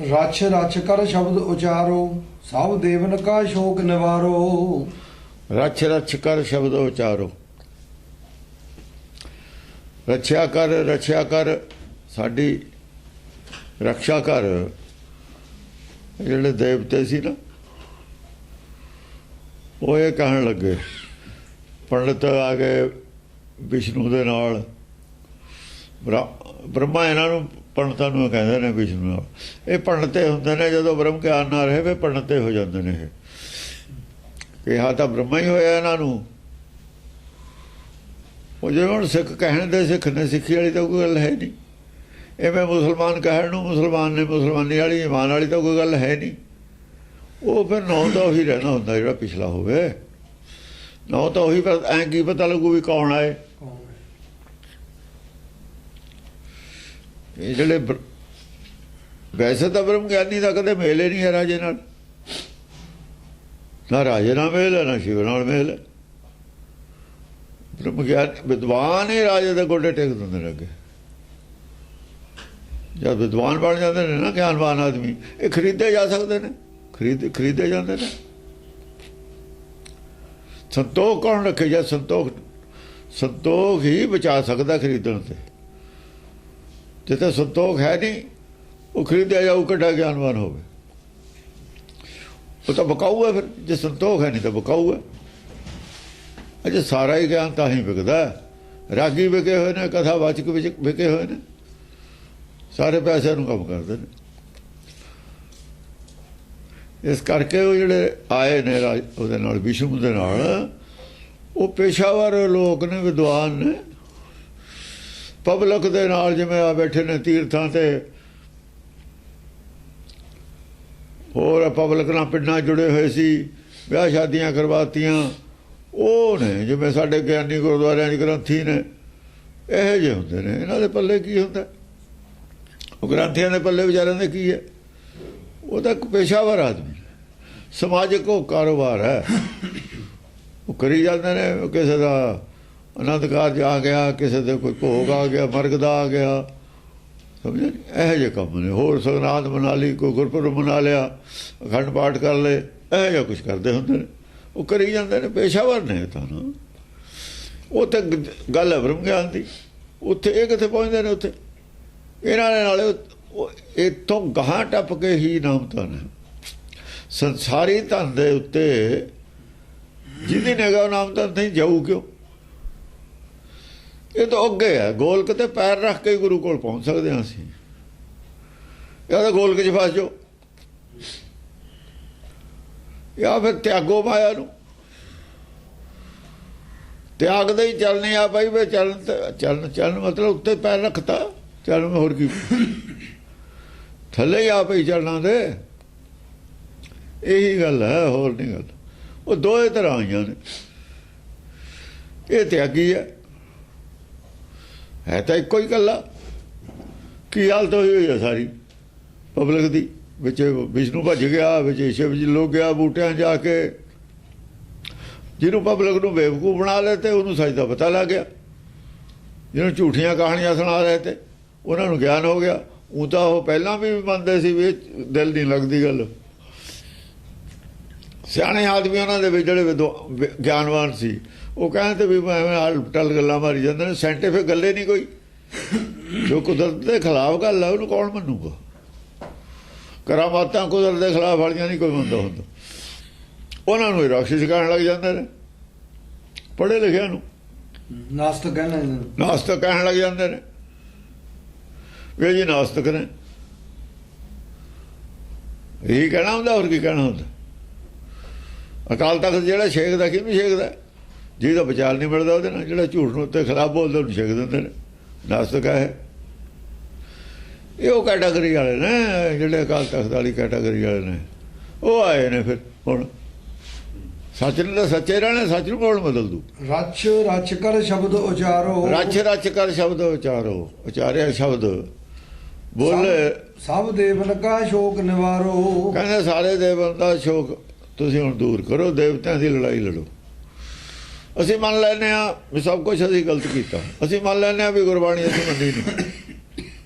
रछ रछ कर शब्द उचारो सब देवन का शोक निवारो। रछ रछ कर शब्द उचारो। रक्षा कर साडी रक्षा कर। ਜਿਹੜੇ देवते ਸੀ ना ਉਹ ਇਹ ਕਹਿਣ ਲੱਗੇ, ਪੰਡਤ ਆ ਗਏ ਵਿਸ਼ਨੂੰ ਦੇ ਨਾਲ। ਬ੍ਰਹਮਾ ਇਹਨਾਂ ਨੂੰ ਪੰਡਤਾਂ ਨੂੰ ਕਹਿੰਦੇ ਨੇ ਵਿਸ਼ਨੂੰ ਨਾਲ। ਇਹ ਪੰਡਤੇ ਹੁੰਦੇ ਨੇ ਜਦੋਂ ਬ੍ਰਹਮ ਗਿਆਨ ਨਾ ਰਹੇ ਫਿਰ ਪੰਡਤੇ ਹੋ ਜਾਂਦੇ ਨੇ। ਇਹ ਕਿਹਾ ਤਾਂ ਬ੍ਰਹਮਾ ਹੀ ਹੋਇਆ ਇਹਨਾਂ ਨੂੰ। ਉਹ ਜਿਵੇਂ ਹੁਣ ਸਿੱਖ ਕਹਿਣ ਦੇ ਸਿੱਖ ਨੇ, ਸਿੱਖੀ ਵਾਲੀ ਤਾਂ ਕੋਈ ਗੱਲ ਹੈ ਨਹੀਂ। ਇਵੇਂ ਮੁਸਲਮਾਨ ਕਹਿਣ ਨੂੰ ਮੁਸਲਮਾਨ ਨੇ, ਮੁਸਲਮਾਨੀ ਵਾਲੀ ਇਮਾਨ ਵਾਲੀ ਤਾਂ ਕੋਈ ਗੱਲ ਹੈ ਨਹੀਂ। ਉਹ ਫਿਰ ਨੌ ਤਾਂ ਉਹੀ ਰਹਿਣਾ ਹੁੰਦਾ ਜਿਹੜਾ ਪਿਛਲਾ ਹੋਵੇ। ਨੌ ਤਾਂ ਉਹੀ, ਪਰ ਐਂ ਕੀ ਪਤਾ ਲੱਗੂ ਵੀ ਕੌਣ ਆਏ। ਇਹ ਜਿਹੜੇ ਵੈਸੇ ਤਾਂ ਬ੍ਰਹਮ ਗਿਆਨੀ ਦਾ ਕਦੇ ਮੇਲ ਹੀ ਨਹੀਂ ਹੈ ਰਾਜੇ ਨਾਲ। ਨਾ ਰਾਜੇ ਨਾਲ ਮੇਲ ਹੈ, ਨਾ ਸ਼ਿਵ ਨਾਲ ਮੇਲ ਹੈ। ਬ੍ਰਹਮ ਗਿਆਨ ਵਿਦਵਾਨ ਹੀ ਰਾਜੇ ਦੇ ਗੋਡੇ ਟੇਕ ਦਿੰਦੇ ਨੇ ਅੱਗੇ। ਜਦ ਵਿਦਵਾਨ ਬਣ ਜਾਂਦੇ ਨੇ ਨਾ, ਗਿਆਨਵਾਨ ਆਦਮੀ, ਇਹ ਖਰੀਦੇ ਜਾ ਸਕਦੇ ਨੇ, ਖਰੀਦੇ ਜਾਂਦੇ ਨੇ। ਸੰਤੋਖ ਕੌਣ ਰੱਖੇ? ਜਾਂ ਸੰਤੋਖ ਹੀ ਬਚਾ ਸਕਦਾ ਖਰੀਦਣ ਤੇ। ਜਿੱਥੇ ਸੰਤੋਖ ਹੈ ਨਹੀਂ, ਉਹ ਖਰੀਦਿਆ ਜਾਊ ਕਿੱਡਾ ਗਿਆਨਵਾਨ ਹੋਵੇ। ਉਹ ਤਾਂ ਬਕਾਊ ਹੈ। ਫਿਰ ਜੇ ਸੰਤੋਖ ਹੈ ਨਹੀਂ ਤਾਂ ਬਕਾਊ ਹੈ। ਅਜੇ ਸਾਰਾ ਹੀ ਗਿਆਨ ਤਾਂ ਹੀ ਵਿਕਦਾ। ਰਾਗੀ ਵਿਕੇ ਹੋਏ ਨੇ, ਕਥਾਵਾਚਕ ਵਿਕੇ ਹੋਏ ਨੇ, ਸਾਰੇ ਪੈਸਿਆਂ ਨੂੰ ਕੰਮ ਕਰਦੇ ਨੇ। ਇਸ ਕਰਕੇ ਉਹ ਜਿਹੜੇ ਆਏ ਨੇ ਉਹਦੇ ਨਾਲ, ਵਿਸ਼ਨੂੰ ਦੇ ਨਾਲ, ਉਹ ਪੇਸ਼ਾਵਰ ਲੋਕ ਨੇ, ਵਿਦਵਾਨ ਨੇ। ਪਬਲਿਕ ਦੇ ਨਾਲ ਜਿਵੇਂ ਆ ਬੈਠੇ ਨੇ ਤੀਰਥਾਂ ਤੇ, ਹੋਰ ਪਬਲਿਕ ਨਾਲ ਪਿੰਡਾਂ ਜੁੜੇ ਹੋਏ ਸੀ, ਵਿਆਹ ਸ਼ਾਦੀਆਂ ਕਰਵਾਤੀਆਂ, ਉਹ ਨੇ ਜਿਵੇਂ ਸਾਡੇ ਗਿਆਨੀ ਗੁਰਦੁਆਰਿਆਂ 'ਚ ਗ੍ਰੰਥੀ ਨੇ। ਇਹੋ ਜਿਹੇ ਹੁੰਦੇ ਨੇ। ਇਹਨਾਂ ਦੇ ਪੱਲੇ ਕੀ ਹੁੰਦਾ? ਉਹ ਗ੍ਰੰਥੀਆਂ ਦੇ ਪੱਲੇ ਵਿਚਾਰਿਆਂ ਦੇ ਕੀ ਹੈ? ਉਹ ਤਾਂ ਇੱਕ ਪੇਸ਼ਾਵਰ ਆਦਮੀ, ਸਮਾਜਿਕ ਉਹ ਕਾਰੋਬਾਰ ਹੈ। ਉਹ ਕਰੀ ਜਾਂਦੇ ਨੇ। ਕਿਸੇ ਦਾ ਆਨੰਦ ਕਾਰਜ ਆ ਗਿਆ, ਕਿਸੇ ਦੇ ਕੋਈ ਭੋਗ ਆ ਗਿਆ, ਮਰਗ ਦਾ ਆ ਗਿਆ, ਸਮਝੇ? ਇਹੋ ਜਿਹੇ ਕੰਮ ਨੇ। ਹੋਰ ਸੰਗਰਾਂਦ ਮਨਾ ਲਈ, ਕੋਈ ਗੁਰਪੁਰਬ ਮਨਾ ਲਿਆ, ਅਖੰਡ ਪਾਠ ਕਰ ਲਏ, ਇਹੋ ਜਿਹਾ ਕੁਛ ਕਰਦੇ ਹੁੰਦੇ ਨੇ। ਉਹ ਕਰੀ ਜਾਂਦੇ ਨੇ, ਪੇਸ਼ਾਵਰ ਨੇ ਤਾਂ ਨਾ। ਉਹ ਤਾਂ ਗੱਲ ਹੈ ਬ੍ਰਹਮ ਗਿਆਨ ਦੀ। ਉੱਥੇ ਇਹ ਕਿੱਥੇ ਪਹੁੰਚਦੇ ਨੇ? ਉੱਥੇ ਇਹਨਾਂ ਦੇ ਨਾਲ ਇੱਥੋਂ ਗਾਹਾਂ ਟੱਪ ਕੇ ਹੀ ਨਾਮ ਧਨ ਹੈ। ਸੰਸਾਰੀ ਧਨ ਦੇ ਉੱਤੇ ਜਿਹਦੀ ਨਿਗਾਹ ਨਾਮ ਧਨ ਨਹੀਂ ਜਾਊ ਕਿਉਂ? ਇਹ ਤਾਂ ਅੱਗੇ ਹੈ। ਗੋਲਕ ਤੇ ਪੈਰ ਰੱਖ ਕੇ ਗੁਰੂ ਕੋਲ ਪਹੁੰਚ ਸਕਦੇ ਹਾਂ ਅਸੀਂ। ਜਾਂ ਤਾਂ ਗੋਲਕ 'ਚ ਫਸ ਜਾਓ, ਜਾਂ ਫਿਰ ਤਿਆਗੋ ਮਾਇਆ ਨੂੰ। ਤਿਆਗ ਦੇ ਹੀ ਚੱਲਣੇ ਆ ਭਾਈ। ਵੇ ਚੱਲਣ ਮਤਲਬ ਉੱਤੇ ਪੈਰ ਰੱਖਤਾ, ਚੱਲ ਮੈਂ ਹੋਰ ਕੀ, ਥੱਲੇ ਹੀ ਆਪ ਹੀ ਚੱਲਣਾ ਦੇ। ਇਹੀ ਗੱਲ ਹੈ, ਹੋਰ ਨਹੀਂ ਗੱਲ। ਉਹ ਦੋਏ ਤਰ੍ਹਾਂ ਆਈਆਂ ਨੇ। ਇਹ ਤਿਆਗੀ ਹੈ ਤਾਂ ਇੱਕੋ ਹੀ ਗੱਲਾਂ। ਕੀ ਹਾਲਤ ਹੋਈ ਹੋਈ ਹੈ ਸਾਰੀ ਪਬਲਿਕ ਦੀ। ਵਿੱਚ ਵਿਸ਼ਨੂੰ ਭੱਜ ਗਿਆ, ਵਿੱਚ ਸ਼ਿਵ ਜੀ ਲੁੱਕ ਗਿਆ ਬੂਟਿਆਂ ਜਾ ਕੇ। ਜਿਹਨੂੰ ਪਬਲਿਕ ਨੂੰ ਬੇਵਕੂਫ ਬਣਾ ਲਏ ਤੇ ਉਹਨੂੰ ਸੱਚ ਦਾ ਪਤਾ ਲੱਗ ਗਿਆ। ਜਿਹਨੂੰ ਝੂਠੀਆਂ ਕਹਾਣੀਆਂ ਸੁਣਾ ਰਹੇ ਤੇ ਉਹਨਾਂ ਨੂੰ ਗਿਆਨ ਹੋ ਗਿਆ। ਉਹ ਤਾਂ ਉਹ ਪਹਿਲਾਂ ਵੀ ਮੰਨਦੇ ਸੀ ਵੀ ਦਿਲ ਨਹੀਂ ਲੱਗਦੀ ਗੱਲ। ਸਿਆਣੇ ਆਦਮੀ ਉਹਨਾਂ ਦੇ ਵਿੱਚ ਜਿਹੜੇ ਗਿਆਨਵਾਨ ਸੀ, ਉਹ ਕਹਿੰਦੇ ਵੀ ਐਵੇਂ ਹਾਲ ਟਲ ਗੱਲਾਂ ਮਾਰੀ ਜਾਂਦੇ ਨੇ, ਸਾਇੰਟੀਫਿਕ ਗੱਲੇ ਨਹੀਂ ਕੋਈ। ਜੋ ਕੁਦਰਤ ਦੇ ਖਿਲਾਫ ਗੱਲ ਹੈ ਉਹਨੂੰ ਕੌਣ ਮੰਨੂਗਾ? ਕਰਾਮਾਤਾਂ ਕੁਦਰਤ ਦੇ ਖਿਲਾਫ ਵਾਲੀਆਂ ਨਹੀਂ ਕੋਈ ਮੰਨਦਾ ਹੁੰਦਾ। ਉਹਨਾਂ ਨੂੰ ਰਾਖਸ਼ ਕਹਿਣ ਲੱਗ ਜਾਂਦੇ ਨੇ। ਪੜ੍ਹੇ ਲਿਖਿਆ ਨੂੰ ਨਾਸਤਕ ਕਹਿਣ ਲੱਗ ਜਾਂਦੇ ਨੇ। ਵੇ ਜੀ ਨਾਸਤਕ ਨੇ, ਇਹੀ ਕਹਿਣਾ ਹੁੰਦਾ, ਹੋਰ ਕੀ ਕਹਿਣਾ ਹੁੰਦਾ? ਅਕਾਲ ਤਖਤ ਜਿਹੜਾ ਛੇਕਦਾ, ਕਿਹਨੂੰ ਛੇਕਦਾ? ਜਿਹਦਾ ਵਿਚਾਰ ਨਹੀਂ ਮਿਲਦਾ ਉਹਦੇ ਨਾਲ। ਜਿਹੜਾ ਝੂਠ ਨੂੰ ਉੱਤੇ ਖਿਲਾਫ ਬੋਲਦਾ ਉਹਨੂੰ ਛੇਕ ਦਿੰਦੇ ਨੇ। ਨਾਸਤਕ ਹੈ ਇਹ। ਉਹ ਕੈਟਾਗਰੀ ਵਾਲੇ ਨੇ ਜਿਹੜੇ ਅਕਾਲ ਤਖਤ ਵਾਲੀ ਕੈਟਾਗਰੀ ਵਾਲੇ ਨੇ। ਉਹ ਆਏ ਨੇ ਫਿਰ ਹੁਣ ਸੱਚ ਨੂੰ ਤਾਂ ਸੱਚੇ ਰਹਿਣਾ, ਸੱਚ ਨੂੰ ਕੌਣ ਬਦਲ ਦੂ? ਰਛ ਰਛ ਕਰ ਸ਼ਬਦ ਉਚਾਰੋ। ਰਛ ਰਛ ਕਰ ਸ਼ਬਦ ਉਚਾਰੋ। ਉਚਾਰਿਆ ਸ਼ਬਦ ਬੋਲੇ ਸਭ ਦੇਵਨ ਕਾ ਸ਼ੋਕ ਨਿਵਾਰੋ। ਕਹਿੰਦੇ ਸਾਰੇ ਦੇਵਨ ਦਾ ਸ਼ੋਕ ਤੁਸੀਂ ਹੁਣ ਦੂਰ ਕਰੋ, ਦੇਵਤਿਆਂ ਦੀ ਲੜਾਈ ਲੜੋ। ਅਸੀਂ ਮੰਨ ਲੈਂਦੇ ਹਾਂ ਵੀ ਸਭ ਕੁਛ ਅਸੀਂ ਗਲਤ ਕੀਤਾ। ਅਸੀਂ ਮੰਨ ਲੈਂਦੇ ਹਾਂ ਵੀ ਗੁਰਬਾਣੀ ਅਸੀਂ ਮੰਨੀ ਨਹੀਂ,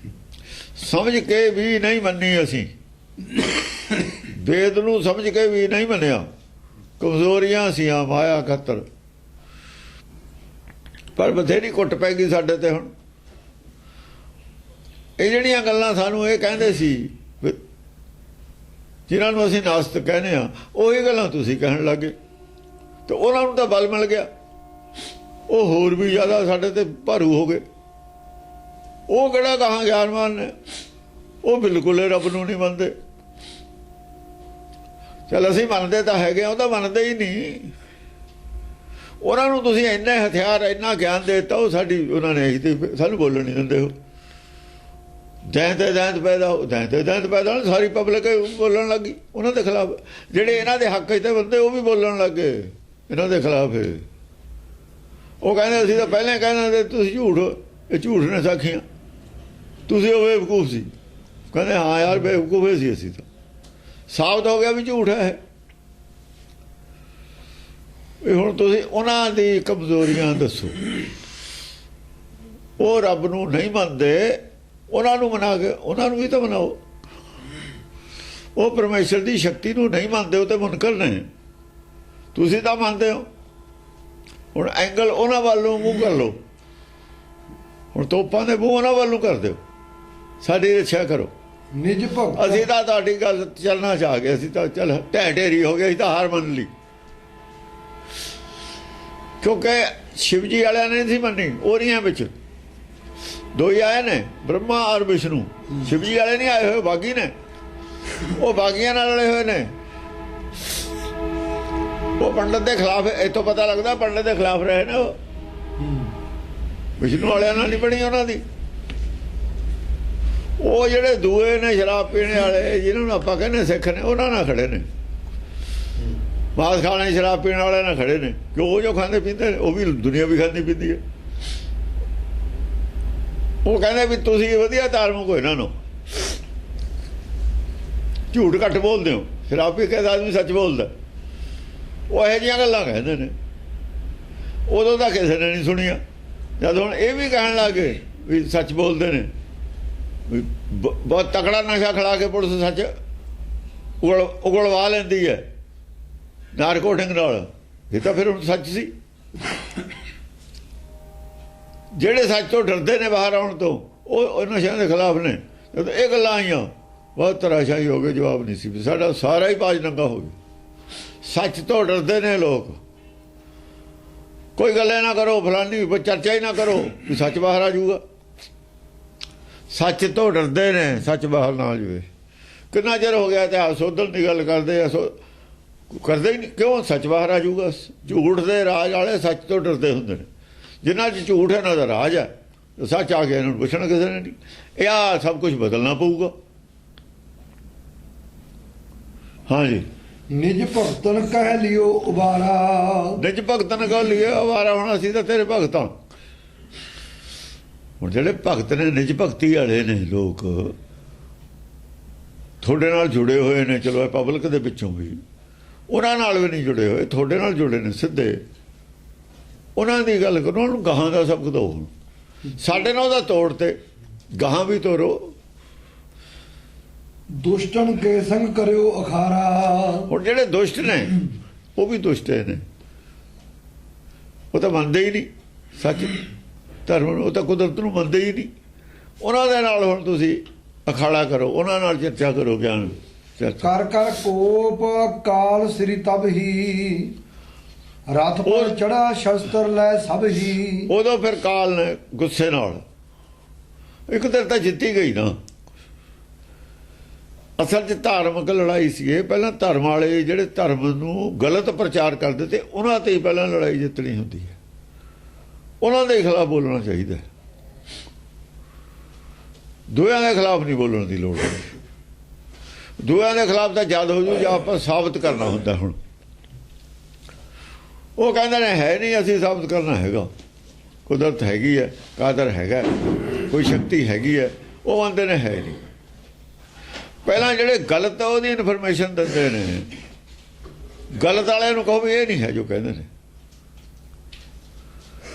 ਸਮਝ ਕੇ ਵੀ ਨਹੀਂ ਮੰਨੀ ਅਸੀਂ। ਵੇਦ ਨੂੰ ਸਮਝ ਕੇ ਵੀ ਨਹੀਂ ਮੰਨਿਆ, ਕਮਜ਼ੋਰੀਆਂ ਸੀਆਂ ਮਾਇਆ ਖਾਤਰ। ਪਰ ਬਥੇਰੀ ਕੁੱਟ ਪੈ ਗਈ ਸਾਡੇ ਤੇ। ਹੁਣ ਇਹ ਜਿਹੜੀਆਂ ਗੱਲਾਂ ਸਾਨੂੰ ਇਹ ਕਹਿੰਦੇ ਸੀ, ਜਿਨ੍ਹਾਂ ਨੂੰ ਅਸੀਂ ਨਾਸਤਿਕ ਕਹਿੰਦੇ ਆ, ਉਹੀ ਗੱਲਾਂ ਤੁਸੀਂ ਕਹਿਣ ਲੱਗੇ ਤੇ ਉਹਨਾਂ ਨੂੰ ਤਾਂ ਬਲ ਮਿਲ ਗਿਆ। ਉਹ ਹੋਰ ਵੀ ਜ਼ਿਆਦਾ ਸਾਡੇ ਤੇ ਭਾਰੂ ਹੋ ਗਏ। ਉਹ ਕਿਹੜਾ ਕਹਾਂ ਗਿਆਨਵਾਨ ਨੇ, ਉਹ ਬਿਲਕੁਲ ਰੱਬ ਨੂੰ ਨਹੀਂ ਮੰਨਦੇ। ਚਲ ਅਸੀਂ ਮੰਨਦੇ ਤਾਂ ਹੈਗੇ ਆ, ਉਹ ਤਾਂ ਮੰਨਦੇ ਹੀ ਨਹੀਂ। ਉਹਨਾਂ ਨੂੰ ਤੁਸੀਂ ਇੰਨੇ ਹਥਿਆਰ, ਇੰਨਾ ਗਿਆਨ ਦੇ ਦਿੱਤਾ, ਉਹ ਸਾਡੀ ਉਹਨਾਂ ਨੇ ਸਾਨੂੰ ਬੋਲਣ ਨਹੀਂ ਦਿੰਦੇ। ਉਹ ਦੈਂਤ ਪੈਦਾ ਹੋ, ਦੈਂਤ ਪੈਦਾ, ਸਾਰੀ ਪਬਲਿਕ ਬੋਲਣ ਲੱਗੀ ਉਹਨਾਂ ਦੇ ਖਿਲਾਫ। ਜਿਹੜੇ ਇਹਨਾਂ ਦੇ ਹੱਕ 'ਚ ਤੇ ਬੰਦੇ, ਉਹ ਵੀ ਬੋਲਣ ਲੱਗ ਗਏ ਇਹਨਾਂ ਦੇ ਖਿਲਾਫ। ਉਹ ਕਹਿੰਦੇ ਅਸੀਂ ਤਾਂ ਪਹਿਲਾਂ ਕਹਿੰਦੇ ਤੁਸੀਂ ਝੂਠ, ਇਹ ਝੂਠ ਨੇ ਸਾਖੀਆਂ, ਤੁਸੀਂ ਉਹ ਬੇਵਕੂਫ ਸੀ। ਕਹਿੰਦੇ ਹਾਂ ਯਾਰ ਬੇਵਕੂਫ ਸੀ ਅਸੀਂ, ਤਾਂ ਸਾਬਤ ਹੋ ਗਿਆ ਵੀ ਝੂਠ ਹੈ ਇਹ। ਹੁਣ ਤੁਸੀਂ ਉਹਨਾਂ ਦੀ ਕਮਜ਼ੋਰੀਆਂ ਦੱਸੋ। ਉਹ ਰੱਬ ਨੂੰ ਨਹੀਂ ਮੰਨਦੇ, ਉਹਨਾਂ ਨੂੰ ਮਨਾ ਕੇ ਉਹਨਾਂ ਨੂੰ ਵੀ ਤਾਂ ਮਨਾਓ। ਉਹ ਪਰਮੇਸ਼ਰ ਦੀ ਸ਼ਕਤੀ ਨੂੰ ਨਹੀਂ ਮੰਨਦੇ, ਉਹ ਤੇ ਮੁਨਕਰ ਨੇ। ਤੁਸੀਂ ਤਾਂ ਮੰਨਦੇ ਹੋ। ਹੁਣ ਐਂਗਲ ਉਹਨਾਂ ਵੱਲੋਂ ਮੂੰਹ ਕਰ ਲਓ। ਹੁਣ ਤੋਪਾਂ ਦੇ ਮੂੰਹ ਉਹਨਾਂ ਵੱਲੋਂ ਕਰ ਦਿਓ, ਸਾਡੀ ਰੱਖਿਆ ਕਰੋ। ਨਿਜ ਭਗਤ ਅਸੀਂ ਤਾਂ ਤੁਹਾਡੀ ਗੱਲ ਚੱਲਣਾ ਚਾਹ ਗਏ, ਅਸੀਂ ਤਾਂ ਚੱਲ ਢਹਿ ਹੋ ਗਏ, ਅਸੀਂ ਤਾਂ ਹਾਰ ਮੰਨ ਲਈ। ਕਿਉਂਕਿ ਸ਼ਿਵ ਜੀ ਵਾਲਿਆਂ ਨੇ ਨਹੀਂ ਮੰਨੀ। ਉਹਨੀਆਂ ਵਿੱਚ ਦੋ ਹੀ ਆਏ ਨੇ, ਬ੍ਰਹਮਾ ਔਰ ਵਿਸ਼ਨੂੰ। ਸ਼ਿਵ ਜੀ ਵਾਲੇ ਨਹੀਂ ਆਏ ਹੋਏ, ਬਾਗੀ ਨੇ। ਉਹ ਬਾਗੀਆਂ ਨਾਲ ਰਲੇ ਹੋਏ ਨੇ। ਉਹ ਪੰਡਤ ਦੇ ਖਿਲਾਫ, ਇੱਥੋਂ ਪਤਾ ਲੱਗਦਾ ਪੰਡਤ ਦੇ ਖਿਲਾਫ ਰਹੇ ਨੇ। ਉਹ ਵਿਸ਼ਨੂੰ ਵਾਲਿਆਂ ਨਾਲ ਨਹੀਂ ਬਣੀ ਉਹਨਾਂ ਦੀ। ਉਹ ਜਿਹੜੇ ਦੂਏ ਨੇ ਸ਼ਰਾਬ ਪੀਣੇ ਵਾਲੇ, ਜਿਹਨਾਂ ਨੂੰ ਆਪਾਂ ਕਹਿੰਦੇ ਸਿੱਖ ਨੇ, ਉਹਨਾਂ ਨਾਲ ਖੜੇ ਨੇ। ਮਾਸ ਖਾਣੇ ਸ਼ਰਾਬ ਪੀਣ ਵਾਲੇ ਨਾਲ ਖੜੇ ਨੇ। ਕਿਉਂ? ਉਹ ਜੋ ਖਾਂਦੇ ਪੀਂਦੇ ਨੇ, ਉਹ ਵੀ ਦੁਨੀਆ ਵੀ ਖਾਂਦੀ ਪੀਂਦੀ ਹੈ। ਉਹ ਕਹਿੰਦੇ ਵੀ ਤੁਸੀਂ ਵਧੀਆ ਧਾਰਮਿਕ ਹੋ, ਇਹਨਾਂ ਨੂੰ ਝੂਠ ਘੱਟ ਬੋਲਦੇ ਹੋ। ਸ਼ਰਾਬ ਪੀ ਕੇ ਆਦਮੀ ਸੱਚ ਬੋਲਦਾ। ਉਹ ਇਹੋ ਜਿਹੀਆਂ ਗੱਲਾਂ ਕਹਿੰਦੇ ਨੇ। ਉਦੋਂ ਤਾਂ ਕਿਸੇ ਨੇ ਨਹੀਂ ਸੁਣੀਆਂ। ਜਦ ਹੁਣ ਇਹ ਵੀ ਕਹਿਣ ਲੱਗ ਗਏ ਵੀ ਸੱਚ ਬੋਲਦੇ ਨੇ, ਵੀ ਬਹੁਤ ਤਕੜਾ ਨਸ਼ਾ ਖਿਲਾ ਕੇ ਪੁਲਿਸ ਸੱਚ ਉਗਲਵਾ ਲੈਂਦੀ ਹੈ ਨਾਰਕੋਟਿੰਗ ਨਾਲ। ਇਹ ਤਾਂ ਫਿਰ ਹੁਣ ਸੱਚ ਸੀ। ਜਿਹੜੇ ਸੱਚ ਤੋਂ ਡਰਦੇ ਨੇ ਬਾਹਰ ਆਉਣ ਤੋਂ, ਉਹ ਨਸ਼ਿਆਂ ਦੇ ਖਿਲਾਫ ਨੇ। ਜਦੋਂ ਇਹ ਗੱਲਾਂ ਆਈਆਂ, ਬਹੁਤ ਤਰਾਸ਼ਾਈ ਹੋ ਗਈ। ਜਵਾਬ ਨਹੀਂ ਸੀ। ਸਾਡਾ ਸਾਰਾ ਹੀ ਬਾਜ ਨੰਗਾ ਹੋ ਗਿਆ। ਸੱਚ ਤੋਂ ਡਰਦੇ ਨੇ ਲੋਕ। ਕੋਈ ਗੱਲੇ ਨਾ ਕਰੋ, ਫਲਾਨੀ ਚਰਚਾ ਹੀ ਨਾ ਕਰੋ ਵੀ ਸੱਚ ਬਾਹਰ ਆ ਜਾਊਗਾ। ਸੱਚ ਤੋਂ ਡਰਦੇ ਨੇ, ਸੱਚ ਬਾਹਰ ਨਾ ਆ ਜਾਵੇ। ਕਿੰਨਾ ਚਿਰ ਹੋ ਗਿਆ ਇਤਿਹਾਸ ਉਧਰ ਦੀ ਗੱਲ ਕਰਦੇ ਆ, ਕਰਦੇ ਹੀ ਨਹੀਂ। ਕਿਉਂ? ਸੱਚ ਬਾਹਰ ਆ ਜਾਊਗਾ। ਝੂਠ ਦੇ ਰਾਜ ਵਾਲੇ ਸੱਚ ਤੋਂ ਡਰਦੇ ਹੁੰਦੇ ਨੇ। ਜਿਨ੍ਹਾਂ 'ਚ ਝੂਠ ਹੈ, ਇਹਨਾਂ ਦਾ ਰਾਜ ਹੈ। ਸੱਚ ਆ ਗਿਆ, ਇਹਨਾਂ ਨੂੰ ਪੁੱਛਣਾ ਕਿਸੇ ਨੇ ਨਹੀਂ। ਇਹ ਆ ਸਭ ਕੁਝ ਬਦਲਣਾ ਪਊਗਾ। ਹਾਂਜੀ। ਨਿਜ ਭਗਤਨ ਕਹਿ ਲਿਓ ਉਬਾਰਾ। ਨਿਜ ਭਗਤਨ ਕਹਿ ਲਿਓ ਉਬਾਰਾ। ਹੁਣ ਅਸੀਂ ਤਾਂ ਤੇਰੇ ਭਗਤ ਹਾਂ। ਹੁਣ ਜਿਹੜੇ ਭਗਤ ਨੇ, ਨਿਜ ਭਗਤੀ ਵਾਲੇ ਨੇ ਲੋਕ, ਤੁਹਾਡੇ ਨਾਲ ਜੁੜੇ ਹੋਏ ਨੇ। ਚਲੋ ਇਹ ਪਬਲਿਕ ਦੇ ਵਿੱਚੋਂ ਵੀ, ਉਹਨਾਂ ਨਾਲ ਵੀ ਨਹੀਂ ਜੁੜੇ ਹੋਏ, ਤੁਹਾਡੇ ਨਾਲ ਜੁੜੇ ਨੇ ਸਿੱਧੇ। ਉਹਨਾਂ ਦੀ ਗੱਲ ਕਰੋ, ਉਹਨਾਂ ਨੂੰ ਗਾਹਾਂ ਦਾ ਸਬਕ ਦਿਓ। ਸਾਡੇ ਨਾਲ ਉਹਦਾ ਤੋੜ ਤੇ ਗਾਹਾਂ ਵੀ ਤੋਰੋ। ਦੁਸ਼ਟਨ ਕੇ ਸੰਗ ਕਰਿਓ ਅਖਾਰਾ। ਹੁਣ ਜਿਹੜੇ ਦੁਸ਼ਟ ਨੇ, ਉਹ ਵੀ ਦੁਸ਼ਟ ਨੇ। ਉਹ ਤਾਂ ਮੰਨਦੇ ਹੀ ਨਹੀਂ ਸੱਚ ਧਰਮ। ਉਹ ਤਾਂ ਕੁਦਰਤ ਨੂੰ ਮੰਨਦੇ ਹੀ ਨਹੀਂ। ਉਹਨਾਂ ਦੇ ਨਾਲ ਹੁਣ ਤੁਸੀਂ ਅਖਾੜਾ ਕਰੋ, ਉਹਨਾਂ ਨਾਲ ਚਰਚਾ ਕਰੋ, ਗਿਆਨ ਕਰ ਕਰ ਕੋਪ ਕਾਲ ਸ੍ਰੀ ਤਬ ਹੀ। ਰਥ ਪਰ ਚੜਾ ਸ਼ਸਤਰ ਲੈ ਸਭ ਹੀ। ਉਦੋਂ ਫਿਰ ਕਾਲ ਨੇ ਗੁੱਸੇ ਨਾਲ, ਇੱਕ ਦਿਨ ਤਾਂ ਜਿੱਤੀ ਗਈ ਨਾ। ਅਸਲ 'ਚ ਧਾਰਮਿਕ ਲੜਾਈ ਸੀ ਇਹ। ਪਹਿਲਾਂ ਧਰਮ ਵਾਲੇ ਜਿਹੜੇ ਧਰਮ ਨੂੰ ਗਲਤ ਪ੍ਰਚਾਰ ਕਰਦੇ ਤੇ, ਉਹਨਾਂ ਤੇ ਹੀ ਪਹਿਲਾਂ ਲੜਾਈ ਜਿੱਤਣੀ ਹੁੰਦੀ ਹੈ। ਉਹਨਾਂ ਦੇ ਖਿਲਾਫ ਬੋਲਣਾ ਚਾਹੀਦਾ। ਦੋਹਾਂ ਦੇ ਖਿਲਾਫ ਨਹੀਂ ਬੋਲਣ ਦੀ ਲੋੜ। ਦੋਹਾਂ ਦੇ ਖਿਲਾਫ ਤਾਂ ਜਦ ਹੋ ਜੂ ਜਾਂ ਆਪਾਂ ਸਾਬਤ ਕਰਨਾ ਹੁੰਦਾ। ਹੁਣ ਉਹ ਕਹਿੰਦੇ ਨੇ ਹੈ ਨਹੀਂ, ਅਸੀਂ ਸਾਬਤ ਕਰਨਾ ਹੈਗਾ। ਕੁਦਰਤ ਹੈਗੀ ਹੈ, ਕਾਦਰ ਹੈਗਾ, ਕੋਈ ਸ਼ਕਤੀ ਹੈਗੀ ਹੈ। ਉਹ ਆਂਦੇ ਨੇ ਹੈ ਨਹੀਂ। ਪਹਿਲਾਂ ਜਿਹੜੇ ਗਲਤ ਆ ਉਹਦੀ ਇਨਫੋਰਮੇਸ਼ਨ ਦਿੰਦੇ ਨੇ। ਗਲਤ ਵਾਲਿਆਂ ਨੂੰ ਕਹੋ ਵੀ ਇਹ ਨਹੀਂ ਹੈ ਜੋ ਕਹਿੰਦੇ ਨੇ।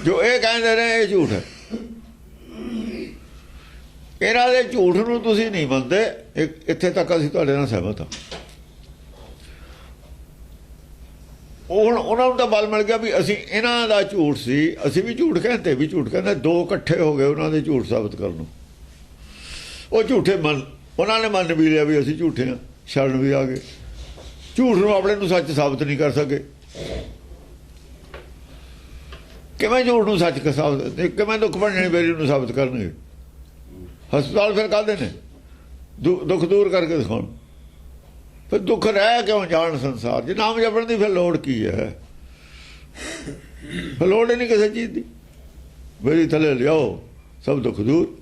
ਜੋ ਇਹ ਕਹਿੰਦੇ ਨੇ ਇਹ ਝੂਠ ਹੈ। ਇਹਨਾਂ ਦੇ ਝੂਠ ਨੂੰ ਤੁਸੀਂ ਨਹੀਂ ਮੰਨਦੇ, ਇੱਥੇ ਤੱਕ ਅਸੀਂ ਤੁਹਾਡੇ ਨਾਲ ਸਹਿਮਤ ਹਾਂ। ਹੁਣ ਉਹਨਾਂ ਨੂੰ ਤਾਂ ਬਲ ਮਿਲ ਗਿਆ ਵੀ ਅਸੀਂ ਇਹਨਾਂ ਦਾ ਝੂਠ ਸੀ, ਅਸੀਂ ਵੀ ਝੂਠ ਕਹਿੰਦੇ ਵੀ ਝੂਠ ਕਹਿੰਦੇ, ਦੋ ਇਕੱਠੇ ਹੋ ਗਏ ਉਹਨਾਂ ਦੇ ਝੂਠ ਸਾਬਤ ਕਰਨ ਨੂੰ। ਉਹ ਝੂਠੇ ਉਹਨਾਂ ਨੇ ਮੰਨ ਵੀ ਲਿਆ ਵੀ ਅਸੀਂ ਝੂਠੇ ਹਾਂ, ਸ਼ਰਨ ਵੀ ਆ ਗਏ। ਝੂਠ ਨੂੰ ਆਪਣੇ ਨੂੰ ਸੱਚ ਸਾਬਤ ਨਹੀਂ ਕਰ ਸਕੇ। ਕਿਵੇਂ ਝੂਠ ਨੂੰ ਸੱਚ ਸਾਬਤ, ਕਿਵੇਂ ਦੁੱਖ ਭੰਜਣੀ ਬੇਰੀ ਨੂੰ ਸਾਬਤ ਕਰਨਗੇ? ਹਸਪਤਾਲ ਫਿਰ ਕਾਹਦੇ ਨੇ? ਦੁੱਖ ਦੂਰ ਕਰਕੇ ਦਿਖਾਉਣ। ਫਿਰ ਦੁੱਖ ਰਹਿ ਕਿਉਂ ਜਾਣ ਸੰਸਾਰ ਜੇ ਨਾਮ ਜਪਣ ਦੀ? ਫਿਰ ਲੋੜ ਕੀ ਹੈ? ਫਿਰ ਲੋੜ ਹੀ ਨਹੀਂ ਕਿਸੇ ਚੀਜ਼ ਦੀ। ਬੇਰੀ ਥੱਲੇ ਲਿਆਓ, ਸਭ ਦੁੱਖ ਦੂਰ।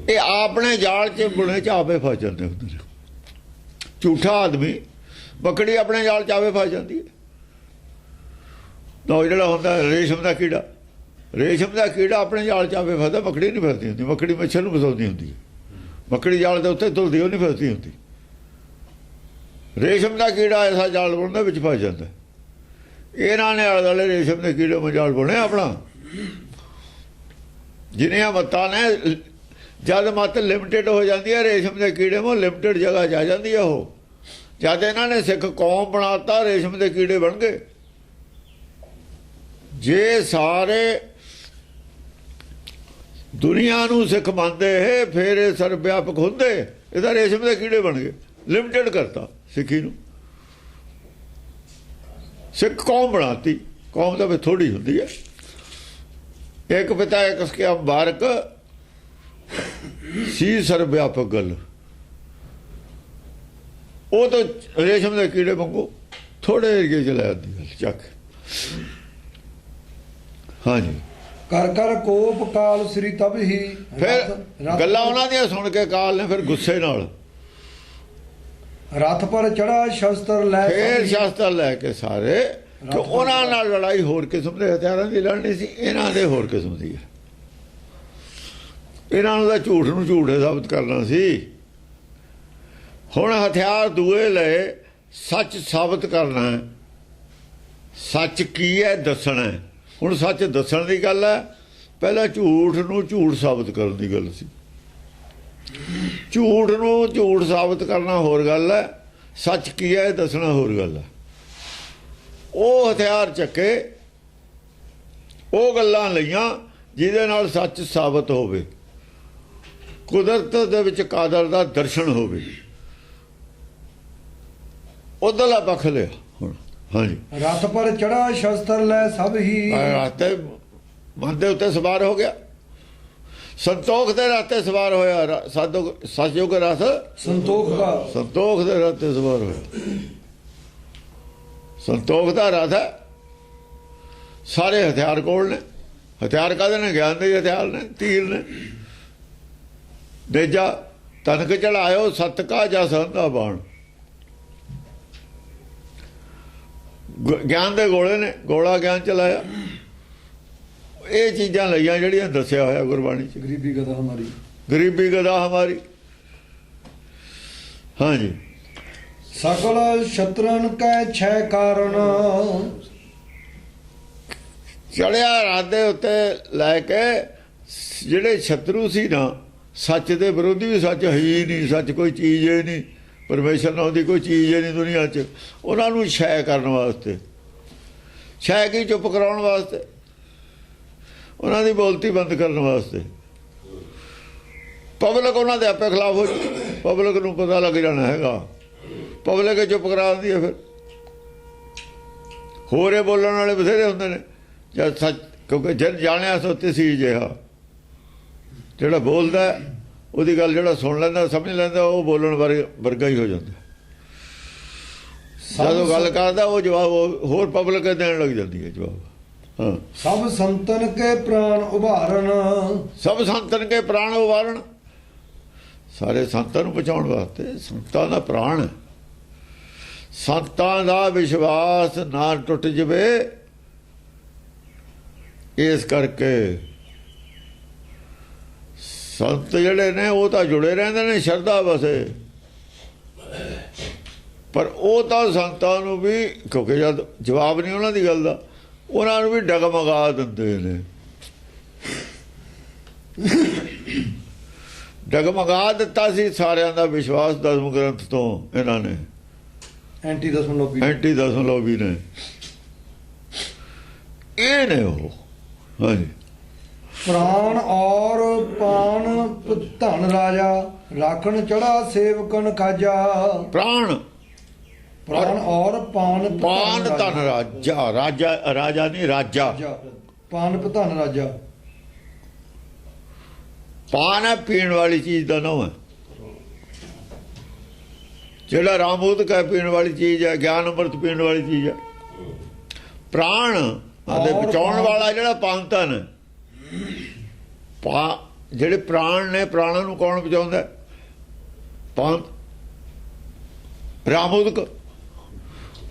ਇਹ ਆਪਣੇ ਜਾਲ 'ਚ ਬੁਣੇ 'ਚ ਆਪੇ ਫਸ ਜਾਂਦੇ ਹੁੰਦੇ ਨੇ। ਝੂਠਾ ਆਦਮੀ, ਬੱਕੜੀ ਆਪਣੇ ਜਾਲ 'ਚ ਆਪੇ ਫਸ ਜਾਂਦੀ ਹੈ। ਤਾਂ ਜਿਹੜਾ ਹੁੰਦਾ ਰੇਸ਼ਮ ਦਾ ਕੀੜਾ, ਰੇਸ਼ਮ ਦਾ ਕੀੜਾ ਆਪਣੇ ਜਾਲ 'ਚ ਆਪੇ ਫਸਦਾ, ਬੱਕੜੀ ਨਹੀਂ ਫਸਦੀ ਹੁੰਦੀ। ਬੱਕੜੀ ਮੱਛਰ ਨੂੰ ਫਸਾਉਂਦੀ ਹੁੰਦੀ ਹੈ, ਬੱਕੜੀ ਜਾਲ ਦੇ ਉੱਤੇ ਤੁਲਦੀ, ਉਹ ਨਹੀਂ ਫਸਦੀ ਹੁੰਦੀ। ਰੇਸ਼ਮ ਦਾ ਕੀੜਾ ਐਸਾ ਜਾਲ ਬੁਣਦਾ ਵਿੱਚ ਫਸ ਜਾਂਦਾ। ਇਹਨਾਂ ਨੇ ਆਲੇ ਦੁਆਲੇ ਰੇਸ਼ਮ ਦੇ ਕੀੜੇ ਨੂੰ ਜਾਲ ਬੁਣਿਆ ਆਪਣਾ। ਜਿੰਨੀਆਂ ਮੱਤਾਂ ਨੇ, ਜਦ ਮੱਤ ਲਿਮਟਿਡ ਹੋ ਜਾਂਦੀ ਹੈ ਰੇਸ਼ਮ ਦੇ ਕੀੜੇ ਨੂੰ, ਲਿਮਟਿਡ ਜਗ੍ਹਾ 'ਚ ਆ ਜਾਂਦੀ ਹੈ ਉਹ। ਜਦ ਇਹਨਾਂ ਨੇ ਸਿੱਖ ਕੌਮ ਬਣਾਤਾ, ਰੇਸ਼ਮ ਦੇ ਕੀੜੇ ਬਣ ਗਏ। ਜੇ ਸਾਰੇ ਦੁਨੀਆ ਨੂੰ ਸਿੱਖ ਮੰਨਦੇ ਹੈ ਫਿਰ ਇਹ ਸਰਬ ਵਿਆਪਕ ਹੁੰਦੇ। ਇਹਦਾ ਰੇਸ਼ਮ ਦੇ ਕੀੜੇ ਬਣ ਗਏ, ਲਿਮਟਿਡ ਕਰਤਾ ਸਿੱਖੀ ਨੂੰ। ਸਿੱਖ ਕੌਮ ਬਣਾਤੀ। ਕੌਮ ਤਾਂ ਵੀ ਥੋੜੀ ਹੁੰਦੀ ਹੈ। ਇੱਕ ਪਿਤਾ ਇੱਕ ਸਕਿਆ ਮੁਬਾਰਕ ਸੀ ਸਰਬ ਵਿਆਪਕ ਗੱਲ। ਉਹ ਤਾਂ ਰੇਸ਼ਮ ਦੇ ਕੀੜੇ ਵਾਂਗੂ ਥੋੜੇ ਏਰੀਏ 'ਚ ਲੈ ਆਉਂਦੀ ਗੱਲ ਚੱਕ। ਹਾਂਜੀ, ਕਰ ਕਰ ਕੋਪ ਕਾਲ ਸ੍ਰੀ ਤਬ ਹੀ। ਫਿਰ ਗੱਲਾਂ ਉਹਨਾਂ ਦੀਆਂ ਸੁਣ ਕੇ ਕਾਲ ਨੇ ਫਿਰ ਗੁੱਸੇ ਨਾਲ ਰੱਥ ਪਰ ਚੜਾ ਸ਼ਸਤਰ ਲੈ, ਫਿਰ ਸ਼ਸਤਰ ਲੈ ਕੇ ਸਾਰੇ। ਕਿ ਉਹਨਾਂ ਨਾਲ ਲੜਾਈ ਹੋਰ ਕਿਸਮ ਦੇ ਹਥਿਆਰਾਂ ਦੀ ਲੜਨੀ ਸੀ, ਇਹਨਾਂ ਦੇ ਹੋਰ ਕਿਸਮ ਦੀ ਹੈ। ਇਹਨਾਂ ਨੂੰ ਤਾਂ ਝੂਠ ਨੂੰ ਝੂਠ ਸਾਬਤ ਕਰਨਾ ਸੀ। ਹੁਣ ਹਥਿਆਰ ਦੂਏ ਲਏ, ਸੱਚ ਸਾਬਤ ਕਰਨਾ ਹੈ। ਸੱਚ ਕੀ ਹੈ ਦੱਸਣਾ ਹੈ। ਹੁਣ ਸੱਚ ਦੱਸਣ ਦੀ ਗੱਲ ਹੈ, ਪਹਿਲਾਂ ਝੂਠ ਨੂੰ ਝੂਠ ਸਾਬਤ ਕਰਨ ਦੀ ਗੱਲ ਸੀ। ਝੂਠ ਨੂੰ ਝੂਠ ਸਾਬਤ ਕਰਨਾ ਹੋਰ ਗੱਲ ਹੈ, ਸੱਚ ਕੀ ਹੈ ਦੱਸਣਾ ਹੋਰ ਗੱਲ ਹੈ। ਉਹ ਹਥਿਆਰ ਚੱਕੇ, ਉਹ ਗੱਲਾਂ ਲਈਆਂ ਜਿਹਦੇ ਨਾਲ ਸੱਚ ਸਾਬਤ ਹੋਵੇ, ਕੁਦਰਤ ਦੇ ਵਿੱਚ ਕਾਦਰ ਦਾ ਦਰਸ਼ਨ ਹੋਵੇ। ਉਧਰਲਾ ਪੱਖ ਲਿਆ ਹੁਣ। ਹਾਂਜੀ, ਰੱਥ ਪਰ ਚੜਾ ਸ਼ਸਤਰ ਲੈ ਸਭ ਹੀ। ਰਾਤੇ ਮਨ ਦੇ ਉੱਤੇ ਸਵਾਰ ਹੋ ਗਿਆ, ਸੰਤੋਖ ਦੇ ਰਾਤੇ ਸਵਾਰ ਹੋਇਆ। ਸਤਿਯੁਗ ਰਥ ਸੰਤੋਖ ਦਾ, ਸੰਤੋਖ ਦੇ ਰਾਤੇ ਸਵਾਰ ਹੋਇਆ। ਸੰਤੋਖ ਦਾ ਰਥ ਹੈ। ਸਾਰੇ ਹਥਿਆਰ ਕੋਲ ਨੇ। ਹਥਿਆਰ ਕਾਹਦੇ ਨੇ? ਗਿਆਨ ਦੇ ਹਥਿਆਰ ਨੇ, ਤੀਰ ਨੇ। ਨੇਜਾ ਤਨਕ ਚੜਾਇਓ ਸਤ ਕਾ ਜਸਨ ਦਾ ਬਾਣ। ਗਿਆਨ ਦੇ ਗੋਲੇ ਨੇ, ਗੋਲਾ ਗਿਆਨ ਚਲਾਇਆ। ਇਹ ਚੀਜ਼ਾਂ ਲਈਆਂ ਜਿਹੜੀਆਂ ਦੱਸਿਆ ਹੋਇਆ ਗੁਰਬਾਣੀ 'ਚ। ਗਰੀਬੀ ਗਦਾ ਹਮਾਰੀ, ਗਰੀਬੀ ਗਦਾ ਹਮਾਰੀ। ਹਾਂਜੀ, ਸਕਲ ਸ਼ਤਰਨ ਕੈ ਛੈ ਕਾਰਨ। ਚੜਿਆ ਰਾਤ ਦੇ ਉੱਤੇ ਲੈ ਕੇ ਜਿਹੜੇ ਸ਼ਤਰੂ ਸੀ ਨਾ, ਸੱਚ ਦੇ ਵਿਰੋਧੀ ਵੀ, ਸੱਚ ਹੈ ਹੀ ਨਹੀਂ, ਸੱਚ ਕੋਈ ਚੀਜ਼ ਹੀ ਨਹੀਂ, ਪਰਮੇਸ਼ਰ ਨਾਮ ਦੀ ਕੋਈ ਚੀਜ਼ ਹੀ ਨਹੀਂ ਦੁਨੀਆ 'ਚ। ਉਹਨਾਂ ਨੂੰ ਛੈ ਕਰਨ ਵਾਸਤੇ, ਛੈ ਕੀ ਚੁੱਪ ਕਰਾਉਣ ਵਾਸਤੇ, ਉਹਨਾਂ ਦੀ ਬੋਲਤੀ ਬੰਦ ਕਰਨ ਵਾਸਤੇ। ਪਬਲਿਕ ਉਹਨਾਂ ਦੇ ਆਪੇ ਖਿਲਾਫ ਹੋ ਜਾਊ। ਪਬਲਿਕ ਨੂੰ ਪਤਾ ਲੱਗ ਜਾਣਾ ਹੈਗਾ, ਪਬਲਿਕ ਚੁੱਪ ਕਰਾ ਦਿੰਦੀ ਹੈ। ਫਿਰ ਹੋਰੇ ਬੋਲਣ ਵਾਲੇ ਬਥੇਰੇ ਹੁੰਦੇ ਨੇ ਜਦ ਸੱਚ, ਕਿਉਂਕਿ ਜਨ ਜਾਣਿਆ ਸੋਤੇ ਸੀ ਜਿਹਾ। ਜਿਹੜਾ ਬੋਲਦਾ ਉਹਦੀ ਗੱਲ ਜਿਹੜਾ ਸੁਣ ਲੈਂਦਾ, ਸਮਝ ਲੈਂਦਾ, ਉਹ ਬੋਲਣ ਵਰਗਾ ਹੀ ਹੋ ਜਾਂਦਾ। ਜਦੋਂ ਗੱਲ ਕਰਦਾ ਉਹ ਜਵਾਬ ਹੋਰ ਪਬਲਿਕ ਦੇਣ ਲੱਗ ਜਾਂਦੀ ਹੈ ਜਵਾਬ। ਹਾਂ, ਸਭ ਸੰਤਨ ਕੇ ਪ੍ਰਾਣ ਉਭਾਰਨ। ਸਭ ਸੰਤਨ ਕੇ ਪ੍ਰਾਣ ਉਭਾਰਨ। ਸਾਰੇ ਸੰਤਾਂ ਨੂੰ ਬਚਾਉਣ ਵਾਸਤੇ ਸੰਤਾਂ ਦਾ ਪ੍ਰਾਣ ਹੈ। ਸੰਤਾਂ ਦਾ ਵਿਸ਼ਵਾਸ ਨਾ ਟੁੱਟ ਜਵੇ, ਇਸ ਕਰਕੇ ਸੰਤ ਜਿਹੜੇ ਨੇ ਉਹ ਤਾਂ ਜੁੜੇ ਰਹਿੰਦੇ ਨੇ ਸ਼ਰਧਾ ਵਸੇ। ਪਰ ਉਹ ਤਾਂ ਸੰਤਾਂ ਨੂੰ ਵੀ, ਕਿਉਂਕਿ ਜਦ ਜਵਾਬ ਨਹੀਂ ਉਹਨਾਂ ਦੀ ਗੱਲ ਦਾ, ਉਹਨਾਂ ਨੂੰ ਵੀ ਡਗਮਗਾ ਦਿੰਦੇ ਨੇ। ਡਗਮਗਾ ਦਿੱਤਾ ਸੀ ਸਾਰਿਆਂ ਦਾ ਵਿਸ਼ਵਾਸ ਦਸਮ ਗ੍ਰੰਥ ਤੋਂ ਇਹਨਾਂ ਨੇ, ਐਂਟੀ ਦਸਮਲੋਪੀ ਐਂਟੀ ਦਸਮਲੋਭੀ ਨੇ, ਇਹ ਨੇ ਉਹ। ਹਾਂਜੀ, ਪ੍ਰਾਣ ਔਰ ਪਾਨ ਧਨ ਰਾਜਾ ਰਾਖਣ ਚੜਾ ਸੇਵਕਨ ਕਾਜਾ। ਪ੍ਰਾਣ ਪ੍ਰਾਣ ਔਰ ਪਾਨ ਪਾਨ ਧਨ ਰਾਜਾ, ਰਾਜਾ ਰਾਜਾ ਨਹੀਂ ਰਾਜਾ, ਪਾਨ ਧਨ ਰਾਜਾ। ਪਾਨ ਹੈ ਪੀਣ ਵਾਲੀ ਚੀਜ਼ ਦਾ ਨਾਮ ਹੈ, ਜਿਹੜਾ ਰਾਮੋਦਕ ਹੈ ਪੀਣ ਵਾਲੀ ਚੀਜ਼ ਹੈ, ਗਿਆਨ ਅੰਮ੍ਰਿਤ ਪੀਣ ਵਾਲੀ ਚੀਜ਼ ਹੈ। ਪ੍ਰਾਣ ਆਦੇ ਬਚਾਉਣ ਵਾਲਾ ਜਿਹੜਾ ਪਾਨ ਧਨ ਜਿਹੜੇ ਪ੍ਰਾਣ ਨੇ, ਪ੍ਰਾਣਾਂ ਨੂੰ ਕੌਣ ਬਚਾਉਂਦਾ? ਪਾਨ ਰਾਮੋਦਕ।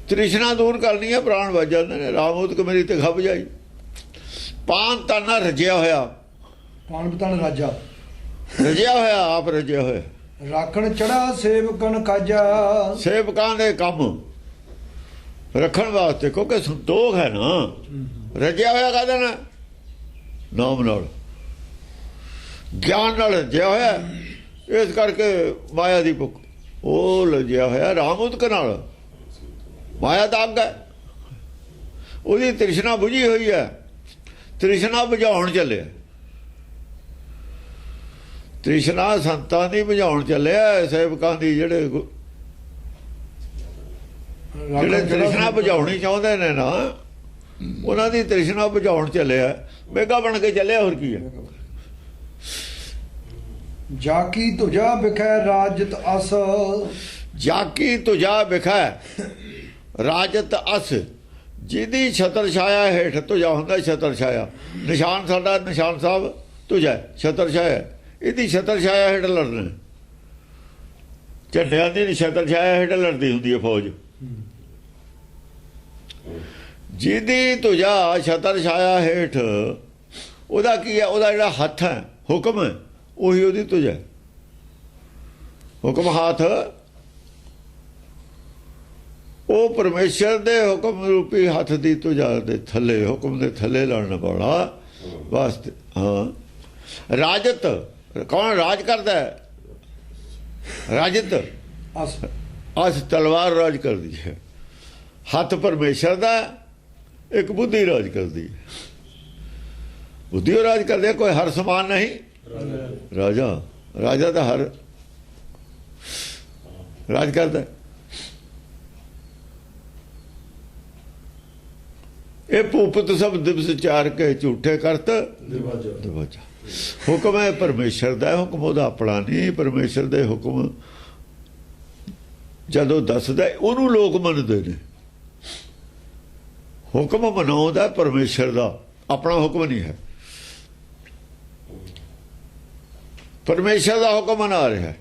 ਤ੍ਰਿਸ਼ਨਾ ਦੂਰ ਕਰਨੀ ਹੈ, ਪ੍ਰਾਣ ਵੱਜ ਜਾਂਦੇ ਨੇ। ਰਾਮੋਦਕ ਮੇਰੀ ਤੇ ਖੱਬ ਜਾਈ। ਪਾਨ ਧਨ ਨਾਲ ਰਜਿਆ ਹੋਇਆ, ਪਾਨ ਧਨ ਰਾਜਾ ਰਜਿਆ ਹੋਇਆ, ਆਪ ਰਜਿਆ ਹੋਇਆ। ਰਾਖਣ ਚੜਾ ਸੇਵਕਨ ਕਾਜਾ। ਸੇਵਕਾਂ ਦੇ ਕੰਮ ਰੱਖਣ ਵਾਸਤੇ, ਕਿਉਂਕਿ ਸੰਤੋਖ ਹੈ ਨਾ, ਰਜਿਆ ਹੋਇਆ ਕਾਹਦੇ ਨਾਲ? ਨਾਮ ਨਾਲ, ਗਿਆਨ ਨਾਲ ਰਜਿਆ ਹੋਇਆ। ਇਸ ਕਰਕੇ ਮਾਇਆ ਦੀ ਭੁੱਖ ਉਹ ਲੱਗਿਆ ਹੋਇਆ ਰਾਮੋਦਕ ਨਾਲ। ਮਾਇਆ ਦਾ ਅੱਗ ਹੈ, ਉਹਦੀ ਤ੍ਰਿਸ਼ਨਾ ਬੁਝੀ ਹੋਈ ਹੈ, ਤ੍ਰਿਸ਼ਨਾ ਬੁਝਾਉਣ ਚੱਲਿਆ। ਤ੍ਰਿਸ਼ਨਾ ਸੰਤਾਂ ਦੀ ਬੁਝਾਉਣ ਚੱਲਿਆ, ਸੇਵਕਾਂ ਦੀ, ਜਿਹੜੇ ਤ੍ਰਿਸ਼ਨਾ ਬੁਝਾਉਣੀ ਚਾਹੁੰਦੇ ਨੇ ਨਾ, ਉਹਨਾਂ ਦੀ ਤ੍ਰਿਸ਼ਨਾ ਬੁਝਾਉਣ ਚੱਲਿਆ। ਮੇਗਾ ਬਣ ਕੇ ਚੱਲਿਆ, ਹੋਰ ਕੀ ਹੈ? ਜਾਕੀ ਤੁਜਾ ਵਿਖੈ ਰਾਜਤ ਅਸ। ਜਾਕੀ ਤੁਜਾ ਵਿਖੈ ਰਾਜਤ ਅਸ, ਜਿਹਦੀ ਛਤਰ ਛਾਇਆ ਹੇਠ ਤੁਜਾ ਹੁੰਦਾ। ਛਤਰ ਛਾਇਆ ਨਿਸ਼ਾਨ, ਸਾਡਾ ਨਿਸ਼ਾਨ ਸਾਹਿਬ ਤੁਜਾ ਛਤਰ ਛਾਇਆ, ਇਹਦੀ ਛਤਰ ਛਾਇਆ ਹੇਠ ਲੜਨਾ। ਝੰਡਿਆਂ ਦੀ ਛਤਰ ਛਾਇਆ ਹੇਠ ਲੜਦੀ ਹੁੰਦੀ ਹੈ ਫੌਜ। ਜਿਹਦੀ ਤੁਜਾ ਛਤਰ ਛਾਇਆ ਹੇਠ, ਉਹਦਾ ਕੀ ਹੈ? ਉਹਦਾ ਜਿਹੜਾ ਹੱਥ ਹੈ, ਹੁਕਮ ਹੈ, ਉਹੀ ਉਹਦੀ ਤੁਜਾ। ਹੁਕਮ ਹੱਥ, ਉਹ ਪਰਮੇਸ਼ਰ ਦੇ ਹੁਕਮ ਰੂਪੀ ਹੱਥ ਦੀ ਤੁਜਾ ਦੇ ਥੱਲੇ, ਹੁਕਮ ਦੇ ਥੱਲੇ ਲੜਨ ਵਾਲਾ ਵਾਸਤੇ। ਹਾਂ, ਰਾਜਤ ਕੌਣ ਰਾਜ ਕਰਦਾ ਹੈ? ਰਾਜਤ ਅਸ। ਅਸ ਤਲਵਾਰ ਰਾਜ ਕਰਦੀ ਹੈ। ਹੱਥ ਪਰਮੇਸ਼ਰ ਦਾ, ਇੱਕ ਬੁੱਧੀ ਰਾਜ ਕਰਦੀ ਹੈ। ਬੁੱਧੀ ਉਹ ਰਾਜ ਕਰਦੇ, ਕੋਈ ਹਰ ਸਮਾਨ ਨਹੀਂ। ਰਾਜਾ, ਰਾਜਾ ਤਾਂ ਹਰ ਰਾਜ ਕਰਦਾ। ਇਹ ਭੂਪਤ ਸਭ ਦਿਵਸ ਚਾਰ ਕੇ ਝੂਠੇ ਕਰਤ ਦਿਵਾਜਾ। ਹੁਕਮ ਹੈ ਪਰਮੇਸ਼ਰ ਦਾ, ਹੁਕਮ ਉਹਦਾ ਆਪਣਾ ਨਹੀਂ। ਪਰਮੇਸ਼ਰ ਦੇ ਹੁਕਮ ਜਦੋਂ ਦੱਸਦਾ, ਉਹਨੂੰ ਲੋਕ ਮੰਨਦੇ ਨੇ। ਹੁਕਮ ਮਨਾਉਂਦਾ ਪਰਮੇਸ਼ਰ ਦਾ, ਆਪਣਾ ਹੁਕਮ ਨਹੀਂ ਹੈ। ਪਰਮੇਸ਼ਰ ਦਾ ਹੁਕਮ ਮਨਾ ਰਿਹਾ।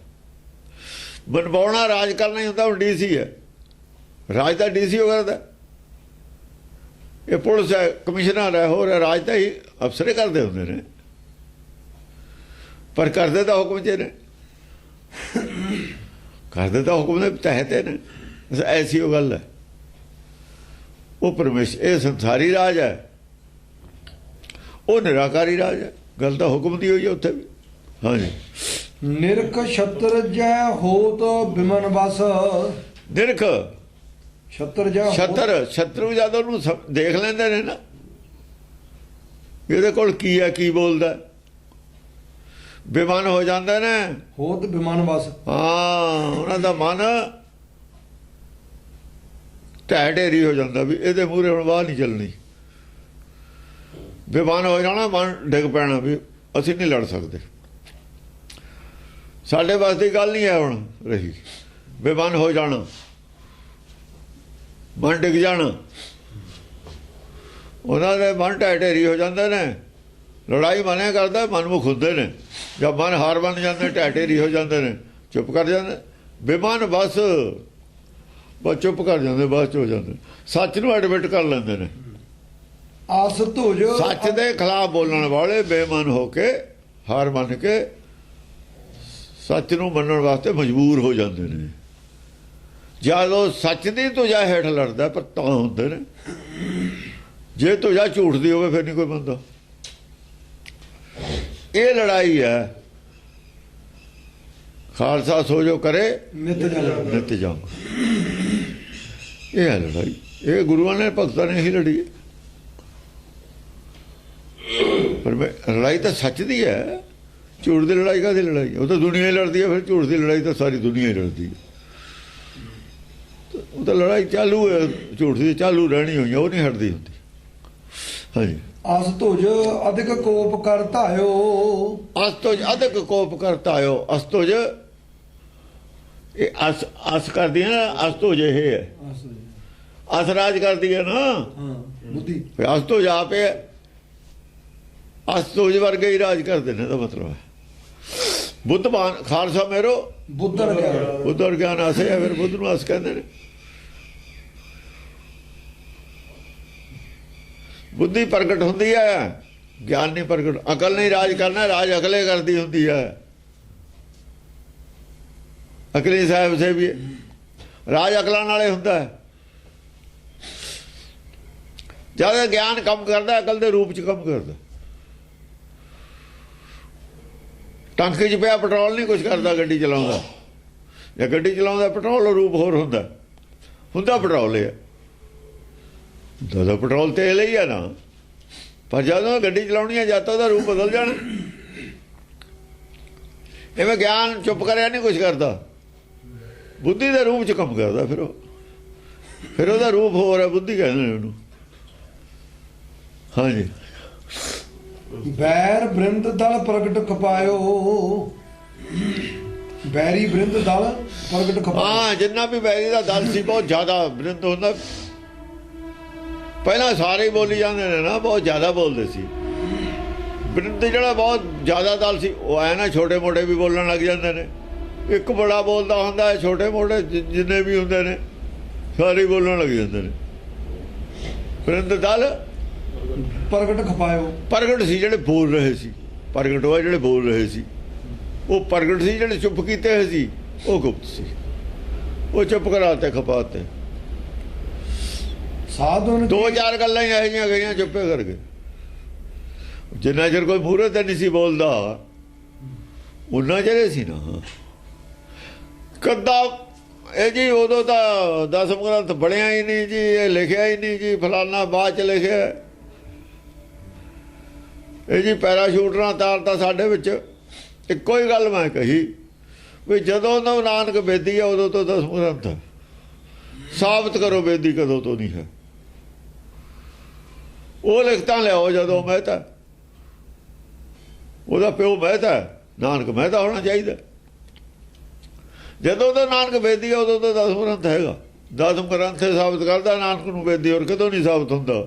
ਮਨਵਾਉਣਾ ਰਾਜ ਕਰਨਾ ਹੀ ਹੁੰਦਾ। ਹੁਣ ਡੀਸੀ ਹੈ, ਰਾਜ ਦਾ ਡੀਸੀ ਹੋ ਕਰਦਾ। ਇਹ ਪੁਲਿਸ ਹੈ, ਕਮਿਸ਼ਨਰ ਹੈ, ਹੋਰ ਰਾਜ ਤਾਂ ਹੀ ਅਫਸਰੇ ਕਰਦੇ ਹੁੰਦੇ ਨੇ, ਪਰ ਕਰਦੇ ਤਾਂ ਹੁਕਮ 'ਚ ਨੇ, ਕਰਦੇ ਤਾਂ ਹੁਕਮ ਦੇ ਤਹਿਤ ਨੇ। ਐਸੀ ਉਹ ਗੱਲ ਹੈ। ਉਹ ਪਰਮੇਸ਼ਰ, ਇਹ ਸੰਸਾਰੀ ਰਾਜ ਹੈ, ਉਹ ਨਿਰਾਕਾਰੀ ਰਾਜ ਹੈ। ਗੱਲ ਤਾਂ ਹੁਕਮ ਦੀ ਹੋਈ ਹੈ ਉੱਥੇ ਵੀ। ਹਾਂਜੀ, ਨਿਰਖ ਛਤਰ ਜੈ ਹੋਤ ਬਿਮਨ ਬਸ। ਨਿਰਖ ਛਤਰ ਜੈ ਛਤਰ, ਛਤਰੂ ਜਦ ਉਹਨੂੰ ਦੇਖ ਲੈਂਦੇ ਨੇ ਨਾ, ਇਹਦੇ ਕੋਲ ਕੀ ਹੈ, ਕੀ ਬੋਲਦਾ, ਬੇਮਨ ਹੋ ਜਾਂਦੇ ਨੇ। ਹੋਤ ਬਿਮਨ ਬਸ। ਹਾਂ, ਉਹਨਾਂ ਦਾ ਮਨ ਢਹਿ ਢੇਰੀ ਹੋ ਜਾਂਦਾ ਵੀ ਇਹਦੇ ਮੂਹਰੇ ਹੁਣ ਬਾਹਰ ਨਹੀਂ ਚੱਲਣੀ। ਬੇਮਨ ਹੋ ਜਾਣਾ, ਮਨ ਡਿੱਗ ਪੈਣਾ ਵੀ ਅਸੀਂ ਨਹੀਂ ਲੜ ਸਕਦੇ। ਸਾਡੇ ਵਾਸਤੇ ਗੱਲ ਨਹੀਂ ਹੈ ਹੁਣ ਰਹੀ। ਬੇਮਨ ਹੋ ਜਾਣਾ, ਮਨ ਡਿੱਗ ਜਾਣਾ। ਉਹਨਾਂ ਦੇ ਮਨ ਢਹਿ ਢੇਰੀ ਹੋ ਜਾਂਦੇ ਨੇ। ਲੜਾਈ ਮਨਿਆ ਕਰਦਾ, ਮਨਮੁਖ ਹੁੰਦੇ ਨੇ। ਜਦ ਮਨ ਹਾਰ ਬਣ ਜਾਂਦੇ, ਢਹਿ ਢੇਰੀ ਹੋ ਜਾਂਦੇ ਨੇ, ਚੁੱਪ ਕਰ ਜਾਂਦੇ। ਬੇਮਨ ਬਸ ਚੁੱਪ ਕਰ ਜਾਂਦੇ, ਬਸ ਚ ਹੋ ਜਾਂਦੇ। ਸੱਚ ਨੂੰ ਐਡਮਿਟ ਕਰ ਲੈਂਦੇ ਨੇ। ਆਸ ਧੁਜ, ਸੱਚ ਦੇ ਖਿਲਾਫ ਬੋਲਣ ਵਾਲੇ ਬੇਮਨ ਹੋ ਕੇ, ਹਾਰ ਮੰਨ ਕੇ ਸੱਚ ਨੂੰ ਮੰਨਣ ਵਾਸਤੇ ਮਜਬੂਰ ਹੋ ਜਾਂਦੇ ਨੇ। ਜਦੋਂ ਸੱਚ ਦੀ ਤੁਜਾ ਹੇਠ ਲੜਦਾ, ਪਰ ਤਾਂ ਹੁੰਦੇ ਨੇ। ਜੇ ਤੁਜਾ ਝੂਠ ਦੀ ਹੋਵੇ ਫਿਰ ਨਹੀਂ ਕੋਈ ਬੰਦਾ। ਇਹ ਲੜਾਈ ਹੈ। ਖਾਲਸਾ ਸੋ ਜੋ ਕਰੇ ਨਿਤ ਜਲ ਨਿਤ ਜੰਗ, ਇਹ ਹੈ ਲੜਾਈ। ਇਹ ਗੁਰੂਆਂ ਨੇ ਭਗਤਾਂ ਨੇ ਹੀ ਲੜੀ ਹੈ। ਪਰ ਲੜਾਈ ਤਾਂ ਸੱਚ ਦੀ ਹੈ, ਝੂਠ ਦੀ ਲੜਾਈ ਕਾਹਦੀ ਲੜਾਈ? ਉਹ ਤਾਂ ਦੁਨੀਆ ਹੀ ਲੜਦੀ ਹੈ, ਫਿਰ ਝੂਠ ਦੀ ਲੜਾਈ ਤਾਂ ਸਾਰੀ ਦੁਨੀਆ ਹੀ ਲੜਦੀ ਹੈ। ਉਹ ਤਾਂ ਲੜਾਈ ਚਾਲੂ ਹੈ, ਝੂਠ ਦੀ ਚਾਲੂ ਰਹਿਣੀ ਹੋਈ, ਉਹ ਨਹੀਂ ਹਟਦੀ ਹੁੰਦੀ। ਹਾਂਜੀ। ਅਸ ਤੁਜ ਅਧਿਕ ਕੋਪ ਕਰ ਧਾਇਓ, ਅਸ ਤੁਜ ਅਧਿਕ ਕੋਪ ਕਰਤਾ ਆਇਓ। ਅਸ ਤੁਜ, ਇਹ ਅਸ ਕਰਦੀ ਹੈ ਨਾ, ਅਸ ਤੁਜ ਇਹ ਹੈ, ਅਸ ਰਾਜ ਕਰਦੀ ਹੈ ਨਾ, ਹਾਂ ਬੁੱਧੀ। ਫਿਰ ਅਸ ਤੁਜ ਆਪੇ ਅਸ ਤੁਜ ਵਰਗੇ ਹੀ ਰਾਜ ਕਰਦੇ ਨੇ, ਦਾ ਮਤਲਬ ਹੈ। ਬੁੱਧਵਾਨ ਖਾਲਸਾ ਮੇਰੋ ਬੁੱਧਰ ਗਿਆ ਬੁੱਧਰ ਗਿਆਨ ਆਸੇ ਹੈ, ਫਿਰ ਬੁੱਧ ਨੂੰ ਅਸ ਕਹਿੰਦੇ ਨੇ। ਬੁੱਧੀ ਪ੍ਰਗਟ ਹੁੰਦੀ ਹੈ, ਗਿਆਨ ਨਹੀਂ ਪ੍ਰਗਟ। ਅਕਲ ਨਹੀਂ ਰਾਜ ਕਰਨਾ, ਰਾਜ ਅਕਲੇ ਕਰਦੀ ਹੁੰਦੀ ਹੈ। ਅਕਲੀ ਸਾਹਿਬ ਸੇ ਵੀ ਰਾਜ ਅਕਲਾਂ ਨਾਲੇ ਹੁੰਦਾ ਹੈ। ਜਦ ਗਿਆਨ ਕੰਮ ਕਰਦਾ, ਅਕਲ ਦੇ ਰੂਪ ਚ ਕੰਮ ਕਰਦਾ। ਟੰਕੀ 'ਚ ਪਿਆ ਪੈਟਰੋਲ ਨਹੀਂ ਕੁਝ ਕਰਦਾ ਗੱਡੀ ਚਲਾਉਂਦਾ। ਜੇ ਗੱਡੀ ਚਲਾਉਂਦਾ ਪੈਟਰੋਲ ਦਾ ਰੂਪ ਹੋਰ ਹੁੰਦਾ ਪੈਟਰੋਲ ਹੈ। ਜਦੋਂ ਪੈਟਰੋਲ ਤੇਲ ਹੀ ਹੈ ਨਾ, ਪਰ ਜਦੋਂ ਗੱਡੀ ਚਲਾਉਣੀ ਹੈ ਜਦ ਤਾਂ ਉਹਦਾ ਰੂਪ ਬਦਲ ਜਾਣਾ। ਐਵੇਂ ਗਿਆਨ ਚੁੱਪ ਕਰਿਆ ਨਹੀਂ ਕੁਝ ਕਰਦਾ, ਬੁੱਧੀ ਦੇ ਰੂਪ 'ਚ ਕੰਮ ਕਰਦਾ। ਫਿਰ ਉਹਦਾ ਰੂਪ ਹੋਰ ਹੈ, ਬੁੱਧੀ ਕਹਿੰਦੇ ਨੇ ਉਹਨੂੰ। ਹਾਂਜੀ। ਬੈਰ ਬ੍ਰਿੰਦ ਦਲ ਪ੍ਰਗਟ ਖਪਾਇਓ, ਬੈਰੀ ਬ੍ਰਿੰਦ ਦਲ ਪ੍ਰਗਟ ਖਪਾਇਓ। ਹਾਂ, ਜਿੰਨਾ ਵੀ ਬੈਰੀ ਦਾ ਦਲ ਸੀ ਬਹੁਤ ਜ਼ਿਆਦਾ ਬ੍ਰਿੰਦ ਹੁੰਦਾ। ਪਹਿਲਾਂ ਸਾਰੇ ਹੀ ਬੋਲੀ ਜਾਂਦੇ ਨੇ ਨਾ, ਬਹੁਤ ਜ਼ਿਆਦਾ ਬੋਲਦੇ ਸੀ। ਬ੍ਰਿੰਦ ਜਿਹੜਾ ਬਹੁਤ ਜ਼ਿਆਦਾ ਦਲ ਸੀ, ਉਹ ਆਇਆ ਨਾ, ਛੋਟੇ ਮੋਟੇ ਵੀ ਬੋਲਣ ਲੱਗ ਜਾਂਦੇ ਨੇ। ਇੱਕ ਬੜਾ ਬੋਲਦਾ ਹੁੰਦਾ ਹੈ, ਛੋਟੇ ਮੋਟੇ ਜਿੰਨੇ ਵੀ ਹੁੰਦੇ ਨੇ ਸਾਰੇ ਬੋਲਣ ਲੱਗ ਜਾਂਦੇ ਨੇ। ਬ੍ਰਿੰਦ ਦਲ ਪ੍ਰਗਟ ਖਪਾਇਓ, ਪ੍ਰਗਟ ਸੀ ਜਿਹੜੇ ਬੋਲ ਰਹੇ ਸੀ। ਪ੍ਰਗਟ ਹੋਏ ਜਿਹੜੇ ਬੋਲ ਰਹੇ ਸੀ, ਉਹ ਪ੍ਰਗਟ ਸੀ। ਜਿਹੜੇ ਚੁੱਪ ਕੀਤੇ ਹੋਏ ਸੀ ਉਹ ਗੁਪਤ ਸੀ। ਉਹ ਚੁੱਪ ਕਰਾਤੇ, ਖਪਾਤੇ। ਸਾਧਨ ਦੋ ਚਾਰ ਗੱਲਾਂ ਹੀ ਇਹੋ ਜਿਹੀਆਂ ਗਈਆਂ ਚੁੱਪੇ ਕਰਕੇ। ਜਿੰਨਾ ਚਿਰ ਕੋਈ ਮੂਹਰੇ ਤੇ ਨਹੀਂ ਸੀ ਬੋਲਦਾ, ਉਹਨਾਂ ਚਿਰ ਸੀ ਨਾ। ਕੱਦਾ ਇਹ ਜੀ ਉਦੋਂ ਤਾਂ ਦਸਮ ਗ੍ਰੰਥ ਬਣਿਆ ਹੀ ਨਹੀਂ ਜੀ, ਇਹ ਲਿਖਿਆ ਹੀ ਨਹੀਂ ਜੀ, ਫਲਾਨਾ ਬਾਅਦ ਚ ਲਿਖਿਆ। ਇਹ ਜੀ ਪੈਰਾਸ਼ੂਟਰਾਂ ਤਾਰਤਾ ਸਾਡੇ ਵਿੱਚ। ਇੱਕੋ ਹੀ ਗੱਲ ਮੈਂ ਕਹੀ ਵੀ ਜਦੋਂ ਦਾ ਨਾਨਕ ਬੇਦੀ ਹੈ ਉਦੋਂ ਤੋਂ ਦਸਮ ਗ੍ਰੰਥ ਹੈ। ਸਾਬਤ ਕਰੋ ਬੇਦੀ ਕਦੋਂ ਤੋਂ ਨਹੀਂ ਹੈ। ਉਹ ਲਿਖਤਾਂ ਲਿਆਓ ਜਦੋਂ ਮਹਿਤਾ, ਉਹਦਾ ਪਿਓ ਮਹਿਤਾ, ਨਾਨਕ ਮਹਿਤਾ ਹੋਣਾ ਚਾਹੀਦਾ। ਜਦੋਂ ਦਾ ਨਾਨਕ ਬੇਦੀ ਹੈ ਉਦੋਂ ਤਾਂ ਦਸਮ ਗ੍ਰੰਥ ਹੈਗਾ। ਦਸਮ ਗ੍ਰੰਥ ਸਾਬਤ ਕਰਦਾ ਨਾਨਕ ਨੂੰ ਬੇਦੀ, ਹੋਰ ਕਦੋਂ ਨਹੀਂ ਸਾਬਤ ਹੁੰਦਾ।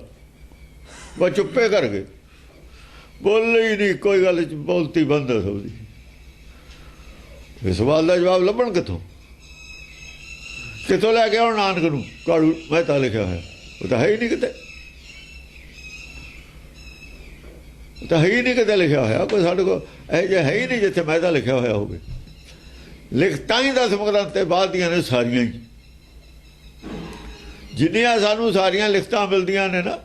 ਬਸ ਚੁੱਪੇ ਕਰ ਗਏ, ਬੋਲੇ ਹੀ ਨਹੀਂ। ਕੋਈ ਗੱਲ ਚ ਬੋਲਤੀ ਬੰਦ ਹੈ ਸਭ ਦੀ। ਇਸ ਸਵਾਲ ਦਾ ਜਵਾਬ ਲੱਭਣ ਕਿੱਥੋਂ ਲੈ ਕੇ ਆਉਣ? ਨਾਨਕ ਨੂੰ ਕਾਲੂ ਮਹਿਤਾ ਲਿਖਿਆ ਹੋਇਆ, ਉਹ ਤਾਂ ਹੈ ਹੀ ਨਹੀਂ ਕਿਤੇ। ਉਹ ਤਾਂ ਹੈ ਹੀ ਨਹੀਂ ਕਿਤੇ ਲਿਖਿਆ ਹੋਇਆ ਕੋਈ ਸਾਡੇ ਕੋਲ। ਇਹ ਜਿਹਾ ਹੈ ਹੀ ਨਹੀਂ ਜਿੱਥੇ ਮਹਿਤਾ ਲਿਖਿਆ ਹੋਇਆ ਹੋਵੇ। ਲਿਖਤਾਂ ਹੀ ਦਸਮ ਗ੍ਰੰਥ ਤੇ ਬਾਅਦ ਦੀਆਂ ਨੇ ਸਾਰੀਆਂ ਹੀ। ਜਿੰਨੀਆਂ ਸਾਨੂੰ ਸਾਰੀਆਂ ਲਿਖਤਾਂ ਮਿਲਦੀਆਂ ਨੇ ਨਾ,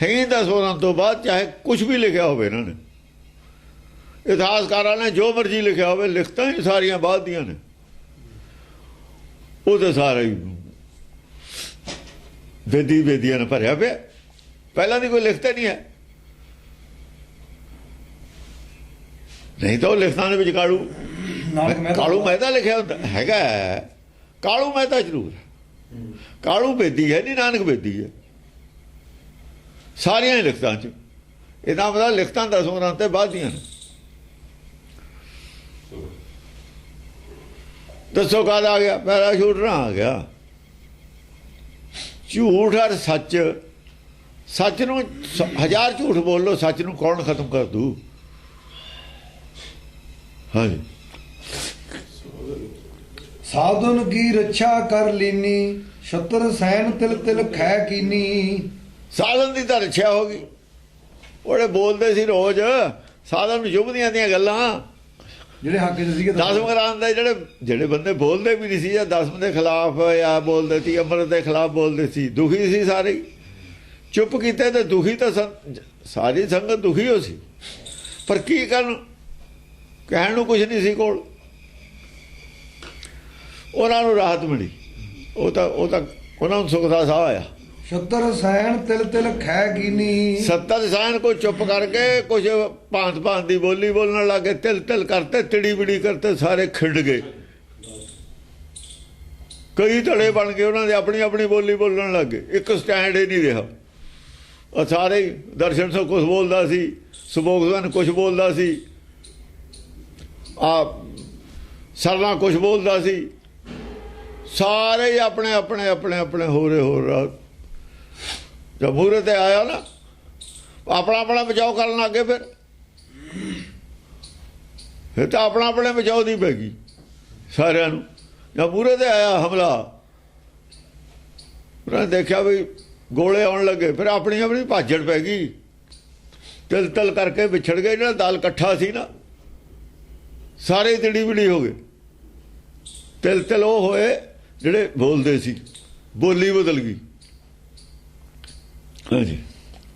ਹੈ ਹੀ ਦਸਮ ਗ੍ਰੰਥ ਤੋਂ ਬਾਅਦ, ਚਾਹੇ ਕੁਝ ਵੀ ਲਿਖਿਆ ਹੋਵੇ ਇਹਨਾਂ ਨੇ। ਇਤਿਹਾਸਕਾਰਾਂ ਨੇ ਜੋ ਮਰਜ਼ੀ ਲਿਖਿਆ ਹੋਵੇ, ਲਿਖਤਾਂ ਹੀ ਸਾਰੀਆਂ ਬਾਅਦ ਦੀਆਂ ਨੇ। ਉਹ ਤਾਂ ਸਾਰਾ ਹੀ ਬੇਦੀਆਂ ਨੇ ਭਰਿਆ ਪਿਆ। ਪਹਿਲਾਂ ਦੀ ਕੋਈ ਲਿਖਤ ਨਹੀਂ ਹੈ। ਨਹੀਂ ਤਾਂ ਉਹ ਲਿਖਤਾਂ ਦੇ ਵਿੱਚ ਕਾਲੂ ਮਹਿਤਾ ਲਿਖਿਆ ਹੁੰਦਾ ਹੈਗਾ। ਕਾਲੂ ਮਹਿਤਾ ਜ਼ਰੂਰ, ਕਾਲੂ ਬੇਦੀ ਹੈ ਨਹੀਂ, ਨਾਨਕ ਬੇਦੀ ਹੈ ਸਾਰੀਆਂ ਹੀ ਲਿਖਤਾਂ 'ਚ। ਇਹਦਾ ਮਤਲਬ ਲਿਖਤਾਂ ਦਸਮ ਗ੍ਰੰਥ ਤੇ ਬਾਅਦ ਦੀਆਂ ਨੇ। ਦੱਸੋ ਕਦ ਆ ਗਿਆ? ਪੈਰਾਸ਼ੂਟਰਾਂ ਆ ਗਿਆ। ਝੂਠ ਔਰ ਸੱਚ, ਸੱਚ ਨੂੰ 1000 ਝੂਠ ਬੋਲ ਲੋ, ਸੱਚ ਨੂੰ ਕੌਣ ਖਤਮ ਕਰ ਦੂ? ਹਾਂਜੀ। ਸਾਧਨ ਕੀ ਰੱਛਾ ਕਰ ਲੀਨੀ, ਛਤਰ ਸੈਨ ਤਿਲ ਤਿਲ ਖੈ ਕੀਨੀ। ਸਾਧਨ ਦੀ ਤਾਂ ਰੱਛਿਆ ਹੋ ਗਈ। ਉਹਦੇ ਬੋਲਦੇ ਸੀ ਰੋਜ਼, ਸਾਧਨ ਨੂੰ ਸ਼ੁਭਦੀਆਂ ਦੀਆਂ ਗੱਲਾਂ। ਜਿਹੜੇ ਹੱਕ ਚ ਸੀਗੇ ਦਸਮ ਗ੍ਰੰਥ ਦੇ ਜਿਹੜੇ ਬੰਦੇ ਬੋਲਦੇ ਵੀ ਨਹੀਂ ਸੀ, ਜਾਂ ਦਸਮ ਦੇ ਖਿਲਾਫ ਜਾਂ ਬੋਲਦੇ ਸੀ, ਅੰਮ੍ਰਿਤ ਦੇ ਖਿਲਾਫ ਬੋਲਦੇ ਸੀ, ਦੁਖੀ ਸੀ ਸਾਰੇ। ਚੁੱਪ ਕੀਤੇ ਤੇ ਦੁਖੀ ਤਾਂ ਸਾਰੀ ਸੰਗਤ ਦੁਖੀ ਹੋ ਸੀ। ਪਰ ਕੀ ਕਰਨ, ਕਹਿਣ ਨੂੰ ਕੁਝ ਨਹੀਂ ਸੀ ਕੋਲ। ਉਹਨਾਂ ਨੂੰ ਰਾਹਤ ਮਿਲੀ, ਉਹ ਤਾਂ ਉਹਨਾਂ ਨੂੰ ਸੁੱਖ ਦਾ ਸਾਹ ਆਇਆ। ਛਤਰ ਸੈਣ ਤਿਲ ਤਿਲ ਖੈ ਗੀਨੀ। ਸੱਤਰ ਸੈਨ ਕੋਈ ਚੁੱਪ ਕਰਕੇ ਕੁਝ ਭਾਂਤ ਭਾਂਤ ਦੀ ਬੋਲੀ ਬੋਲਣ ਲੱਗੇ, ਤਿਲ ਤਿਲ ਕਰਤੇ, ਤਿੜੀ ਬਿੜੀ ਕਰਤੇ, ਸਾਰੇ ਖਿੰਡ ਗਏ। ਕਈ ਧੜੇ ਬਣ ਗਏ ਉਹਨਾਂ ਦੇ, ਆਪਣੀ ਆਪਣੀ ਬੋਲੀ ਬੋਲਣ ਲੱਗੇ, ਇੱਕ ਸਟੈਂਡ ਹੀ ਨਹੀਂ ਰਿਹਾ। ਉਹ ਸਾਰੇ ਦਰਸ਼ਨ ਸਿੰਘ ਕੁਛ ਬੋਲਦਾ ਸੀ, ਸੁਬੋਧਨ ਕੁਛ ਬੋਲਦਾ ਸੀ, ਸਰਨਾ ਕੁਛ ਬੋਲਦਾ ਸੀ, ਸਾਰੇ ਹੀ ਆਪਣੇ ਆਪਣੇ ਆਪਣੇ ਆਪਣੇ ਹੋ ਰਹੇ। ਜਦ ਮੂਹਰੇ ਤੇ ਆਇਆ ਨਾ, ਆਪਣਾ ਆਪਣਾ ਬਚਾਓ ਕਰਨ ਲੱਗੇ। ਫਿਰ ਤਾਂ ਆਪਣਾ ਆਪਣੇ ਬਚਾਓ ਦੀ ਪੈ ਗਈ ਸਾਰਿਆਂ ਨੂੰ। ਜਦ ਮੂਹਰੇ ਤੇ ਆਇਆ ਹਮਲਾ, ਉਹਨਾਂ ਨੇ ਦੇਖਿਆ ਵੀ ਗੋਲੇ ਆਉਣ ਲੱਗੇ, ਫਿਰ ਆਪਣੀ ਆਪਣੀ ਭਾਜੜ ਪੈ ਗਈ। ਤਿਲ ਤਿਲ ਕਰਕੇ ਵਿਛੜ ਗਏ। ਜਿਹੜਾ ਦਲ ਇਕੱਠਾ ਸੀ ਨਾ, ਸਾਰੇ ਤਿੜੀ ਬਿੜੀ ਹੋ ਗਏ। ਤਿਲ ਤਿਲ ਉਹ ਹੋਏ ਜਿਹੜੇ ਬੋਲਦੇ ਸੀ, ਬੋਲੀ ਬਦਲ ਗਈ। ਹਾਂਜੀ,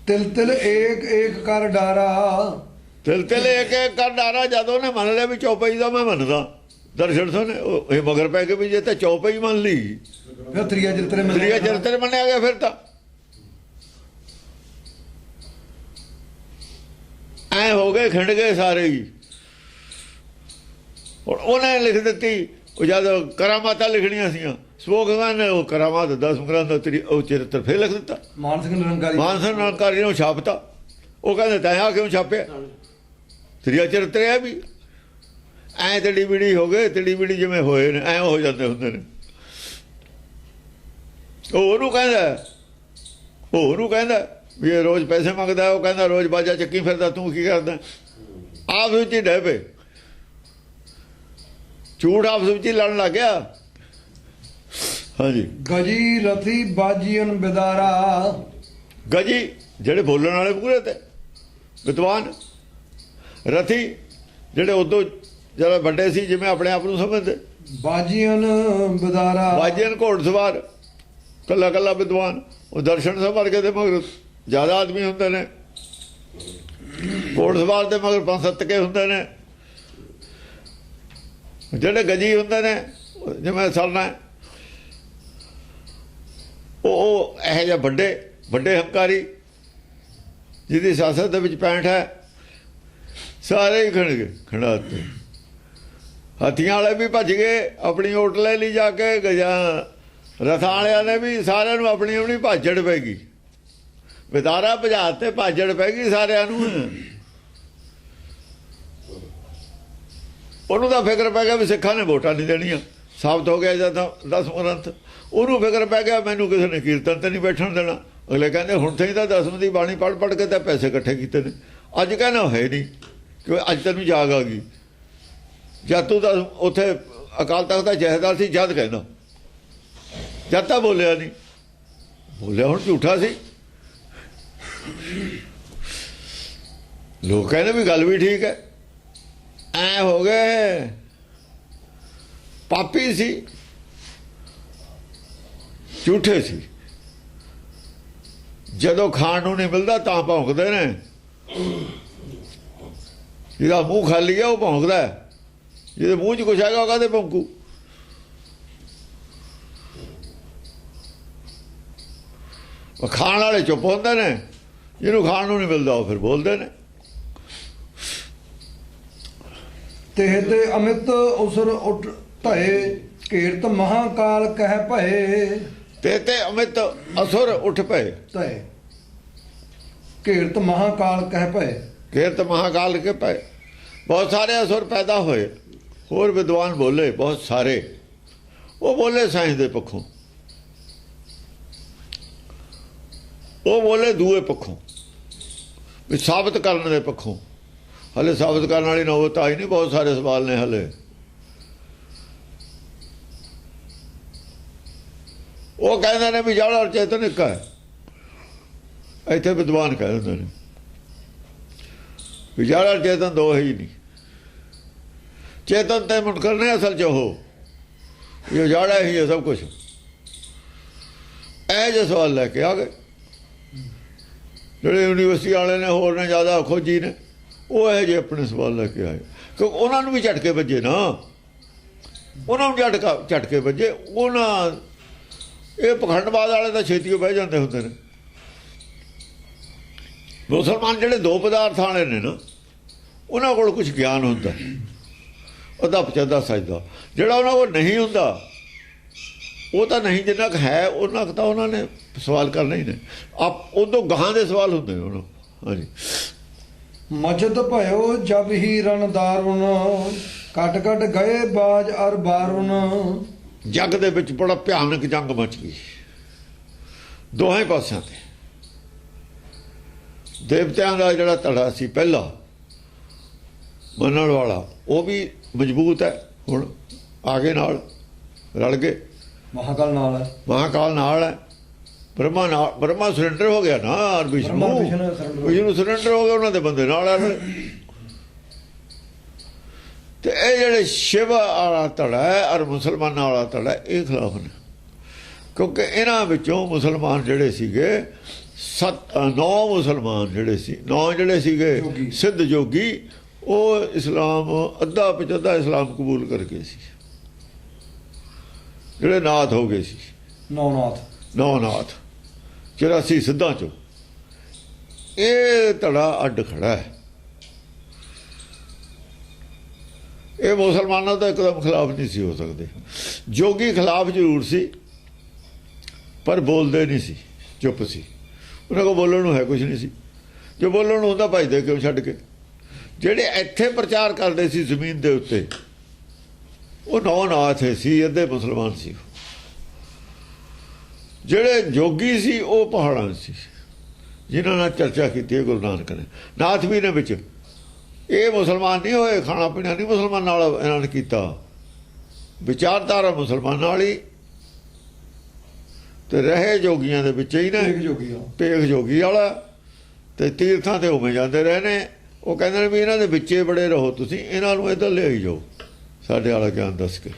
ਤਿਲ ਤਿਲ ਏਕ ਏਕ ਕਰ ਡਾਰਾ। ਤਿਲ ਤਿਲ ਇੱਕ ਇੱਕ ਕਰ ਡਾਰਾ। ਜਦੋਂ ਉਹਨੇ ਮੰਨ ਲਿਆ ਵੀ ਚੌਪਈ ਦਾ ਮੈਂ ਮੰਨਦਾ, ਦਰਸ਼ਨ ਸਿੰਘ ਨੇ ਇਹ ਮਗਰ ਪੈ ਕੇ ਵੀ ਜੇ ਤਾਂ ਚੌਪਈ ਮੰਨ ਲਈ, ਫਿਰ ਤ੍ਰਿਆ ਚਰਿਤਰੇ ਮੰਨਿਆ ਗਿਆ। ਫਿਰ ਤਾਂ ਐ ਹੋ ਗਏ, ਖਿੰਡ ਗਏ ਸਾਰੇ ਹੀ। ਹੁਣ ਉਹਨੇ ਲਿਖ ਦਿੱਤੀ, ਉਹ ਜਦ ਕਰਾਮਾਤਾਂ ਲਿਖਣੀਆਂ ਸੀਆਂ, ਸਪੋਕਸਮੈਨ ਨੇ ਉਹ ਕਰਾਮਾਤ 10 ਗ੍ਰੰਥ ਉਹ ਚਰਿੱਤਰ ਫਿਰ ਲਿਖ ਦਿੱਤਾ। ਮਾਨ ਸਿੰਘ ਨਿਰੰਕਾਰੀ ਨੇ ਛਾਪਤਾ। ਉਹ ਕਹਿੰਦੇ ਤੈਂ ਆ ਕਿਉਂ ਛਾਪਿਆ, ਤ੍ਰਿਆ ਚਰਿੱਤਰ ਹੈ ਵੀ। ਐਂ ਤੜੀ ਬਿੜੀ ਹੋ ਗਏ, ਤੜੀ ਬਿੜੀ ਜਿਵੇਂ ਹੋਏ ਨੇ ਐਂ ਹੋ ਜਾਂਦੇ ਹੁੰਦੇ ਨੇ। ਉਹਨੂੰ ਕਹਿੰਦਾ ਵੀ ਇਹ ਰੋਜ਼ ਪੈਸੇ ਮੰਗਦਾ। ਉਹ ਕਹਿੰਦਾ ਰੋਜ਼ ਬਾਜਾ ਚੱਕੀ ਫਿਰਦਾ, ਤੂੰ ਕੀ ਕਰਦਾ। ਆਪਸ ਵਿੱਚ ਹੀ ਡਹਿ ਪਏ, ਝੂਠ ਆਪਸ ਵਿੱਚ ਹੀ ਲੜਨ ਲੱਗ ਗਿਆ। ਹਾਂਜੀ, ਗਜੀ ਰਥੀ ਬਾਜੀਨ ਬਿਦਾਰਾ। ਗਜੀ ਜਿਹੜੇ ਬੋਲਣ ਵਾਲੇ ਪੂਰੇ ਤੇ ਵਿਦਵਾਨ, ਰਥੀ ਜਿਹੜੇ ਉਦੋਂ ਜਿਹੜੇ ਵੱਡੇ ਸੀ, ਜਿਵੇਂ ਆਪਣੇ ਆਪ ਨੂੰ ਸਮਝਦੇ। ਬਾਜੀਨ ਬਿਦਾਰਾ, ਬਾਜੀਨ ਘੋੜਸਵਾਰ, ਕੱਲਾ ਕੱਲਾ ਵਿਦਵਾਨ। ਉਹ ਦਰਸ਼ਨ ਸਿੰਘ ਵਰਗੇ ਦੇ ਮਗਰ ਜ਼ਿਆਦਾ ਆਦਮੀ ਹੁੰਦੇ ਨੇ, ਘੋੜਸਵਾਰ ਦੇ ਮਗਰ 5-7 ਕੇ ਹੁੰਦੇ ਨੇ। ਜਿਹੜੇ ਗਜੀ ਹੁੰਦੇ ਨੇ, ਜਿਵੇਂ ਸਰਨਾ, ਉਹ ਇਹੋ ਜਿਹੇ ਵੱਡੇ ਹੰਕਾਰੀ ਜਿਹਦੀ ਸਿਆਸਤ ਦੇ ਵਿੱਚ ਪੈਂਠ ਹੈ, ਸਾਰੇ ਹੀ ਖੜਾਤੇ। ਹਾਥੀਆਂ ਵਾਲੇ ਵੀ ਭੱਜ ਗਏ, ਆਪਣੀ ਓਟ ਲੈ ਲਈ ਜਾ ਕੇ। ਰਥਾਂ ਵਾਲਿਆਂ ਨੇ ਵੀ ਸਾਰਿਆਂ ਨੂੰ ਆਪਣੀ ਆਪਣੀ ਭਾਜੜ ਪੈ ਗਈ। ਵਿਦਾਰਾ ਭਜਾ ਤੇ ਭਾਜੜ ਪੈ ਗਈ ਸਾਰਿਆਂ ਨੂੰ। ਉਹਨੂੰ ਤਾਂ ਫਿਕਰ ਪੈ ਗਿਆ ਵੀ ਸਿੱਖਾਂ ਨੇ ਵੋਟਾਂ ਨਹੀਂ ਦੇਣੀਆਂ, ਸਾਬਤ ਹੋ ਗਿਆ ਜਦ 10 ਗ੍ਰੰਥ। ਉਹਨੂੰ ਫਿਕਰ ਪੈ ਗਿਆ ਮੈਨੂੰ ਕਿਸੇ ਨੇ ਕੀਰਤਨ ਤੇ ਨਹੀਂ ਬੈਠਣ ਦੇਣਾ। ਅਗਲੇ ਕਹਿੰਦੇ ਹੁਣ ਤੇ ਤਾਂ 10ਵੀਂ ਦੀ ਬਾਣੀ ਪੜ੍ਹ ਕੇ ਤਾਂ ਪੈਸੇ ਇਕੱਠੇ ਕੀਤੇ ਨੇ, ਅੱਜ ਕਹਿੰਦਾ ਹੈ ਨਹੀਂ ਕਿ ਅੱਜ ਤੈਨੂੰ ਜਾਗ ਆ ਗਈ। ਜਦ ਤੂੰ ਤਾਂ ਉੱਥੇ ਅਕਾਲ ਤਖਤ ਦਾ ਜਥੇਦਾਰ ਸੀ, ਜਦ ਕਹਿੰਦਾ, ਜਦ ਤਾਂ ਬੋਲਿਆ ਨਹੀਂ। ਬੋਲਿਆ ਹੁਣ ਝੂਠਾ ਸੀ। ਲੋਕ ਕਹਿੰਦੇ ਵੀ ਗੱਲ ਵੀ ਠੀਕ ਹੈ। ਐ ਹੋ ਗਏ, ਪਾਪੀ ਸੀ, ਝੂਠੇ ਸੀ। ਜਦੋਂ ਖਾਣ ਨੂੰ ਨਹੀਂ ਮਿਲਦਾ ਤਾਂ ਭੌਂਕਦੇ ਨੇ। ਜਿਹਦਾ ਮੂੰਹ ਖਾਲੀ ਹੈ ਉਹ ਭੌਂਕਦਾ, ਜਿਹਦੇ ਮੂੰਹ 'ਚ ਕੁਛ ਹੈਗਾ ਉਹ ਕਹਿੰਦੇ ਭੌਂਕੂ। ਖਾਣ ਵਾਲੇ ਚੁੱਪ ਹੁੰਦੇ ਨੇ, ਜਿਹਨੂੰ ਖਾਣ ਨੂੰ ਨਹੀਂ ਮਿਲਦਾ ਉਹ ਫਿਰ ਬੋਲਦੇ ਨੇ। ਤੇ ਅਮਿਤ ਉਸਰ ਉੱਠ ਧਏ, ਕੀਰਤ ਮਹਾਕਾਲ ਕਹਿ ਭਏ। ਤੇ ਅਮਿਤ ਅਸੁਰ ਉੱਠ ਪਏ, ਧਏ ਕੀਰਤ ਮਹਾਕਾਲ ਕਹਿ ਭਏ। ਕੀਰਤ ਮਹਾਕਾਲ ਕੇ ਪਏ। ਬਹੁਤ ਸਾਰੇ ਅਸੁਰ ਪੈਦਾ ਹੋਏ, ਹੋਰ ਵਿਦਵਾਨ ਬੋਲੇ ਬਹੁਤ ਸਾਰੇ। ਉਹ ਬੋਲੇ ਸਾਇੰਸ ਦੇ ਪੱਖੋਂ, ਉਹ ਬੋਲੇ ਦੂਏ ਪੱਖੋਂ, ਵੀ ਸਾਬਤ ਕਰਨ ਦੇ ਪੱਖੋਂ। ਹਲੇ ਸਾਬਤ ਕਰਨ ਵਾਲੀ ਨੌਬਤ ਆਈ ਨਹੀਂ, ਬਹੁਤ ਸਾਰੇ ਸਵਾਲ ਨੇ ਹਲੇ। ਉਹ ਕਹਿੰਦੇ ਨੇ ਵੀ ਜੜ ਔਰ ਚੇਤਨ ਇੱਕ ਹੈ। ਇੱਥੇ ਵਿਦਵਾਨ ਕਹਿ ਦਿੰਦੇ ਨੇ ਵੀ ਜੜ ਔਰ ਚੇਤਨ ਦੋ ਹੀ ਨਹੀਂ। ਚੇਤਨ ਤੇ ਮੁਨਕਰ ਨੇ ਅਸਲ 'ਚ ਉਹ ਜੜ ਹੈ ਹੀ ਹੈ ਸਭ ਕੁਛ। ਇਹ ਜਿਹੇ ਸਵਾਲ ਲੈ ਕੇ ਆ ਗਏ ਜਿਹੜੇ ਯੂਨੀਵਰਸਿਟੀ ਵਾਲੇ ਨੇ, ਹੋਰ ਨੇ ਜ਼ਿਆਦਾ ਖੋਜੀ ਨੇ। ਉਹ ਇਹੋ ਜਿਹੇ ਆਪਣੇ ਸਵਾਲ ਲੈ ਕੇ ਆਏ, ਕਿਉਂਕਿ ਉਹਨਾਂ ਨੂੰ ਵੀ ਝਟਕੇ ਵੱਜੇ ਨਾ, ਉਹਨਾਂ ਨੂੰ ਝਟਕੇ ਵੱਜੇ। ਉਹਨਾਂ ਇਹ ਪਖੰਡਵਾਦ ਵਾਲੇ ਤਾਂ ਛੇਤੀ ਬਹਿ ਜਾਂਦੇ ਹੁੰਦੇ ਨੇ। ਮੁਸਲਮਾਨ ਜਿਹੜੇ ਦੋ ਪਦਾਰਥ ਵਾਲੇ ਨੇ ਨਾ, ਉਹਨਾਂ ਕੋਲ ਕੁਝ ਗਿਆਨ ਹੁੰਦਾ, ਉਹਦਾ ਪਚਦਾ ਸਜਦਾ। ਜਿਹੜਾ ਉਹਨਾਂ ਕੋਲ ਨਹੀਂ ਹੁੰਦਾ, ਉਹ ਤਾਂ ਨਹੀਂ, ਜਿੰਨਾ ਕੁ ਹੈ ਉਹਨਾਂ ਕੁ ਤਾਂ ਉਹਨਾਂ ਨੇ ਸਵਾਲ ਕਰਨਾ ਹੀ ਨੇ। ਉਦੋਂ ਗਾਹਾਂ ਦੇ ਸਵਾਲ ਹੁੰਦੇ ਨੇ ਉਹਨਾਂ। ਹਾਂਜੀ। ਮਜਦ ਭਇਓ ਜਬ ਹੀ ਰਣਦਾਰੁਨ, ਕਟ ਕਟ ਗਏ ਬਾਜ ਅਰ ਬਾਰੁਨ। ਜੱਗ ਦੇ ਵਿੱਚ ਬੜਾ ਭਿਆਨਕ ਜੰਗ ਮਚ ਗਈ ਦੋਹਾਂ ਪਾਸਿਆਂ ਤੇ। ਦੇਵਤਿਆਂ ਦਾ ਜਿਹੜਾ ਧੜਾ ਸੀ ਪਹਿਲਾ ਮੰਨਣ ਵਾਲਾ, ਉਹ ਵੀ ਮਜ਼ਬੂਤ ਹੈ, ਹੁਣ ਆਗੇ ਨਾਲ ਰਲ ਗਏ। ਮਹਾਕਾਲ ਨਾਲ ਹੈ, ਮਹਾਕਾਲ ਨਾਲ ਹੈ, ਬ੍ਰਹਮਾ ਨਾਲ। ਬ੍ਰਹਮਾ ਸਰੈਂਡਰ ਹੋ ਗਿਆ ਨਾ, ਵਿਸ਼ਨੂੰ ਸਰੈਂਡਰ ਹੋ ਗਿਆ, ਉਹਨਾਂ ਦੇ ਬੰਦੇ ਨਾਲ ਆ ਰਹੇ। ਤੇ ਇਹ ਜਿਹੜੇ ਸ਼ਿਵ ਵਾਲਾ ਧੜਾ ਹੈ ਔਰ ਮੁਸਲਮਾਨਾਂ ਵਾਲਾ ਧੜਾ, ਇਹ ਖਿਲਾਫ ਨੇ। ਕਿਉਂਕਿ ਇਹਨਾਂ ਵਿੱਚੋਂ ਮੁਸਲਮਾਨ ਜਿਹੜੇ ਸੀਗੇ 9 ਮੁਸਲਮਾਨ ਜਿਹੜੇ ਸੀ, 9 ਜਿਹੜੇ ਸੀਗੇ ਸਿੱਧ ਜੋਗੀ, ਉਹ ਇਸਲਾਮ ਅੱਧਾ ਪਚੱਧਾ ਇਸਲਾਮ ਕਬੂਲ ਕਰ ਗਏ ਸੀ, ਜਿਹੜੇ ਨਾਥ ਹੋ ਗਏ ਸੀ। ਨੌ ਨਾਥ 84 ਸਿੱਧਾਂ ਚੋਂ ਇਹ ਧੜਾ ਅੱਡ ਖੜਾ ਹੈ। ਇਹ ਮੁਸਲਮਾਨਾਂ ਦਾ ਇੱਕਦਮ ਖਿਲਾਫ ਨਹੀਂ ਸੀ ਹੋ ਸਕਦੇ। ਜੋਗੀ ਖਿਲਾਫ ਜ਼ਰੂਰ ਸੀ, ਪਰ ਬੋਲਦੇ ਨਹੀਂ ਸੀ, ਚੁੱਪ ਸੀ। ਉਹਨਾਂ ਕੋਲ ਬੋਲਣ ਨੂੰ ਹੈ ਕੁਝ ਨਹੀਂ ਸੀ। ਜੋ ਬੋਲਣ ਨੂੰ ਹੁੰਦਾ ਭਜਦੇ ਕਿਉਂ ਛੱਡ ਕੇ। ਜਿਹੜੇ ਇੱਥੇ ਪ੍ਰਚਾਰ ਕਰਦੇ ਸੀ ਜ਼ਮੀਨ ਦੇ ਉੱਤੇ, ਉਹ 9 ਨਾਥ ਸੀ, ਅੱਧੇ ਮੁਸਲਮਾਨ ਸੀ। ਜਿਹੜੇ ਜੋਗੀ ਸੀ ਉਹ ਪਹਾੜਾਂ ਸੀ, ਜਿਨ੍ਹਾਂ ਨਾਲ ਚਰਚਾ ਕੀਤੀ ਹੈ ਗੁਰੂ ਨਾਨਕ ਨੇ। ਨਾਥ ਵੀ ਨੇ ਵਿੱਚ। ਇਹ ਮੁਸਲਮਾਨ ਨਹੀਂ ਹੋਏ, ਖਾਣਾ ਪੀਣਾ ਨਹੀਂ ਮੁਸਲਮਾਨ ਨਾਲ ਇਹਨਾਂ ਨੇ ਕੀਤਾ, ਵਿਚਾਰਧਾਰਾ ਮੁਸਲਮਾਨਾਂ ਵਾਲੀ। ਤੇ ਰਹੇ ਜੋਗੀਆਂ ਦੇ ਵਿੱਚ ਹੀ ਨੇ, ਪੇਖ ਜੋਗੀ ਵਾਲਾ। ਤੇ ਤੀਰਥਾਂ ਤੇ ਉਵੇਂ ਜਾਂਦੇ ਰਹੇ ਨੇ। ਉਹ ਕਹਿੰਦੇ ਨੇ ਵੀ ਇਹਨਾਂ ਦੇ ਵਿੱਚੇ ਬੜੇ ਰਹੋ ਤੁਸੀਂ, ਇਹਨਾਂ ਨੂੰ ਇੱਧਰ ਲਿਆਈ ਜਾਓ ਸਾਡੇ ਵਾਲਾ ਗਿਆਨ ਦੱਸ ਕੇ।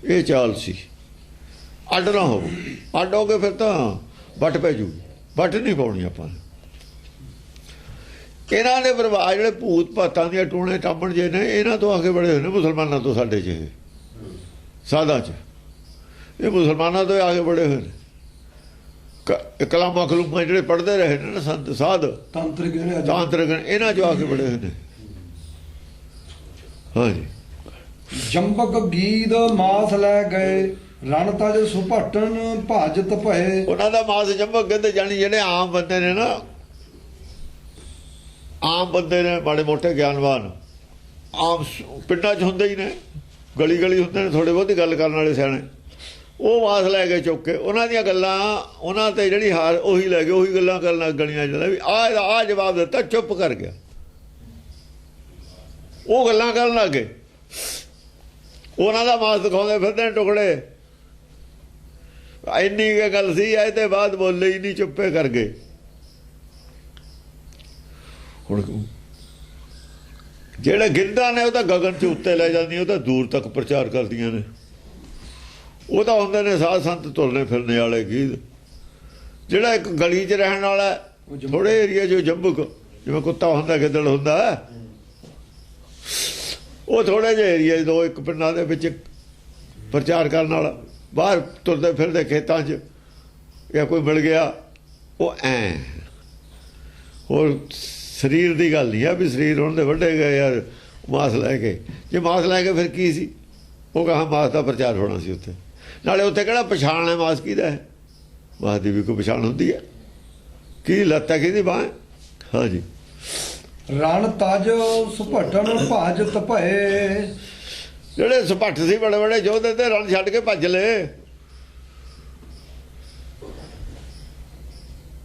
ਇਹ ਚਾਲ ਸੀ। ਅੱਡ ਨਾ ਹੋਵੋ, ਅੱਡ ਹੋ ਕੇ ਫਿਰ ਤਾਂ ਵੱਟ ਪੈ ਜੂਗੀ। ਵੱਟ ਨਹੀਂ ਪਾਉਣੀ ਆਪਾਂ ਨੇ। ਇਹਨਾਂ ਦੇ ਪਰਿਵਾਰ ਜਿਹੜੇ ਭੂਤ ਭਾਤਾਂ ਦੀਆਂ ਟੂਣੇ ਟਾਂਬਣ ਜੇ ਨੇ, ਇਹਨਾਂ ਤੋਂ ਆ ਕੇ ਬੜੇ ਹੋਏ ਨੇ ਮੁਸਲਮਾਨਾਂ ਤੋਂ। ਸਾਡੇ 'ਚ ਇਹ ਸਾਧਾਂ 'ਚ ਇਹ ਮੁਸਲਮਾਨਾਂ ਤੋਂ ਆ ਕੇ ਬੜੇ ਹੋਏ ਨੇ। ਕਲਾਮਾਂ ਕਲੂਮਾਂ ਜਿਹੜੇ ਪੜ੍ਹਦੇ ਰਹੇ ਨੇ ਨਾ ਸੰਤ ਸਾਧ ਤਾਂਤਰਿਕ, ਇਹਨਾਂ 'ਚੋਂ ਆ ਕੇ ਬੜੇ ਹੋਏ ਨੇ। ਹਾਂਜੀ। ਜੰਬਕ ਗੀਦ ਮਾਸ ਲੈ ਗਏ, ਰਣ ਤਜ ਸੁਭਟਨ ਭਾਜਤ ਭਏ। ਉਹਨਾਂ ਦਾ ਮਾਸ ਜੰਬਕ ਕਹਿੰਦੇ। ਜਾਣੀ ਜਿਹੜੇ ਆਮ ਬੰਦੇ ਨੇ ਨਾ, ਆਮ ਬੰਦੇ ਨੇ, ਮਾੜੇ ਮੋਟੇ ਗਿਆਨਵਾਨ, ਆਮ ਪਿੰਡਾਂ 'ਚ ਹੁੰਦੇ ਹੀ ਨੇ, ਗਲੀ ਗਲੀ ਹੁੰਦੇ ਨੇ ਥੋੜ੍ਹੇ ਬਹੁਤੀ ਗੱਲ ਕਰਨ ਵਾਲੇ ਸਿਆਣੇ। ਉਹ ਮਾਸ ਲੈ ਕੇ ਚੁੱਕ ਕੇ ਉਹਨਾਂ ਦੀਆਂ ਗੱਲਾਂ, ਉਹਨਾਂ ਤੇ ਜਿਹੜੀ ਹਾਰ ਉਹੀ ਲੈ ਗਏ, ਉਹੀ ਗੱਲਾਂ ਕਰਨ ਲੱਗ ਗਲੀਆਂ ਜਾਂਦਾ ਵੀ ਆਹ ਜਵਾਬ ਦਿੱਤਾ, ਚੁੱਪ ਕਰ ਗਿਆ। ਉਹ ਗੱਲਾਂ ਕਰਨ ਲੱਗ ਗਏ। ਉਹਨਾਂ ਦਾ ਮਾਸ ਦਿਖਾਉਂਦੇ ਫਿਰਦੇ ਨੇ ਟੁਕੜੇ। ਇੰਨੀ ਕੁ ਗੱਲ ਸੀ, ਇਹ ਤੇ ਬਾਅਦ ਬੋਲੇ ਹੀ ਨਹੀਂ, ਚੁੱਪੇ ਕਰ ਗਏ। ਹੁਣ ਜਿਹੜੇ ਗਿੰਦਾਂ ਨੇ ਉਹ ਤਾਂ ਗਗਨ 'ਚ ਉੱਤੇ ਲੈ ਜਾਂਦੀਆਂ, ਉਹ ਤਾਂ ਦੂਰ ਤੱਕ ਪ੍ਰਚਾਰ ਕਰਦੀਆਂ ਨੇ। ਉਹ ਤਾਂ ਹੁੰਦੇ ਨੇ ਸਾਧ ਸੰਤ ਤੁਰਨੇ ਫਿਰਨੇ ਵਾਲੇ ਗੀਤ। ਜਿਹੜਾ ਇੱਕ ਗਲੀ 'ਚ ਰਹਿਣ ਵਾਲਾ ਥੋੜੇ ਏਰੀਆ 'ਚ ਜੰਬਕ, ਜਿਵੇਂ ਕੁੱਤਾ ਹੁੰਦਾ ਗਿੱਦੜ ਹੁੰਦਾ, ਉਹ ਥੋੜੇ ਜਿਹੇ ਏਰੀਆ 'ਚ ਦੋ ਇੱਕ ਪਿੰਡਾਂ ਦੇ ਵਿੱਚ ਪ੍ਰਚਾਰ ਕਰਨ ਵਾਲਾ, ਬਾਹਰ ਤੁਰਦੇ ਫਿਰਦੇ ਖੇਤਾਂ 'ਚ ਜਾਂ ਕੋਈ ਮਿਲ ਗਿਆ ਉਹ ਐਂ। ਹੋਰ ਸਰੀਰ ਦੀ ਗੱਲ ਨਹੀਂ ਆ ਵੀ ਸਰੀਰ ਉਹਨਾਂ ਦੇ ਵੱਢੇ ਗਏ ਯਾਰ ਮਾਸ ਲੈ ਕੇ। ਜੇ ਮਾਸ ਲੈ ਕੇ ਫਿਰ ਕੀ ਸੀ? ਉਹ ਕਹਾ ਮਾਸ ਦਾ ਪ੍ਰਚਾਰ ਹੋਣਾ ਸੀ ਉੱਥੇ। ਨਾਲੇ ਉੱਥੇ ਕਿਹੜਾ ਪਛਾਣ ਹੈ ਮਾਸ ਕਿਹਦਾ ਹੈ? ਮਾਸ ਦੀ ਵੀ ਕੋਈ ਪਛਾਣ ਹੁੰਦੀ ਹੈ? ਕੀ ਲੱਤ ਹੈ, ਕਿਹਦੀ ਬਾਂਹ? ਹਾਂਜੀ। ਰਣ ਤਜ ਸੁਭਟਨ ਭਾਜਤ ਭਏ। ਜਿਹੜੇ ਸੁਭੱਟ ਸੀ ਬੜੇ ਬੜੇ ਯੋਧੇ, ਤੇ ਰਣ ਛੱਡ ਕੇ ਭੱਜ ਲਏ।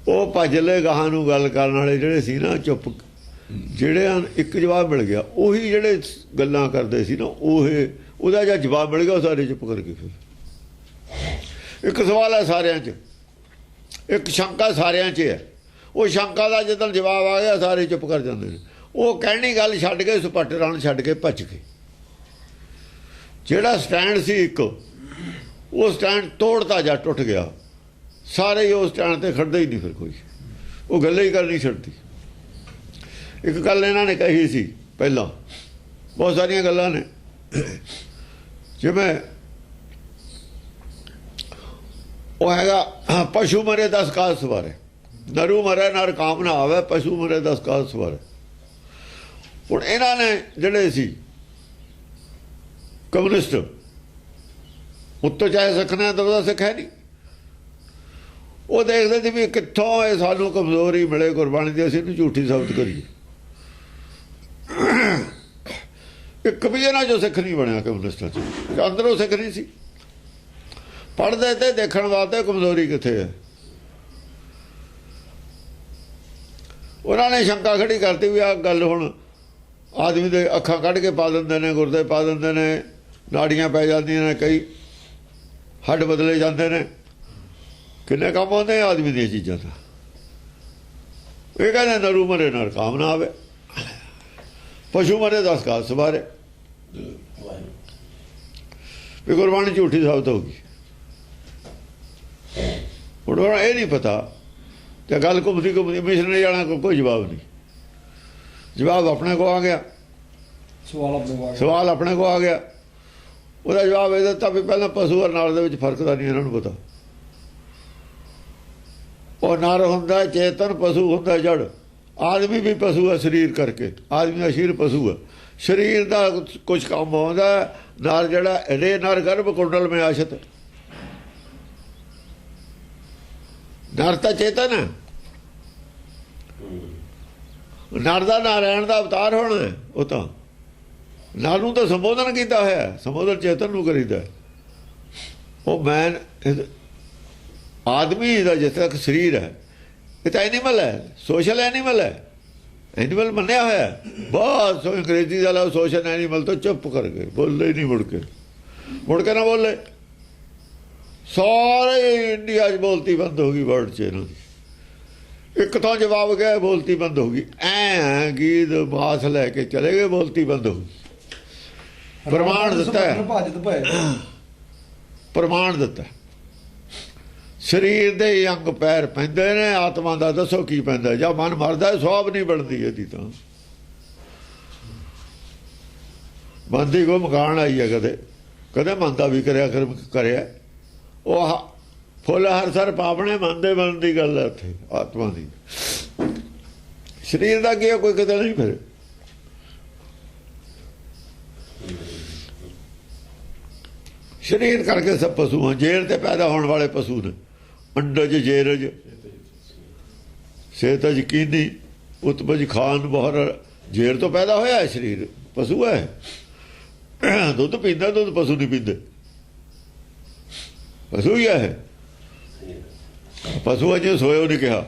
ਉਹ ਭੱਜ ਲਏ। ਗਾਹਾਂ ਨੂੰ ਗੱਲ ਕਰਨ ਵਾਲੇ ਜਿਹੜੇ ਸੀ ਨਾ ਚੁੱਪ, ਜਿਹੜੇ ਇੱਕ ਜਵਾਬ ਮਿਲ ਗਿਆ। ਉਹੀ ਜਿਹੜੇ ਗੱਲਾਂ ਕਰਦੇ ਸੀ ਨਾ, ਉਹਦਾ ਜਾਂ ਜਵਾਬ ਮਿਲ ਗਿਆ, ਉਹ ਸਾਰੇ ਚੁੱਪ ਕਰਕੇ ਫਿਰ ਇੱਕ ਸਵਾਲ ਹੈ ਸਾਰਿਆਂ 'ਚ, ਇੱਕ ਸ਼ੰਕਾ ਸਾਰਿਆਂ 'ਚ ਹੈ। ਉਹ ਸ਼ੰਕਾ ਦਾ ਜਦੋਂ ਜਵਾਬ ਆ ਗਿਆ, ਸਾਰੇ ਚੁੱਪ ਕਰ ਜਾਂਦੇ ਨੇ। ਉਹ ਕਹਿਣੀ ਗੱਲ ਛੱਡ ਕੇ ਸੁਭੱਟ ਰਣ ਛੱਡ ਕੇ ਭੱਜ ਗਏ। ਜਿਹੜਾ ਸਟੈਂਡ ਸੀ ਇੱਕ, ਉਹ ਸਟੈਂਡ ਤੋੜਤਾ ਜਾਂ ਟੁੱਟ ਗਿਆ। ਸਾਰੇ ਹੀ ਉਸ ਸਟੈਂਡ 'ਤੇ ਖੜਦੇ ਹੀ ਨਹੀਂ ਫਿਰ ਕੋਈ। ਉਹ ਗੱਲਾਂ ਹੀ ਕਰਨੀ ਛੱਡਦੀ। ਇੱਕ ਗੱਲ ਇਹਨਾਂ ਨੇ ਕਹੀ ਸੀ ਪਹਿਲਾਂ, ਬਹੁਤ ਸਾਰੀਆਂ ਗੱਲਾਂ ਨੇ, ਜਿਵੇਂ ਉਹ ਹੈਗਾ ਪਸ਼ੂ ਮਰੇ 10 ਕਾਜ ਸਵਾਰੇ, ਨਰੂ ਮਰੇ ਨਰ ਕਾਮ ਨਾ ਆਵੇ, ਪਸ਼ੂ ਮਰੇ 10 ਕਾਜ ਸਵਾਰੇ। ਹੁਣ ਇਹਨਾਂ ਨੇ ਜਿਹੜੇ ਸੀ ਕਮਿਊਨਿਸਟ, ਉੱਤੋਂ ਚਾਹੇ ਸਿੱਖਣਾ ਤਾਂ ਉਹਦਾ ਸਿੱਖ ਹੈ ਨਹੀਂ, ਉਹ ਦੇਖਦੇ ਸੀ ਵੀ ਕਿੱਥੋਂ ਇਹ ਸਾਨੂੰ ਕਮਜ਼ੋਰੀ ਮਿਲੇ ਗੁਰਬਾਣੀ ਦੀ, ਅਸੀਂ ਇਹਨੂੰ ਝੂਠੀ ਸਾਬਤ ਕਰੀਏ। ਇੱਕ ਵੀ ਇਹਨਾਂ ਚੋਂ ਸਿੱਖ ਨਹੀਂ ਬਣਿਆ ਕਮਿਊਨਿਸਟਾਂ 'ਚ, ਅੰਦਰੋਂ ਸਿੱਖ ਨਹੀਂ ਸੀ। ਪੜ੍ਹਦੇ ਤੇ ਦੇਖਣ ਵਾਸਤੇ ਕਮਜ਼ੋਰੀ ਕਿੱਥੇ ਹੈ। ਉਹਨਾਂ ਨੇ ਸ਼ੰਕਾ ਖੜੀ ਕਰਤੀ ਵੀ ਆਹ ਗੱਲ ਹੁਣ ਆਦਮੀ ਦੇ ਅੱਖਾਂ ਕੱਢ ਕੇ ਪਾ ਦਿੰਦੇ ਨੇ, ਗੁਰਦੇ ਪਾ ਦਿੰਦੇ ਨੇ, ਨਾੜੀਆਂ ਪੈ ਜਾਂਦੀਆਂ ਨੇ, ਕਈ ਹੱਡ ਬਦਲੇ ਜਾਂਦੇ ਨੇ, ਕਿੰਨੇ ਕੰਮ ਆਉਂਦੇ ਆਦਮੀ ਦੀਆਂ ਚੀਜ਼ਾਂ ਦਾ। ਇਹ ਕਹਿੰਦੇ ਨਰੂ ਮਰੇ ਨਰ ਕਾਮ ਨਾ ਆਵੇ, ਪਸ਼ੂ ਮਰੇ 10 ਕਾਜ ਸਵਾਰੇ, ਵੀ ਗੁਰਬਾਣੀ ਝੂਠੀ ਸਾਬਤ ਹੋ ਗਈ। ਹੁਣ ਇਹ ਨਹੀਂ ਪਤਾ ਤੇ ਗੱਲ ਘੁੰਮਦੀ ਘੁੰਮਦੀ ਮਿਸ਼ਨਰੀ ਜਾਣਾ, ਕੋਈ ਜਵਾਬ ਨਹੀਂ। ਜਵਾਬ ਆਪਣੇ ਕੋ ਆ ਗਿਆ, ਸਵਾਲ ਆਪਣੇ ਕੋ ਆ ਗਿਆ। ਉਹਦਾ ਜਵਾਬ ਇਹ ਦਿੱਤਾ ਵੀ ਪਹਿਲਾਂ ਪਸ਼ੂ ਔਰ ਨਰ ਦੇ ਵਿੱਚ ਫਰਕ ਦਾ ਨਹੀਂ ਇਹਨਾਂ ਨੂੰ ਪਤਾ। ਉਹ ਨਰ ਹੁੰਦਾ ਚੇਤਨ, ਪਸ਼ੂ ਹੁੰਦਾ ਜੜ। ਆਦਮੀ ਵੀ ਪਸ਼ੂ ਹੈ ਸਰੀਰ ਕਰਕੇ, ਆਦਮੀ ਦਾ ਸਰੀਰ ਪਸ਼ੂ ਹੈ, ਸਰੀਰ ਦਾ ਕੁਝ ਕੰਮ ਆਉਂਦਾ। ਨਰ ਜਿਹੜਾ ਰੇ ਨਰ ਗਰਭ ਕੁੰਡਲ ਮੇਂ ਆਸ਼ਤ, ਨਰ ਤਾਂ ਚੇਤਨ ਹੈ। ਨਰ ਦਾ ਨਾਰਾਇਣ ਦਾ ਅਵਤਾਰ ਹੋਣਾ, ਉਹ ਤਾਂ ਨਰ ਨੂੰ ਤਾਂ ਸੰਬੋਧਨ ਕੀਤਾ ਹੋਇਆ, ਸੰਬੋਧਨ ਚੇਤਨ ਨੂੰ ਕਰੀਦਾ। ਉਹ ਮੈਂ ਆਦਮੀ ਦਾ ਜਿਸ ਤੱਕ ਸਰੀਰ ਹੈ, ਇਹ ਤਾਂ ਐਨੀਮਲ ਹੈ, ਸੋਸ਼ਲ ਐਨੀਮਲ ਹੈ, ਐਨੀਮਲ ਮੰਨਿਆ ਹੋਇਆ। ਬਸ ਅੰਗਰੇਜ਼ੀ ਦਾ ਲਓ ਸੋਸ਼ਲ ਐਨੀਮਲ ਤੋਂ ਚੁੱਪ ਕਰ ਗਏ, ਬੋਲੇ ਨਹੀਂ ਮੁੜ ਕੇ ਨਾ ਬੋਲੇ। ਸਾਰੇ ਇੰਡੀਆ 'ਚ ਬੋਲਤੀ ਬੰਦ ਹੋ ਗਈ, ਵਰਲਡ 'ਚ ਇਹਨਾਂ ਦੀ। ਇੱਕ ਤਾਂ ਜਵਾਬ ਗਿਆ, ਬੋਲਤੀ ਬੰਦ ਹੋ ਗਈ। ਐ ਗੀਤ ਬਾਸ ਲੈ ਕੇ ਚਲੇ ਗਏ, ਬੋਲਤੀ ਬੰਦ ਹੋ ਗਈ। ਪ੍ਰਮਾਣ ਦਿੱਤਾ, ਪ੍ਰਮਾਣ ਦਿੱਤਾ। ਸਰੀਰ ਦੇ ਅੰਗ ਪੈਰ ਪੈਂਦੇ ਨੇ, ਆਤਮਾ ਦਾ ਦੱਸੋ ਕੀ ਪੈਂਦਾ। ਜਾਂ ਮਨ ਮਰਦਾ ਸਵਾਬ ਨਹੀਂ ਬਣਦੀ ਇਹਦੀ, ਤਾਂ ਬੰਦੀ ਕੋ ਮਕਾਨ ਆਈ ਹੈ, ਕਦੇ ਕਦੇ ਮਨ ਦਾ ਵੀ ਕਰਿਆ। ਉਹ ਫੁੱਲ ਹਰ ਸਰ ਪਾਵਣੇ ਮਨ ਦੇ ਬਣਨ ਦੀ ਗੱਲ ਹੈ ਉੱਥੇ, ਆਤਮਾ ਦੀ। ਸਰੀਰ ਦਾ ਕੀ ਕੋਈ ਕਿਤੇ ਨਹੀਂ। ਫਿਰ ਸਰੀਰ ਕਰਕੇ ਸਭ ਪਸ਼ੂ ਹਨ। ਜੇਰ ਤੇ ਪੈਦਾ ਹੋਣ ਵਾਲੇ ਪਸ਼ੂ ਨੇ, ਅੰਡਜ ਜੇਰਜ ਸੇਤ ਯਕੀਨੀ ਉਤਪਜ ਖਾਨ ਬਹਰ। ਜੇਰ ਤੋਂ ਪੈਦਾ ਹੋਇਆ ਹੈ ਸਰੀਰ, ਪਸ਼ੂ ਹੈ। ਦੁੱਧ ਪੀਂਦਾ, ਦੁੱਧ ਪਸ਼ੂ ਨਹੀਂ ਪੀਂਦੇ, ਪਸ਼ੂ ਹੀ ਹੈ। ਪਸ਼ੂ ਅਜੇ ਸੋਇਓ ਨਹੀਂ ਕਿਹਾ,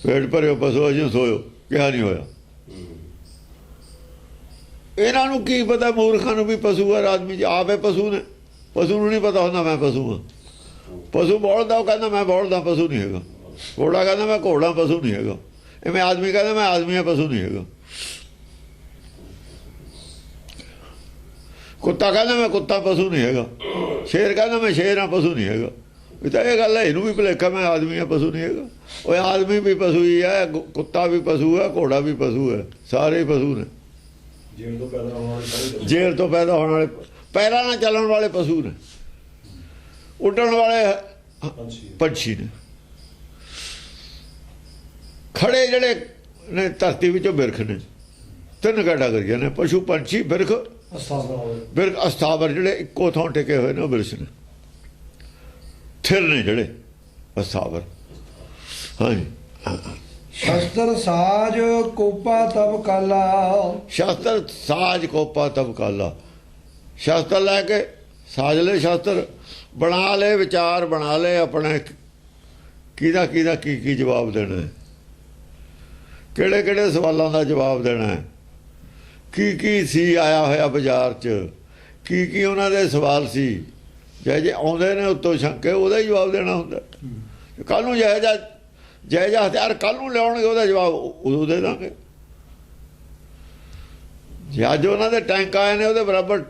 ਪੇਟ ਭਰਿਓ, ਪਸ਼ੂ ਅਜੇ ਸੋਇਓ ਕਿਹਾ ਨਹੀਂ ਹੋਇਆ। ਇਹਨਾਂ ਨੂੰ ਕੀ ਪਤਾ, ਮੂਰਖਾਂ ਨੂੰ ਵੀ ਪਸ਼ੂ ਹੈ। ਆਦਮੀ ਆਪੇ ਪਸ਼ੂ ਨੇ, ਪਸ਼ੂ ਨੂੰ ਨਹੀਂ ਪਤਾ ਹੁੰਦਾ ਮੈਂ ਪਸ਼ੂ ਹਾਂ। ਪਸ਼ੂ ਬੋਲਦਾ, ਉਹ ਕਹਿੰਦਾ ਮੈਂ ਬੋਲਦਾ, ਪਸ਼ੂ ਨਹੀਂ ਹੈਗਾ। ਘੋੜਾ ਕਹਿੰਦਾ ਮੈਂ ਘੋੜਾ, ਪਸ਼ੂ ਨਹੀਂ ਹੈਗਾ। ਐਵੇਂ ਆਦਮੀ ਕਹਿੰਦਾ ਮੈਂ ਆਦਮੀ ਹਾਂ, ਪਸ਼ੂ ਨਹੀਂ ਹੈਗਾ। ਕੁੱਤਾ ਕਹਿੰਦਾ ਮੈਂ ਕੁੱਤਾ, ਪਸ਼ੂ ਨਹੀਂ ਹੈਗਾ। ਸ਼ੇਰ ਕਹਿੰਦਾ ਮੈਂ ਸ਼ੇਰ ਹਾਂ, ਪਸ਼ੂ ਨਹੀਂ ਹੈਗਾ। ਇਹ ਤਾਂ ਇਹ ਗੱਲ ਹੈ, ਇਹਨੂੰ ਵੀ ਭੁਲੇਖਾ ਮੈਂ ਆਦਮੀ ਹਾਂ, ਪਸ਼ੂ ਨਹੀਂ ਹੈਗਾ। ਉਹ ਆਦਮੀ ਵੀ ਪਸ਼ੂ ਹੀ ਹੈ, ਕੁੱਤਾ ਵੀ ਪਸ਼ੂ ਹੈ, ਘੋੜਾ ਵੀ ਪਸ਼ੂ ਹੈ, ਸਾਰੇ ਪਸ਼ੂ ਨੇ। ਜੇਰ ਤੋਂ ਪੈਦਾ ਹੋਣ ਵਾਲੇ, ਪੈਰਾਂ ਨਾਲ ਚੱਲਣ ਵਾਲੇ ਪਸ਼ੂ ਨੇ, ਉੱਡਣ ਵਾਲੇ ਪੰਛੀ ਨੇ। ਖੜੇ ਜਿਹੜੇ ਨੇ ਧਰਤੀ ਵਿੱਚੋਂ ਬਿਰਖ ਨੇ, ਤਿੰਨ ਕੈਟਾਗਰੀਆਂ ਨੇ, ਪਸ਼ੂ, ਪੰਛੀ, ਬਿਰਖ। ਬਿਰਖ ਅਸਥਾਵਰ ਜਿਹੜੇ ਇੱਕੋ ਥਾਂ ਟਿਕੇ ਹੋਏ ਨੇ, ਉਹ ਬਿਰਛ ਨੇ। ਥਿਰ ਨੇ ਜਿਹੜੇ ਅਸਥਾਵਰ। ਹਾਂਜੀ। ਸ਼ਸਤਰ ਸਾਜ ਕੋਪਾ ਤਬ ਕਾਲਾ, ਸ਼ਸਤਰ ਸਾਜ ਕੋਪਾ ਤਬ ਕਾਲਾ। ਸ਼ਸਤਰ ਲੈ ਕੇ ਸਾਜ ਲੈ, ਸ਼ਸਤਰ ਬਣਾ ਲੈ, ਵਿਚਾਰ ਬਣਾ ਲੈ ਆਪਣੇ, ਕਿਹਦਾ ਕੀ ਜਵਾਬ ਦੇਣਾ ਹੈ, ਕਿਹੜੇ ਕਿਹੜੇ ਸਵਾਲਾਂ ਦਾ ਜਵਾਬ ਦੇਣਾ ਹੈ, ਕੀ ਸੀ ਆਇਆ ਹੋਇਆ ਬਾਜ਼ਾਰ 'ਚ, ਕੀ ਉਹਨਾਂ ਦੇ ਸਵਾਲ ਸੀ। ਜੇ ਆਉਂਦੇ ਨੇ ਉੱਤੋਂ ਸ਼ੰਕੇ, ਉਹਦਾ ਹੀ ਜਵਾਬ ਦੇਣਾ ਹੁੰਦਾ। ਕੱਲ੍ਹ ਨੂੰ ਜਾਇਜ਼ਾ ਹਥਿਆਰ ਕੱਲ੍ਹ ਨੂੰ ਲਿਆਉਣਗੇ, ਉਹਦਾ ਜਵਾਬ ਉਦੋਂ ਦੇ ਦਾਂਗੇ। ਜੇ ਅੱਜ ਉਹਨਾਂ ਦੇ ਟੈਂਕ ਆਏ ਨੇ, ਉਹਦੇ ਬਰਾਬਰ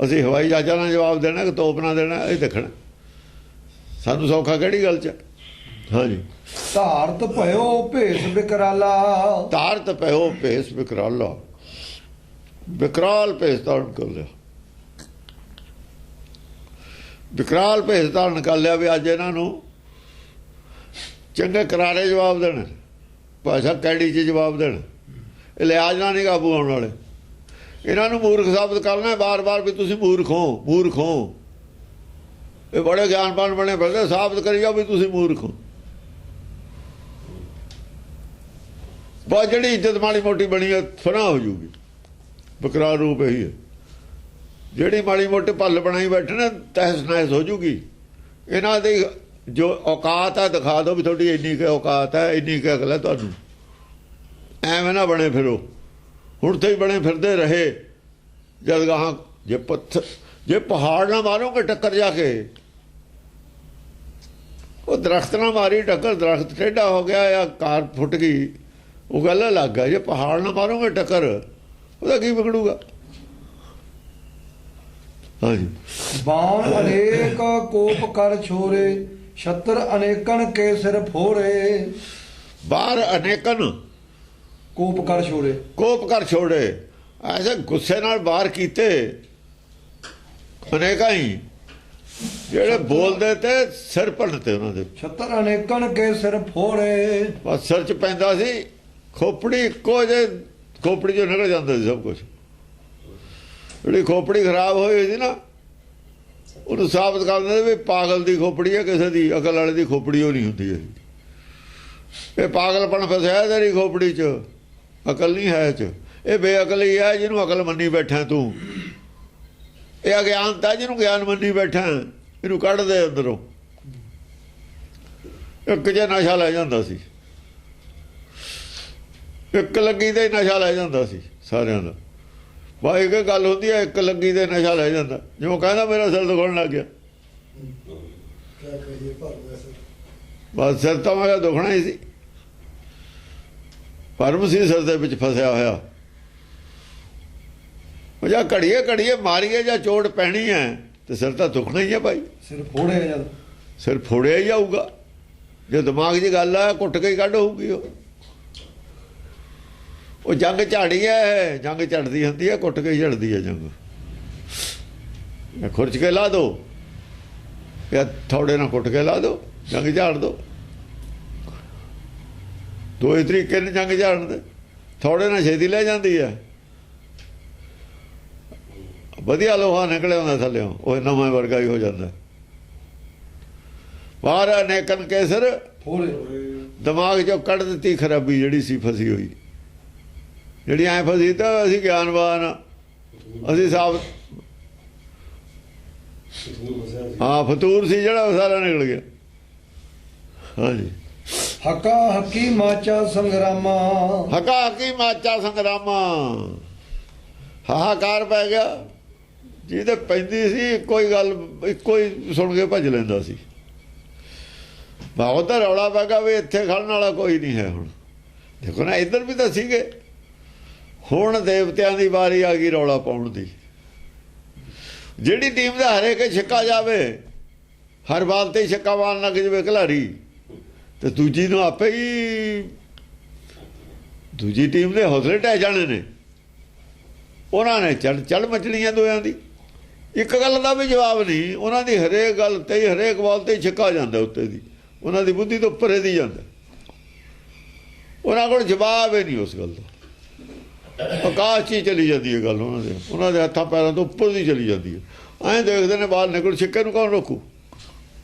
ਅਸੀਂ ਹਵਾਈ ਜਹਾਜ਼ਾਂ ਨਾਲ ਜਵਾਬ ਦੇਣਾ ਕਿ ਤੋਪ ਨਾਲ ਦੇਣਾ, ਇਹ ਦੇਖਣਾ। ਸਾਨੂੰ ਸੌਖਾ ਕਿਹੜੀ ਗੱਲ 'ਚ। ਹਾਂਜੀ। ਧਾਰਤ ਭਇਓ ਭੇਸ ਵਿਕਰਾਲਾ। ਧਾਰਤ ਭਇਓ ਭੇਸ ਵਿਕਰਾਲਾ, ਵਿਕਰਾਲ ਭੇਸ ਧਾਰਨ ਕਰ ਲਿਆ। ਵਿਕਰਾਲ ਭੇਸ ਧਾਰਨ ਕਰ ਲਿਆ ਵੀ ਅੱਜ ਇਹਨਾਂ ਨੂੰ ਚੰਗੇ ਕਰਾਰੇ ਜਵਾਬ ਦੇਣ, ਭਾਸ਼ਾ ਕੈੜੀ 'ਚ ਜਵਾਬ ਦੇਣ। ਇਹ ਲਿਆਜ ਨਾਲ ਨਹੀਂ ਕਾਬੂ ਆਉਣ ਵਾਲੇ। ਇਹਨਾਂ ਨੂੰ ਮੂਰਖ ਸਾਬਤ ਕਰਨਾ ਬਾਰ-ਬਾਰ ਵੀ ਤੁਸੀਂ ਮੂਰਖ ਹੋ, ਮੂਰਖ ਹੋ। ਇਹ ਬੜੇ ਗਿਆਨਵਾਨ ਬਣੇ ਫਿਰਦੇ, ਸਾਬਤ ਕਰੀ ਜਾਓ ਵੀ ਤੁਸੀਂ ਮੂਰਖ ਹੋ। ਬਹੁਤ ਜਿਹੜੀ ਇੱਜ਼ਤ ਮਾੜੀ ਮੋਟੀ ਬਣੀ ਹੈ ਫਨਾ ਹੋ ਜੂਗੀ। ਵਿਕਰਾਲ ਰੂਪ ਇਹੀ ਹੈ। ਜਿਹੜੀ ਮਾੜੀ ਮੋਟੀ ਭੱਲ ਬਣਾਈ ਬੈਠੇ ਨੇ ਤਹਿਸ ਨਹਿਸ ਹੋ ਜੂਗੀ। ਇਹਨਾਂ ਦੀ ਜੋ ਔਕਾਤ ਹੈ ਦਿਖਾ ਦਿਓ ਵੀ ਤੁਹਾਡੀ ਇੰਨੀ ਕੁ ਔਕਾਤ ਹੈ, ਇੰਨੀ ਕੁ ਅਕਲ ਹੈ ਤੁਹਾਨੂੰ। ਐਵੇਂ ਨਾ ਬਣੇ ਫਿਰੋ। ਹੁਣ ਤੇ ਹੀ ਬਣੇ ਫਿਰਦੇ ਰਹੇ। ਜਦ ਗਾਹਾਂ ਜੇ ਪਹਾੜ ਨਾ ਮਾਰੋਗੇ ਟੱਕਰ ਜਾ ਕੇ, ਉਹ ਦਰਖਤ ਨਾ ਮਾਰੀ ਟੱਕਰ, ਦਰਖਤ ਟੇਢਾ ਹੋ ਗਿਆ ਜਾਂ ਕਾਰ ਫੁੱਟ ਗਈ, ਉਹ ਗੱਲ ਅਲੱਗ ਹੈ। ਜੇ ਪਹਾੜ ਨਾ ਮਾਰੋਗੇ ਟੱਕਰ, ਉਹਦਾ ਕੀ ਵਿਗੜੂਗਾ। ਹਾਂਜੀ। ਬਾਣ ਅਨੇਕ ਕੋਪ ਕਰ ਛੋਰੇ, ਛਤਰ ਅਨੇਕਨ ਕੇ ਸਿਰ ਫੋਰੇ। ਬਾਹਰ ਅਨੇਕਨ ਕੋਪ ਕਰ ਛੋਰੇ, ਕੋਪ ਕਰ ਛੋੜੇ, ਐਸੇ ਗੁੱਸੇ ਨਾਲ ਬਾਹਰ ਕੀਤੇ ਅਨੇਕਾਂ ਹੀ, ਜਿਹੜੇ ਬੋਲਦੇ ਤੇ ਸਿਰ ਭੰਨਤੇ ਉਹਨਾਂ ਦੇ। ਛਤਰ ਅਨੇਕਨ ਕੇ ਸਿਰ ਫੋਰੇ। ਬਸ ਸਿਰ 'ਚ ਪੈਂਦਾ ਸੀ ਖੋਪੜੀ, ਇੱਕੋ ਜੇ ਖੋਪੜੀ 'ਚੋਂ ਨਿਕਲ ਜਾਂਦਾ ਸੀ ਸਭ ਕੁਝ। ਜਿਹੜੀ ਖੋਪੜੀ ਖਰਾਬ ਹੋਈ ਸੀ ਨਾ, ਉਹਨੂੰ ਸਾਬਤ ਕਰ ਦਿੰਦੇ ਵੀ ਪਾਗਲ ਦੀ ਖੋਪੜੀ ਹੈ, ਕਿਸੇ ਦੀ ਅਕਲ ਵਾਲੇ ਦੀ ਖੋਪੜੀ ਉਹ ਨਹੀਂ ਹੁੰਦੀ ਹੈ। ਇਹ ਪਾਗਲਪਣ ਫਸਿਆ ਤੇਰੀ ਖੋਪੜੀ 'ਚ, ਅਕਲ ਨਹੀਂ ਹੈ 'ਚ। ਇਹ ਬੇਅਕਲ ਹੀ ਹੈ ਜਿਹਨੂੰ ਅਕਲ ਮੰਨੀ ਬੈਠਾ ਤੂੰ। ਇਹ ਅਗਿਆਨਤਾ ਜਿਹਨੂੰ ਗਿਆਨ ਮੰਨੀ ਬੈਠਾ, ਇਹਨੂੰ ਕੱਢ ਦੇ ਅੰਦਰੋਂ। ਇੱਕ ਜੇ ਨਸ਼ਾ ਲੈ ਜਾਂਦਾ ਸੀ, ਇੱਕ ਲੱਗੀ ਤੇ ਨਸ਼ਾ ਲੈ ਜਾਂਦਾ ਸੀ ਸਾਰਿਆਂ ਦਾ। ਬਾਈ ਇੱਕ ਗੱਲ ਹੁੰਦੀ ਹੈ, ਇੱਕ ਲੱਗੀ ਤੇ ਨਸ਼ਾ ਲੈ ਜਾਂਦਾ। ਜਿਵੇਂ ਕਹਿੰਦਾ ਮੇਰਾ ਸਿਰ ਦੁਖਣ ਲੱਗ ਗਿਆ, ਬਸ ਸਿਰ ਤਾਂ ਮੇਰਾ ਦੁਖਣਾ ਹੀ ਸੀ। ਭਰਮ ਸੀ ਸਿਰ ਦੇ ਵਿੱਚ ਫਸਿਆ ਹੋਇਆ। ਉਹ ਜਾਂ ਘੜੀਏ ਘੜੀਏ ਮਾਰੀਏ ਜਾਂ ਚੋਟ ਪੈਣੀ ਹੈ ਤੇ ਸਿਰ ਤਾਂ ਦੁਖਣਾ ਹੀ ਹੈ ਭਾਈ। ਸਿਰ ਫੋੜਿਆ ਜਦ, ਸਿਰ ਫੋੜਿਆ ਹੀ ਜਾਊਗਾ। ਜੇ ਦਿਮਾਗ 'ਚ ਗੱਲ ਆ ਕੁੱਟ ਕੇ ਹੀ ਕੱਢ ਹੋਊਗੀ। ਉਹ ਜੰਗ ਝਾੜੀ ਹੈ, ਜੰਗ ਝੜਦੀ ਹੁੰਦੀ ਹੈ, ਕੁੱਟ ਕੇ ਹੀ ਝੜਦੀ ਹੈ ਜੰਗ। ਖੁਰਚ ਕੇ ਲਾ ਦੋ ਜਾਂ ਥੋੜੇ ਨਾਲ ਕੁੱਟ ਕੇ ਲਾ ਦੋ, ਜੰਗ ਝਾੜ ਦੋ। ਦੋ ਹੀ ਤਰੀਕੇ ਨੇ ਜੰਗ ਝਾੜਨ ਦੇ। ਥੋੜੇ ਨਾਲ ਛੇਤੀ ਲੈ ਜਾਂਦੀ ਹੈ, ਵਧੀਆ ਲੋਹਾ ਨਿਕਲਿਆ ਹੁੰਦਾ ਥੱਲਿਓਂ, ਉਹ ਨਵਾਂ ਵਰਗਾ ਹੀ ਹੋ ਜਾਂਦਾ। ਬਾਹਰ ਅਨੇਕਨ ਕੇ ਸਿਰ ਫੋੜੇ। ਦਿਮਾਗ 'ਚੋਂ ਕੱਢ ਦਿੱਤੀ ਖਰਾਬੀ ਜਿਹੜੀ ਸੀ ਫਸੀ ਹੋਈ, ਜਿਹੜੀ ਐਂ ਫਸੀ ਤਾਂ ਅਸੀਂ ਗਿਆਨਵਾਨ, ਅਸੀਂ ਸਾਬਤ। ਹਾਂ, ਫਤੂਰ ਸੀ ਜਿਹੜਾ ਉਹ ਸਾਰਾ ਨਿਕਲ ਗਿਆ। ਹਾਂਜੀ। ਹਕਾ ਹਕੀ ਮਾਚਾ ਸੰਗਰਾਮਾ। ਹਕਾ ਹਕੀ ਮਾਚਾ ਸੰਗਰਾਮਾ, ਹਾਹਾਕਾਰ ਪੈ ਗਿਆ। ਜਿਹਦੇ ਪੈਂਦੀ ਸੀ ਇੱਕੋ ਹੀ ਗੱਲ, ਇੱਕੋ ਹੀ ਸੁਣ ਕੇ ਭੱਜ ਲੈਂਦਾ ਸੀ। ਬਹੁਤ ਰੌਲਾ ਪੈ ਗਿਆ ਵੀ ਇੱਥੇ ਖੜਨ ਵਾਲਾ ਕੋਈ ਨਹੀਂ ਹੈ। ਹੁਣ ਦੇਖੋ ਨਾ, ਇੱਧਰ ਵੀ ਤਾਂ ਸੀਗੇ। ਹੁਣ ਦੇਵਤਿਆਂ ਦੀ ਵਾਰੀ ਆ ਗਈ ਰੌਲਾ ਪਾਉਣ ਦੀ। ਜਿਹੜੀ ਟੀਮ ਦਾ ਹਰੇਕ ਛੱਕਾ ਜਾਵੇ, ਹਰ ਬਾਲ ਤੇ ਛੱਕਾ ਮਾਰਨ ਲੱਗ ਜਾਵੇ ਖਿਲਾੜੀ, ਤੇ ਦੂਜੀ ਨੂੰ ਆਪੇ ਹੀ ਦੂਜੀ ਟੀਮ ਦੇ ਹੌਸਲੇ ਢਹਿ ਜਾਣੇ ਨੇ। ਉਹਨਾਂ ਨੇ ਚੜ ਮਚਲੀਆਂ ਦੋਆਂ ਦੀ। ਇੱਕ ਗੱਲ ਦਾ ਵੀ ਜਵਾਬ ਨਹੀਂ ਉਹਨਾਂ ਦੀ। ਹਰੇਕ ਗੱਲ ਤੇ ਹਰੇਕ ਬਾਲ ਤੇ ਛੱਕਾ ਜਾਂਦਾ ਉੱਤੇ ਦੀ। ਉਹਨਾਂ ਦੀ ਬੁੱਧੀ ਤੋਂ ਉੱਪਰ ਦੀ ਜਾਂਦਾ। ਉਹਨਾਂ ਕੋਲ ਜਵਾਬ ਹੀ ਨਹੀਂ ਉਸ ਗੱਲ ਦਾ। ਆਕਾਸ਼ 'ਚ ਹੀ ਚਲੀ ਜਾਂਦੀ ਹੈ ਗੱਲ ਉਹਨਾਂ ਦੇ ਹੱਥਾਂ ਪੈਰਾਂ ਤੋਂ ਉੱਪਰ ਦੀ ਚਲੀ ਜਾਂਦੀ ਹੈ। ਐਂ ਦੇਖਦੇ ਨੇ ਬਾਹਰ ਨਿਕਲ, ਛਿੱਕੇ ਨੂੰ ਕੌਣ ਰੋਕੂ?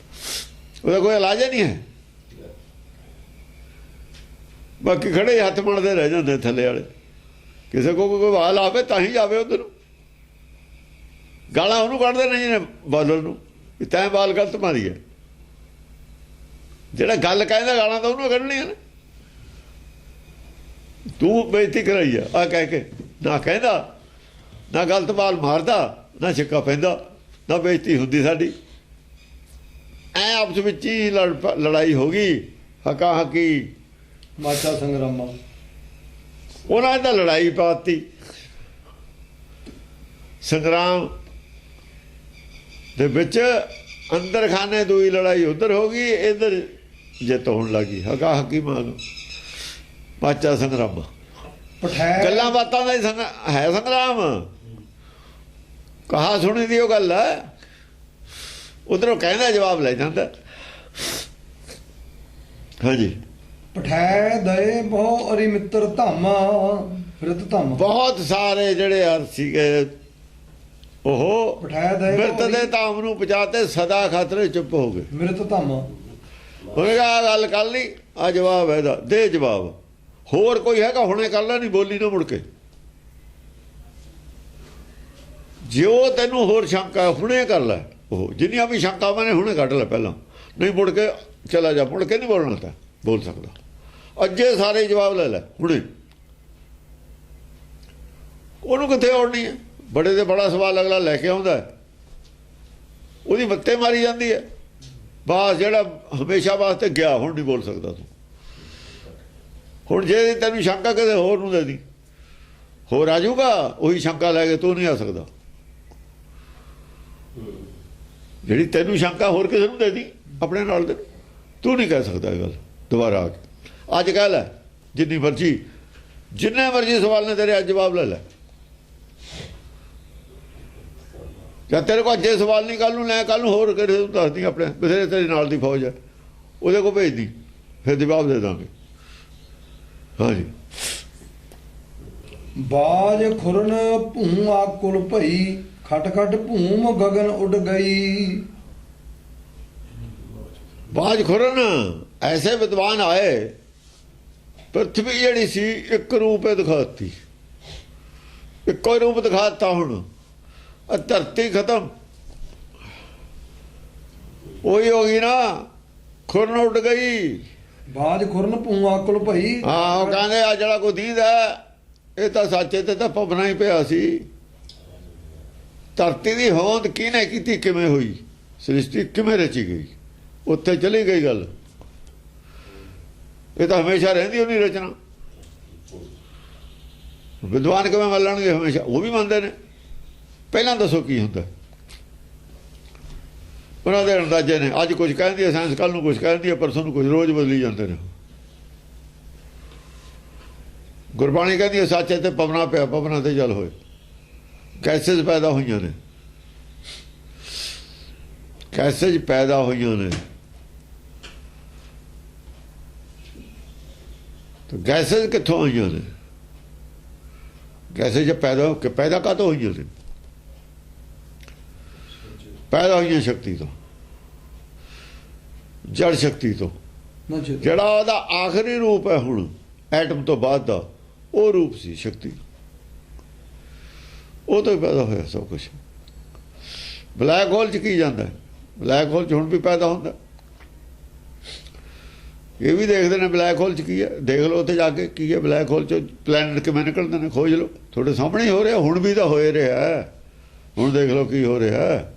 ਉਹਦਾ ਕੋਈ ਇਲਾਜ ਨਹੀਂ ਹੈ। ਬਾਕੀ ਖੜੇ ਹੱਥ ਮਲਦੇ ਰਹਿ ਜਾਂਦੇ ਥੱਲੇ ਵਾਲੇ। ਕਿਸੇ ਕੋ ਕੋਈ ਵਾਲ ਆਵੇ ਤਾਂ ਹੀ ਜਾਵੇ ਉੱਧਰ ਨੂੰ। ਗਾਲਾਂ ਉਹਨੂੰ ਕੱਢਦੇ ਨੇ ਜਿਹਨੇ ਬਾਲਰ ਨੂੰ, ਵੀ ਤੈਂ ਬਾਲ ਗਲਤ ਮਾਰੀ ਹੈ। ਜਿਹੜਾ ਗੱਲ ਕਹਿੰਦਾ ਗਾਲਾਂ ਤਾਂ ਉਹਨੂੰ ਕੱਢਣੀਆਂ ਨੇ। ਤੂੰ ਬੇਇੱਜ਼ਤੀ ਕਰਾਈ ਆ ਆਹ ਕਹਿ ਕੇ। ਨਾ ਕਹਿੰਦਾ, ਨਾ ਗਲਤ ਬਾਲ ਮਾਰਦਾ, ਨਾ ਛਿੱਕਾ ਪੈਂਦਾ, ਨਾ ਬੇਇੱਜ਼ਤੀ ਹੁੰਦੀ ਸਾਡੀ। ਐ ਆਪਸ ਵਿੱਚ ਹੀ ਲੜਾਈ ਹੋ ਗਈ। ਹਕਾ ਹਕੀ ਮਾਚਾ ਸੰਗਰਾਮਾ। ਉਹਨਾਂ ਦਾ ਲੜਾਈ ਪਾਤੀ। ਸੰਗਰਾਮ ਦੇ ਵਿੱਚ ਅੰਦਰ ਖਾਨੇ ਦੂਈ ਲੜਾਈ ਉੱਧਰ ਹੋ ਗਈ, ਇੱਧਰ ਜਿੱਤ ਹੋਣ ਲੱਗੀ। ਹਕਾ ਹਕੀਮਾਨ ਪਾਚਾ ਸੰਗਰਾਮ। ਪਠੈ ਗੱਲਾਂ ਬਾਤਾਂ ਦਾ ਹੀ ਹੈ ਸੰਗਰਾਮ। ਕਹਾ ਸੁਣੀ ਦੀ ਉਹ ਗੱਲ ਹੈ, ਉਧਰੋਂ ਕਹਿੰਦਾ ਜਵਾਬ ਲੈ ਜਾਂਦਾ। ਹਾਂਜੀ। ਪਠੈ ਦਏ ਬਹੁ ਅਰੀ ਮਿੱਤਰ ਧਾਮਾ ਫਿਰਤ ਧਾਮ। ਬਹੁਤ ਸਾਰੇ ਜਿਹੜੇ ਅਰਥ ਸੀਗੇ ਉਹ ਪਠੈ ਦਏ ਬਿਰਤ ਦੇ ਧਾਮ ਨੂੰ ਪਹੁੰਚਾਤੇ, ਸਦਾ ਖਾਤਰ ਚੁੱਪ ਹੋ ਗਏ। ਮਿਰਤ ਧਾਮ। ਉਹਨੇ ਕਿਹਾ ਗੱਲ ਕਰ ਲਈ, ਆ ਜਵਾਬ ਹੈ ਇਹਦਾ, ਦੇ ਜਵਾਬ। ਹੋਰ ਕੋਈ ਹੈਗਾ ਹੁਣੇ ਕਰ ਲੈ, ਨਹੀਂ ਬੋਲੀ ਨਾ ਮੁੜ ਕੇ। ਜਿਉ ਤੈਨੂੰ ਹੋਰ ਸ਼ੰਕਾ ਹੁਣੇ ਕਰ ਲੈ, ਉਹ ਜਿੰਨੀਆਂ ਵੀ ਸ਼ੰਕਾਵਾਂ ਨੇ ਹੁਣੇ ਕੱਢ ਲੈ ਪਹਿਲਾਂ, ਨਹੀਂ ਮੁੜ ਕੇ ਚਲਾ ਜਾ, ਮੁੜ ਕੇ ਨਹੀਂ ਬੋਲਣਾ ਤਾਂ ਬੋਲ ਸਕਦਾ। ਅੱਜੇ ਸਾਰੇ ਜਵਾਬ ਲੈ ਲੈ ਹੁਣੇ। ਉਹਨੂੰ ਕਿੱਥੇ ਔੜਨੀ ਹੈ? ਬੜੇ ਤੇ ਬੜਾ ਸਵਾਲ ਅਗਲਾ ਲੈ ਕੇ ਆਉਂਦਾ, ਉਹਦੀ ਮੱਤੇ ਮਾਰੀ ਜਾਂਦੀ ਹੈ। ਬਸ ਜਿਹੜਾ ਹਮੇਸ਼ਾ ਵਾਸਤੇ ਗਿਆ ਹੁਣ ਨਹੀਂ ਬੋਲ ਸਕਦਾ ਤੂੰ। ਹੁਣ ਜੇ ਤੈਨੂੰ ਸ਼ੰਕਾ ਕਿਸੇ ਹੋਰ ਨੂੰ ਦੇ ਦੀ, ਹੋਰ ਆ ਜਾਊਗਾ ਉਹੀ ਸ਼ੰਕਾ ਲੈ ਕੇ, ਤੂੰ ਨਹੀਂ ਆ ਸਕਦਾ। ਜਿਹੜੀ ਤੈਨੂੰ ਸ਼ੰਕਾ ਹੋਰ ਕਿਸੇ ਨੂੰ ਦੇ ਦੀ, ਆਪਣੇ ਨਾਲ ਦੇ, ਤੂੰ ਨਹੀਂ ਕਹਿ ਸਕਦਾ ਇਹ ਗੱਲ ਦੁਬਾਰਾ ਆ ਕੇ। ਅੱਜ ਕਹਿ ਲੈ ਜਿੰਨੀ ਮਰਜ਼ੀ, ਜਿੰਨੇ ਮਰਜ਼ੀ ਸਵਾਲ ਨੇ ਤੇਰੇ, ਅੱਜ ਜਵਾਬ ਲੈ ਲੈ। ਜਦ ਤੇਰੇ ਕੋਲ ਅੱਜੇ ਸਵਾਲ ਨਹੀਂ, ਕੱਲ ਨੂੰ ਲੈ, ਕੱਲ ਨੂੰ ਹੋਰ ਕਿਹੜੇ ਨੂੰ ਦੱਸਦੀ, ਆਪਣੇ ਬਥੇਰੇ ਤੇਰੇ ਨਾਲ ਦੀ ਫੌਜ ਹੈ, ਉਹਦੇ ਕੋਲ ਭੇਜਦੀ, ਫਿਰ ਜਵਾਬ ਦੇ ਦਾਂਗੇ। ਹਾਂਜੀ। ਬਾਜ ਖੁਰਨ ਭੂਮ ਆਕੁਲ ਭਈ, ਖਟ ਖਟ ਭੂਮ ਗਗਨ ਉੱਡ ਗਈ। ਬਾਜ ਖੁਰਨ ਐਸੇ ਵਿਦਵਾਨ ਆਏ, ਪ੍ਰਿਥਵੀ ਜਿਹੜੀ ਸੀ ਇੱਕ ਰੂਪ ਦਿਖਾਤੀ, ਇੱਕੋ ਰੂਪ ਦਿਖਾਤਾ। ਹੁਣ ਧਰਤੀ ਖਤਮ ਉਹੀ ਹੋ ਗਈ ਨਾ, ਖੁਰਨ ਉੱਡ ਗਈ। ਬਾਜ ਖੁਰਨ ਭੂਮ ਆਕੁਲ ਭਈ। ਹਾਂ, ਉਹ ਕਹਿੰਦੇ ਆ ਜਿਹੜਾ ਕੋਈ ਦੀਦਾ ਇਹ ਤਾਂ ਸੱਚੇ ਤੇ ਤਾਂ ਭਵਨਾ ਹੀ ਪਿਆ ਸੀ। ਧਰਤੀ ਦੀ ਹੋਂਦ ਕਿਹਨੇ ਕੀਤੀ, ਕਿਵੇਂ ਹੋਈ, ਸ੍ਰਿਸ਼ਟੀ ਕਿਵੇਂ ਰਚੀ ਗਈ, ਉੱਥੇ ਚਲੀ ਗਈ ਗੱਲ। ਇਹ ਤਾਂ ਹਮੇਸ਼ਾ ਰਹਿੰਦੀ ਹੋਣੀ ਰਚਨਾ। ਵਿਦਵਾਨ ਕਿਵੇਂ ਮੰਨਣਗੇ? ਹਮੇਸ਼ਾ ਉਹ ਵੀ ਮੰਨਦੇ ਨੇ। ਪਹਿਲਾਂ ਦੱਸੋ ਕੀ ਹੁੰਦਾ, ਉਹਨਾਂ ਦੇ ਅੰਦਾਜ਼ੇ ਨੇ। ਅੱਜ ਕੁਝ ਕਹਿੰਦੀ ਹੈ ਸਾਇੰਸ, ਕੱਲ ਨੂੰ ਕੁਝ ਕਹਿੰਦੀ ਹੈ, ਪਰਸੋਂ ਨੂੰ ਕੁਝ, ਰੋਜ਼ ਬਦਲੀ ਜਾਂਦੇ ਨੇ। ਗੁਰਬਾਣੀ ਕਹਿੰਦੀ ਹੈ ਸੱਚ ਤੇ ਪਵਨਾ ਪਿਆ, ਪਵਨਾ ਤੇ ਜਲ ਹੋਏ, ਕੈਸੇਜ ਪੈਦਾ ਹੋਈਆਂ ਨੇ, ਕੈਸੇਜ ਪੈਦਾ ਹੋਈਆਂ ਨੇ। ਤਾਂ ਗੈਸੇਜ ਕਿੱਥੋਂ ਹੋਈਆਂ ਨੇ? ਗੈਸੇਜ ਪੈਦਾ ਹੋ ਕੇ, ਪੈਦਾ ਕਾਹਤੋਂ ਹੋਈਆਂ ਨੇ? ਪੈਦਾ ਹੋਈਆਂ ਸ਼ਕਤੀ ਤੋਂ, ਜੜ ਸ਼ਕਤੀ ਤੋਂ। ਜਿਹੜਾ ਉਹਦਾ ਆਖਰੀ ਰੂਪ ਹੈ ਹੁਣ ਐਟਮ ਤੋਂ ਬਾਅਦ ਦਾ, ਉਹ ਰੂਪ ਸੀ ਸ਼ਕਤੀ, ਉਹ ਤੋਂ ਹੀ ਪੈਦਾ ਹੋਇਆ ਸਭ ਕੁਝ। ਬਲੈਕ ਹੋਲ 'ਚ ਕੀ ਜਾਂਦਾ? ਬਲੈਕ ਹੋਲ 'ਚ ਹੁਣ ਵੀ ਪੈਦਾ ਹੁੰਦਾ। ਇਹ ਵੀ ਦੇਖਦੇ ਨੇ ਬਲੈਕ ਹੋਲ 'ਚ ਕੀ ਹੈ, ਦੇਖ ਲਓ ਉੱਥੇ ਜਾ ਕੇ ਕੀ ਹੈ ਬਲੈਕ ਹੋਲ 'ਚ, ਪਲੈਨਟ ਕਿਵੇਂ ਨਿਕਲਦੇ ਨੇ, ਖੋਜ ਲਓ, ਤੁਹਾਡੇ ਸਾਹਮਣੇ ਹੀ ਹੋ ਰਿਹਾ। ਹੁਣ ਵੀ ਤਾਂ ਹੋਏ ਰਿਹਾ, ਹੁਣ ਦੇਖ ਲਓ ਕੀ ਹੋ ਰਿਹਾ।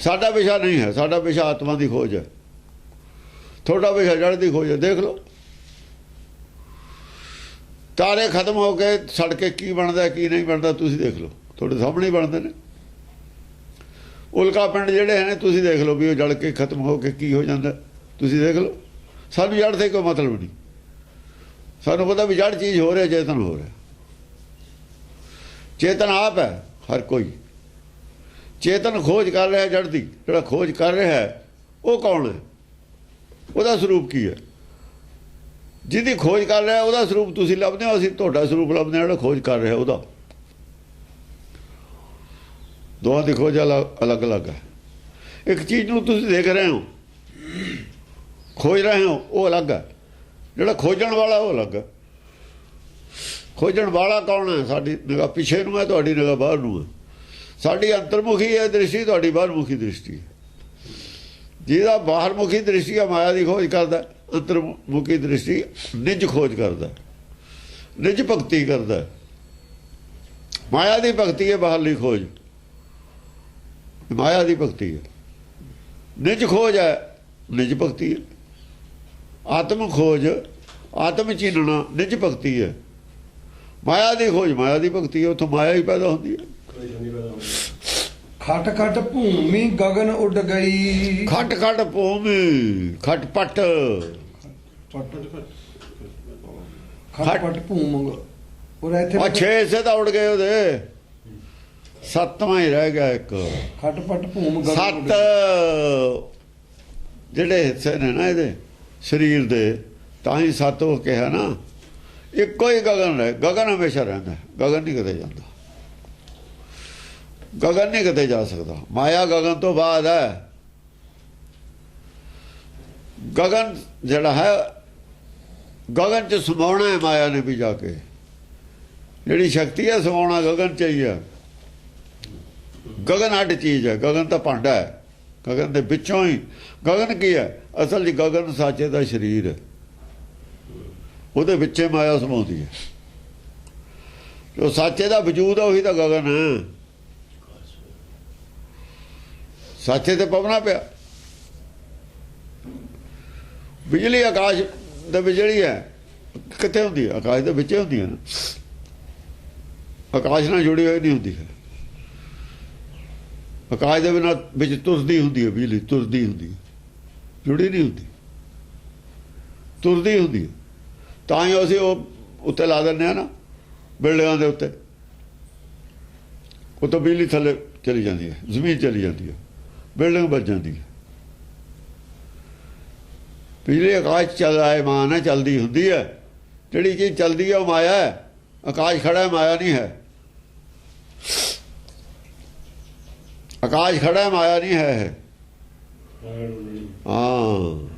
ਸਾਡਾ ਵਿਸ਼ਾ ਨਹੀਂ ਹੈ, ਸਾਡਾ ਵਿਸ਼ਾ ਆਤਮਾ ਦੀ ਖੋਜ ਹੈ, ਤੁਹਾਡਾ ਵਿਸ਼ਾ ਜੜ ਦੀ ਖੋਜ ਹੈ। ਦੇਖ ਲਓ ਤਾਰੇ ਖਤਮ ਹੋ ਕੇ ਸੜ ਕੇ ਕੀ ਬਣਦਾ ਕੀ ਨਹੀਂ ਬਣਦਾ, ਤੁਸੀਂ ਦੇਖ ਲਓ, ਤੁਹਾਡੇ ਸਾਹਮਣੇ ਹੀ ਬਣਦੇ ਨੇ। ਉਲਕਾ ਪਿੰਡ ਜਿਹੜੇ ਨੇ ਤੁਸੀਂ ਦੇਖ ਲਓ ਵੀ ਉਹ ਜੜ ਕੇ ਖਤਮ ਹੋ ਕੇ ਕੀ ਹੋ ਜਾਂਦਾ, ਤੁਸੀਂ ਦੇਖ ਲਓ। ਸਾਨੂੰ ਜੜ ਤੇ ਕੋਈ ਮਤਲਬ ਨਹੀਂ, ਸਾਨੂੰ ਪਤਾ ਵੀ ਜੜ ਚੀਜ਼ ਹੋ ਰਿਹਾ, ਚੇਤਨ ਹੋ ਰਿਹਾ। ਚੇਤਨ ਆਪ ਹੈ, ਹਰ ਕੋਈ ਚੇਤਨ ਖੋਜ ਕਰ ਰਿਹਾ ਜੜ ਦੀ। ਜਿਹੜਾ ਖੋਜ ਕਰ ਰਿਹਾ ਹੈ ਉਹ ਕੌਣ ਹੈ? ਉਹਦਾ ਸਰੂਪ ਕੀ ਹੈ? ਜਿਹਦੀ ਖੋਜ ਕਰ ਰਿਹਾ ਉਹਦਾ ਸਰੂਪ ਤੁਸੀਂ ਲੱਭਦੇ ਹੋ, ਅਸੀਂ ਤੁਹਾਡਾ ਸਰੂਪ ਲੱਭਦੇ ਹਾਂ ਜਿਹੜਾ ਖੋਜ ਕਰ ਰਿਹਾ ਉਹਦਾ। ਦੋਹਾਂ ਦੀ ਖੋਜ ਅਲੱਗ ਅਲੱਗ ਹੈ। ਇੱਕ ਚੀਜ਼ ਨੂੰ ਤੁਸੀਂ ਦੇਖ ਰਹੇ ਹੋ, ਖੋਜ ਰਹੇ ਹੋ, ਉਹ ਅਲੱਗ ਹੈ। ਜਿਹੜਾ ਖੋਜਣ ਵਾਲਾ ਉਹ ਅਲੱਗ ਹੈ। ਖੋਜਣ ਵਾਲਾ ਕੌਣ ਹੈ? ਸਾਡੀ ਨਿਗਾਹ ਪਿੱਛੇ ਨੂੰ ਹੈ, ਤੁਹਾਡੀ ਨਿਗਾਹ ਬਾਹਰ ਨੂੰ ਹੈ। ਸਾਡੀ ਅੰਤਰਮੁਖੀ ਹੈ ਦ੍ਰਿਸ਼ਟੀ, ਤੁਹਾਡੀ ਬਾਹਰਮੁਖੀ ਦ੍ਰਿਸ਼ਟੀ ਹੈ। ਜਿਹਦਾ ਬਾਹਰਮੁਖੀ ਦ੍ਰਿਸ਼ਟੀ ਹੈ ਮਾਇਆ ਦੀ ਖੋਜ ਕਰਦਾ, ਅੰਤਰਮੁਖੀ ਦ੍ਰਿਸ਼ਟੀ ਨਿਜ ਖੋਜ ਕਰਦਾ, ਨਿਜ ਭਗਤੀ ਕਰਦਾ। ਮਾਇਆ ਦੀ ਭਗਤੀ ਹੈ ਬਾਹਰਲੀ ਖੋਜ, ਮਾਇਆ ਦੀ ਭਗਤੀ ਹੈ। ਨਿਜ ਖੋਜ ਹੈ, ਨਿਜ ਭਗਤੀ ਹੈ। ਆਤਮ ਖੋਜ, ਆਤਮ ਚੀਨਣਾ ਨਿਜ ਭਗਤੀ ਹੈ। ਮਾਇਆ ਦੀ ਖੋਜ, ਮਾਇਆ ਦੀ ਭਗਤੀ ਹੈ। ਉੱਥੋਂ ਮਾਇਆ ਹੀ ਪੈਦਾ ਹੁੰਦੀ ਹੈ। ਖਟ ਖਟ ਭੂਮੀ ਗगन ਉੱਡ ਗਈ। ਖਟ ਖਟ ਭੂਮੀ ਖਟਪਟ ਖਟ ਖਟ ਭੂਮ ਉਹ ਇੱਥੇ ਉਹ 6 ਹਿੱਸੇ ਤਾਂ ਉੜ ਗਏ ਉਹਦੇ, 7ਵਾਂ ਹੀ ਰਹਿ ਗਿਆ ਇੱਕ। ਖਟ ਪਟ ਭੂਮ ਗगन 7 ਜਿਹੜੇ ਹਿੱਸੇ ਨੇ ਨਾ ਇਹਦੇ ਸਰੀਰ ਦੇ, ਤਾਂ ਹੀ 7 ਉਹ ਕਿਹਾ ਨਾ। ਇੱਕੋ ਹੀ ਗगन ਹੈ, ਗगन ਹਮੇਸ਼ਾ ਰਹਿੰਦਾ, ਗगन ਨਹੀਂ ਕਿਤੇ ਜਾਂਦਾ, ਗगन ਨਹੀਂ ਕਿਤੇ ਜਾ ਸਕਦਾ। ਮਾਇਆ ਗगन ਤੋਂ ਬਾਅਦ ਹੈ। ਗगन ਜਿਹੜਾ ਹੈ, ਗगन ਚ ਸਮਾਉਣਾ ਹੈ ਮਾਇਆ ਨੇ ਵੀ ਜਾ ਕੇ। ਜਿਹੜੀ ਸ਼ਕਤੀ ਹੈ ਸਮਾਉਣਾ ਗगन ਚ ਹੀ ਹੈ। ਗगन ਅੱਡ ਚੀਜ਼ ਹੈ, ਗगन ਤਾਂ ਭਾਂਡਾ ਹੈ। ਗगन ਦੇ ਵਿੱਚੋਂ ਹੀ ਗगन ਕੀ ਹੈ? ਅਸਲ ਜੀ ਗगन ਸਾਚੇ ਦਾ ਸਰੀਰ ਹੈ, ਉਹਦੇ ਵਿੱਚੇ ਮਾਇਆ ਸਮਾਉਂਦੀ ਹੈ। ਜੋ ਸਾਚੇ ਦਾ ਵਜੂਦ ਹੈ ਉਹੀ ਤਾਂ ਗगन ਹੈ। ਸਾਚੇ ਤੇ ਪਵਨਾ ਪਿਆ। ਬਿਜਲੀ ਆਕਾਸ਼ ਦੇ ਵਿੱਚ ਜਿਹੜੀ ਹੈ ਕਿੱਥੇ ਹੁੰਦੀ ਹੈ? ਆਕਾਸ਼ ਦੇ ਵਿੱਚ ਹੁੰਦੀ ਹੈ ਨਾ, ਆਕਾਸ਼ ਨਾਲ ਜੁੜੀ ਹੋਈ ਨਹੀਂ ਹੁੰਦੀ ਹੈ। ਆਕਾਸ਼ ਦੇ ਬਿਨਾਂ ਵਿੱਚ ਤੁਰਦੀ ਹੁੰਦੀ ਹੈ ਬਿਜਲੀ, ਤੁਰਦੀ ਹੁੰਦੀ ਹੈ, ਜੁੜੀ ਨਹੀਂ ਹੁੰਦੀ, ਤੁਰਦੀ ਹੁੰਦੀ ਹੈ। ਤਾਂ ਹੀ ਅਸੀਂ ਉਹ ਉੱਤੇ ਲਾ ਦਿੰਦੇ ਹਾਂ ਨਾ ਬਿਲਡਿੰਗਾਂ ਦੇ ਉੱਤੇ, ਉਹ ਤਾਂ ਬਿਜਲੀ ਥੱਲੇ ਚਲੀ ਜਾਂਦੀ ਹੈ, ਜ਼ਮੀਨ ਚਲੀ ਜਾਂਦੀ ਹੈ, ਬਿਲਡਿੰਗ ਬਚ ਜਾਂਦੀ ਹੈ। ਬਿਜਲੀ ਆਕਾਸ਼ ਚਲਾਇਮਾਨ ਹੈ, ਚੱਲਦੀ ਹੁੰਦੀ ਹੈ। ਜਿਹੜੀ ਚੀਜ਼ ਚੱਲਦੀ ਹੈ ਉਹ ਮਾਇਆ ਹੈ। ਆਕਾਸ਼ ਖੜਾ ਹੈ, ਮਾਇਆ ਨਹੀਂ ਹੈ। ਆਕਾਸ਼ ਖੜਾ ਹੈ, ਮਾਇਆ ਨਹੀਂ ਹੈ। ਹਾਂ,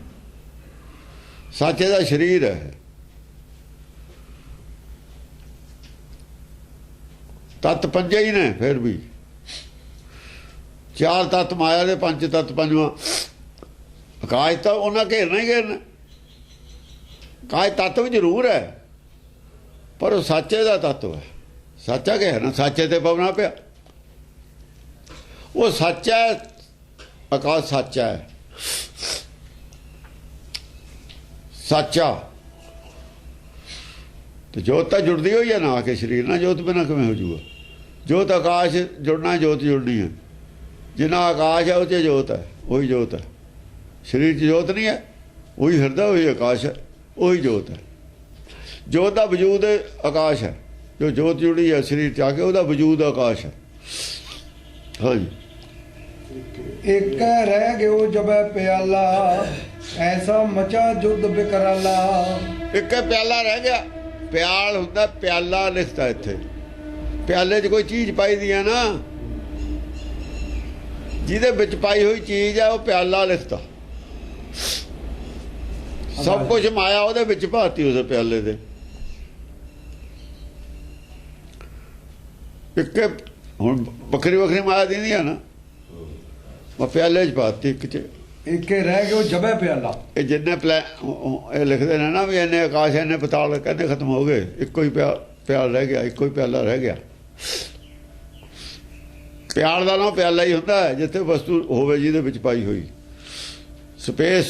ਸਾਚੇ ਦਾ ਸਰੀਰ ਹੈ। ਤਤ ਪੰਜੇ ਹੀ ਨੇ, ਫਿਰ ਵੀ 4 ਤਤ ਮਾਇਆ ਦੇ, 5 ਤਤ ਪੰਜਵਾਂ ਆਕਾਸ਼। ਤਾਂ ਉਹਨਾਂ ਘੇਰਨਾ ਹੀ ਘੇਰਨਾ। ਆਕਾਸ਼ ਤੱਤ ਵੀ ਜ਼ਰੂਰ ਹੈ, ਪਰ ਉਹ ਸਾਚੇ ਦਾ ਤੱਤਵ ਹੈ। ਸਾਚਾ ਘੇਰਨਾ, ਸਾਚੇ ਤੇ ਪਵਨਾ ਪਿਆ। ਉਹ ਸੱਚਾ ਹੈ, ਆਕਾਸ਼ ਸੱਚਾ ਹੈ। ਸੱਚਾ ਤੇ ਜੋਤ ਤਾਂ ਜੁੜਦੀ ਹੋਈ ਹੈ ਨਾ ਆ ਕੇ ਸਰੀਰ ਨਾਲ। ਜੋਤ ਬਿਨਾਂ ਕਿਵੇਂ ਹੋ ਜੂਗਾ? ਜੋਤ ਆਕਾਸ਼ ਜੁੜਨਾ, ਜੋਤ ਜੁੜਨੀ ਹੈ। ਜਿੰਨਾ ਆਕਾਸ਼ ਹੈ ਉਹ 'ਚ ਜੋਤ ਹੈ, ਉਹੀ ਜੋਤ ਹੈ। ਸਰੀਰ 'ਚ ਜੋਤ ਨਹੀਂ ਹੈ, ਉਹੀ ਹਿਰਦਾ, ਉਹੀ ਆਕਾਸ਼ ਹੈ, ਉਹੀ ਜੋਤ ਹੈ। ਜੋਤ ਦਾ ਵਜੂਦ ਆਕਾਸ਼ ਹੈ। ਜੋ ਜੋਤ ਜੁੜੀ ਹੈ ਸਰੀਰ 'ਚ ਆ ਕੇ, ਉਹਦਾ ਵਜੂਦ ਆਕਾਸ਼ ਹੈ। ਹਾਂਜੀ, ਇੱਕ ਰਹਿ ਗਿਓ ਜਬੈ ਪਿਆਲਾ, ਐਸਾ ਮਚਾ ਜੁਦ ਬਿਕਰਾਲਾ। ਇੱਕ ਪਿਆਲਾ ਰਹਿ ਗਿਆ। ਪਿਆਲ ਹੁੰਦਾ, ਪਿਆਲਾ ਲਿਖਦਾ ਇੱਥੇ। ਪਿਆਲੇ 'ਚ ਕੋਈ ਚੀਜ਼ ਪਾਈ ਦੀ ਹੈ ਨਾ, ਜਿਹਦੇ ਵਿੱਚ ਪਾਈ ਹੋਈ ਚੀਜ਼ ਹੈ ਉਹ ਪਿਆਲਾ ਲਿਖਦਾ। ਸਭ ਕੁਝ ਮਾਇਆ ਉਹਦੇ ਵਿੱਚ ਭਾਤੀ, ਉਸ ਪਿਆਲੇ ਦੇ। ਇੱਕ ਹੁਣ ਵੱਖਰੀ ਵੱਖਰੀ ਮਾਇਆ ਦੀ ਹੈ ਨਾ, ਉਹ ਪਿਆਲੇ 'ਚ ਪਾਤੀ ਇੱਕ 'ਚ। ਇੱਕ ਰਹਿ ਗਿਓ ਜਬੈ ਪਿਆਲਾ। ਇਹ ਜਿੰਨੇ ਇਹ ਲਿਖਦੇ ਨੇ ਨਾ ਵੀ ਇੰਨੇ ਆਕਾਸ਼, ਇੰਨੇ ਪਤਾਲ ਕਹਿੰਦੇ ਖਤਮ ਹੋ ਗਏ, ਇੱਕੋ ਹੀ ਪਿਆਲ ਰਹਿ ਗਿਆ, ਇੱਕੋ ਹੀ ਪਿਆਲਾ ਰਹਿ ਗਿਆ। ਪਿਆਲ ਦਾ ਨਾਮ ਪਿਆਲਾ ਹੀ ਹੁੰਦਾ ਹੈ, ਜਿੱਥੇ ਵਸਤੂ ਹੋਵੇ ਜਿਹਦੇ ਵਿੱਚ ਪਾਈ ਹੋਈ। ਸਪੇਸ,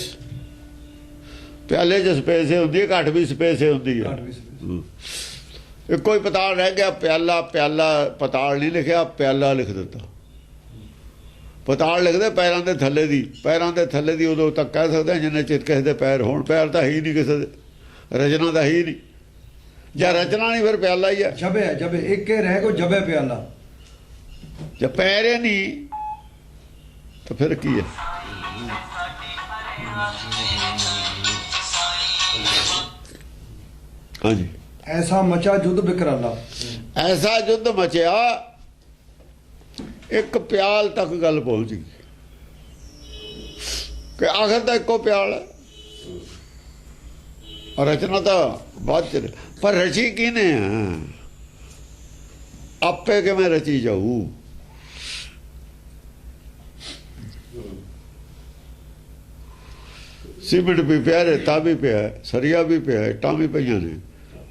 ਪਿਆਲੇ 'ਚ ਸਪੇਸ ਹੁੰਦੀ ਹੈ, ਘੱਟ ਵੀ ਸਪੇਸ ਹੁੰਦੀ ਹੈ। ਇੱਕੋ ਹੀ ਪਤਾਲ ਰਹਿ ਗਿਆ, ਪਿਆਲਾ। ਪਿਆਲਾ ਪਤਾਲ ਨਹੀਂ ਲਿਖਿਆ, ਪਿਆਲਾ ਲਿਖ ਦਿੱਤਾ। ਪਤਾਲ ਲਿਖਦੇ ਪੈਰਾਂ ਦੇ ਥੱਲੇ ਦੀ। ਪੈਰਾਂ ਦੇ ਥੱਲੇ ਦੀ ਉਦੋਂ ਤੱਕ ਕਹਿ ਸਕਦੇ ਜਿੰਨੇ ਚਿਰ ਕਿਸੇ ਦੇ ਪੈਰ ਹੋਣ। ਪੈਰ ਤਾਂ ਹੈ ਹੀ ਨਹੀਂ ਕਿਸੇ ਦੇ, ਰਚਨਾ ਤਾਂ ਹੈ ਹੀ ਨਹੀਂ। ਜਾਂ ਰਚਨਾ ਨਹੀਂ ਫਿਰ ਪਿਆਲਾ ਹੀ ਹੈ। ਜਬੇ ਹੈ, ਜਬੇ। ਇੱਕ ਰਹਿ ਗਿਓ ਜਬੈ ਪਿਆਲਾ। ਜੇ ਪੈਰ ਹੀ ਨਹੀਂ ਤਾਂ ਫਿਰ ਕੀ ਹੈ? ਹਾਂਜੀ, ਐਸਾ ਮਚਾ ਜੁਦ ਬਿਕਰਾਲਾ। ਐਸਾ ਯੁੱਧ ਮਚਿਆ, ਇੱਕ ਪਿਆਲ ਤੱਕ ਗੱਲ ਪਹੁੰਚ ਗਈ ਕਿ ਆਖਰ ਤਾਂ ਇੱਕੋ ਪਿਆਲ ਹੈ। ਰਚਨਾ ਤਾਂ ਬਾਅਦ ਚ, ਪਰ ਰਚੀ ਕਿਹਨੇ ਆ? ਆਪੇ ਕਿਵੇਂ ਰਚੀ ਜਾਊ? ਸੀਮਿੰਟ ਵੀ ਪਿਆ, ਰੇਤਾ ਵੀ ਪਿਆ, ਸਰੀਆ ਵੀ ਪਿਆ, ਇੱਟਾਂ ਵੀ ਪਈਆਂ ਨੇ।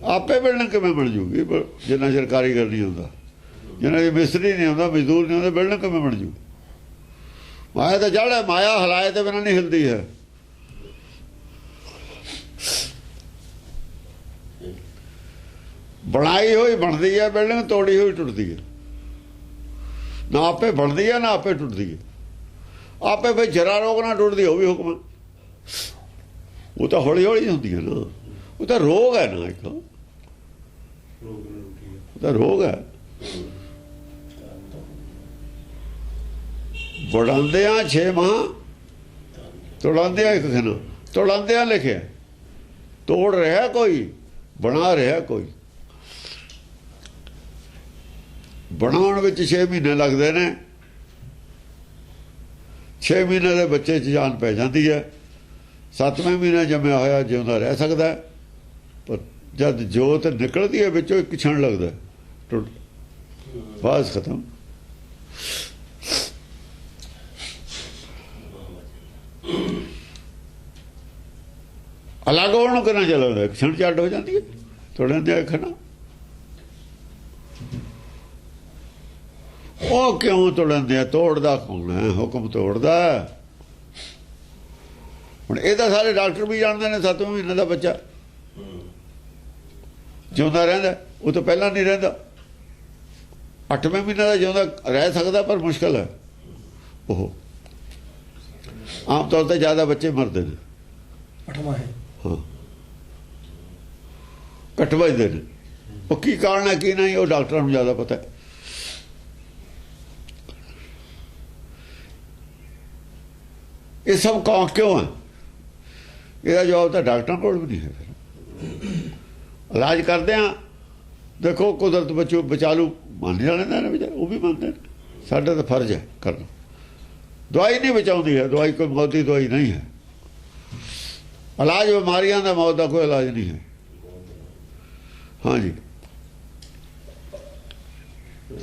ਆਪੇ ਬਿਲਡਿੰਗ ਕਿਵੇਂ ਬਣ ਜੂਗੀ? ਜਿੰਨਾ ਚਿਰ ਕਾਰੀਗਰ ਨਹੀਂ ਹੁੰਦਾ, ਜਿੰਨਾ ਦੀ ਮਿਸਤਰੀ ਨਹੀਂ ਹੁੰਦਾ, ਮਜ਼ਦੂਰ ਨਹੀਂ ਹੁੰਦਾ, ਬਿਲਡਿੰਗ ਕਿਵੇਂ ਬਣ ਜੂ? ਮਾਇਆ ਤਾਂ ਜੜ ਹੈ, ਮਾਇਆ ਹਲਾਏ ਤੇ ਬਿਨਾਂ ਨਹੀਂ ਹਿਲਦੀ ਹੈ। ਬਣਾਈ ਹੋਈ ਬਣਦੀ ਹੈ ਬਿਲਡਿੰਗ, ਤੋੜੀ ਹੋਈ ਟੁੱਟਦੀ ਹੈ। ਨਾ ਆਪੇ ਬਣਦੀ ਹੈ ਨਾ ਆਪੇ ਟੁੱਟਦੀ ਹੈ। ਆਪੇ ਫਿਰ ਜਰਾ ਰੋਗ ਨਾ ਟੁੱਟਦੀ, ਉਹ ਵੀ ਹੁਕਮ ਹੈ। ਉਹ ਤਾਂ ਹੌਲੀ ਹੌਲੀ ਹੁੰਦੀ ਹੈ ਨਾ, ਉਹ ਤਾਂ ਰੋਗ ਹੈ ਨਾ, ਇੱਕ ਉਹ ਤਾਂ ਰੋਗ ਹੈ। ਬੜਾਉਂਦਿਆਂ 6 ਮਾਹ, ਤੋੜਾਉਂਦਿਆਂ ਇੱਕ ਖਨਾ, ਤੋੜਾਉਂਦਿਆਂ ਲਿਖਿਆ, ਤੋੜ ਰਿਹਾ ਕੋਈ, ਬਣਾ ਰਿਹਾ ਕੋਈ। ਬਣਾਉਣ ਵਿੱਚ 6 ਮਹੀਨੇ ਲੱਗਦੇ ਨੇ। 6 ਮਹੀਨੇ ਦੇ ਬੱਚੇ 'ਚ ਜਾਨ ਪੈ ਜਾਂਦੀ ਹੈ। 7ਵੇਂ ਮਹੀਨੇ ਜੰਮਿਆ ਹੋਇਆ ਜਿਉਂਦਾ ਰਹਿ ਸਕਦਾ, ਪਰ ਜਦ ਜੋਤ ਨਿਕਲਦੀ ਹੈ ਵਿੱਚੋਂ ਇੱਕ ਛਣ ਲੱਗਦਾ, ਟੁੱਟ, ਬਸ ਖਤਮ। ਅਲੱਗ ਹੋਣ ਨੂੰ ਕਿੰਨਾ ਚੱਲਦਾ, ਇੱਕ ਛਣ ਛੱਡ ਹੋ ਜਾਂਦੀ ਹੈ, ਥੋੜ੍ਹੇ ਦੇ ਖਣਾ। ਉਹ ਕਿਉਂ ਤੋੜਨ ਦਿਆ? ਤੋੜਦਾ ਕੌਣ ਹੈ? ਹੁਕਮ ਤੋੜਦਾ। ਹੁਣ ਇਹ ਤਾਂ ਸਾਰੇ ਡਾਕਟਰ ਵੀ ਜਾਣਦੇ ਨੇ। 7ਵੇਂ ਮਹੀਨੇ ਦਾ ਬੱਚਾ ਜਿਉਂਦਾ ਰਹਿੰਦਾ, ਉਹ ਤੋਂ ਪਹਿਲਾਂ ਨਹੀਂ ਰਹਿੰਦਾ। 8ਵੇਂ ਮਹੀਨੇ ਦਾ ਜਿਉਂਦਾ ਰਹਿ ਸਕਦਾ, ਪਰ ਮੁਸ਼ਕਲ ਹੈ। ਉਹ ਆਮ ਤੌਰ ਤੇ ਜ਼ਿਆਦਾ ਬੱਚੇ ਮਰਦੇ ਨੇ 8ਵਾਂ ਹੈ। ਹਾਂ, ਘੱਟ ਵੱਜਦੇ ਨੇ। ਉਹ ਕੀ ਕਾਰਨ ਹੈ ਕੀ ਨਹੀਂ, ਉਹ ਡਾਕਟਰਾਂ ਨੂੰ ਜ਼ਿਆਦਾ ਪਤਾ ਹੈ। ਇਹ ਸਭ ਕੌਣ ਕਿਉਂ ਹੈ? ਇਹਦਾ ਜਵਾਬ ਤਾਂ ਡਾਕਟਰਾਂ ਕੋਲ ਵੀ ਨਹੀਂ ਹੈ। ਫਿਰ ਇਲਾਜ ਕਰਦੇ ਆ, ਦੇਖੋ ਕੁਦਰਤ ਬਚਾ ਲੂ, ਮੰਨ ਜਾਣੇ ਨੇ ਵਿਚਾਰੇ, ਉਹ ਵੀ ਮੰਨਦੇ ਨੇ। ਸਾਡਾ ਤਾਂ ਫਰਜ਼ ਹੈ ਕਰਨਾ। ਦਵਾਈ ਨਹੀਂ ਬਚਾਉਂਦੀ ਹੈ, ਦਵਾਈ ਕੋਈ ਮੌਤ ਦੀ ਦਵਾਈ ਨਹੀਂ ਹੈ। ਇਲਾਜ ਬਿਮਾਰੀਆਂ ਦਾ, ਮੌਤ ਦਾ ਕੋਈ ਇਲਾਜ ਨਹੀਂ ਹੈ। ਹਾਂਜੀ।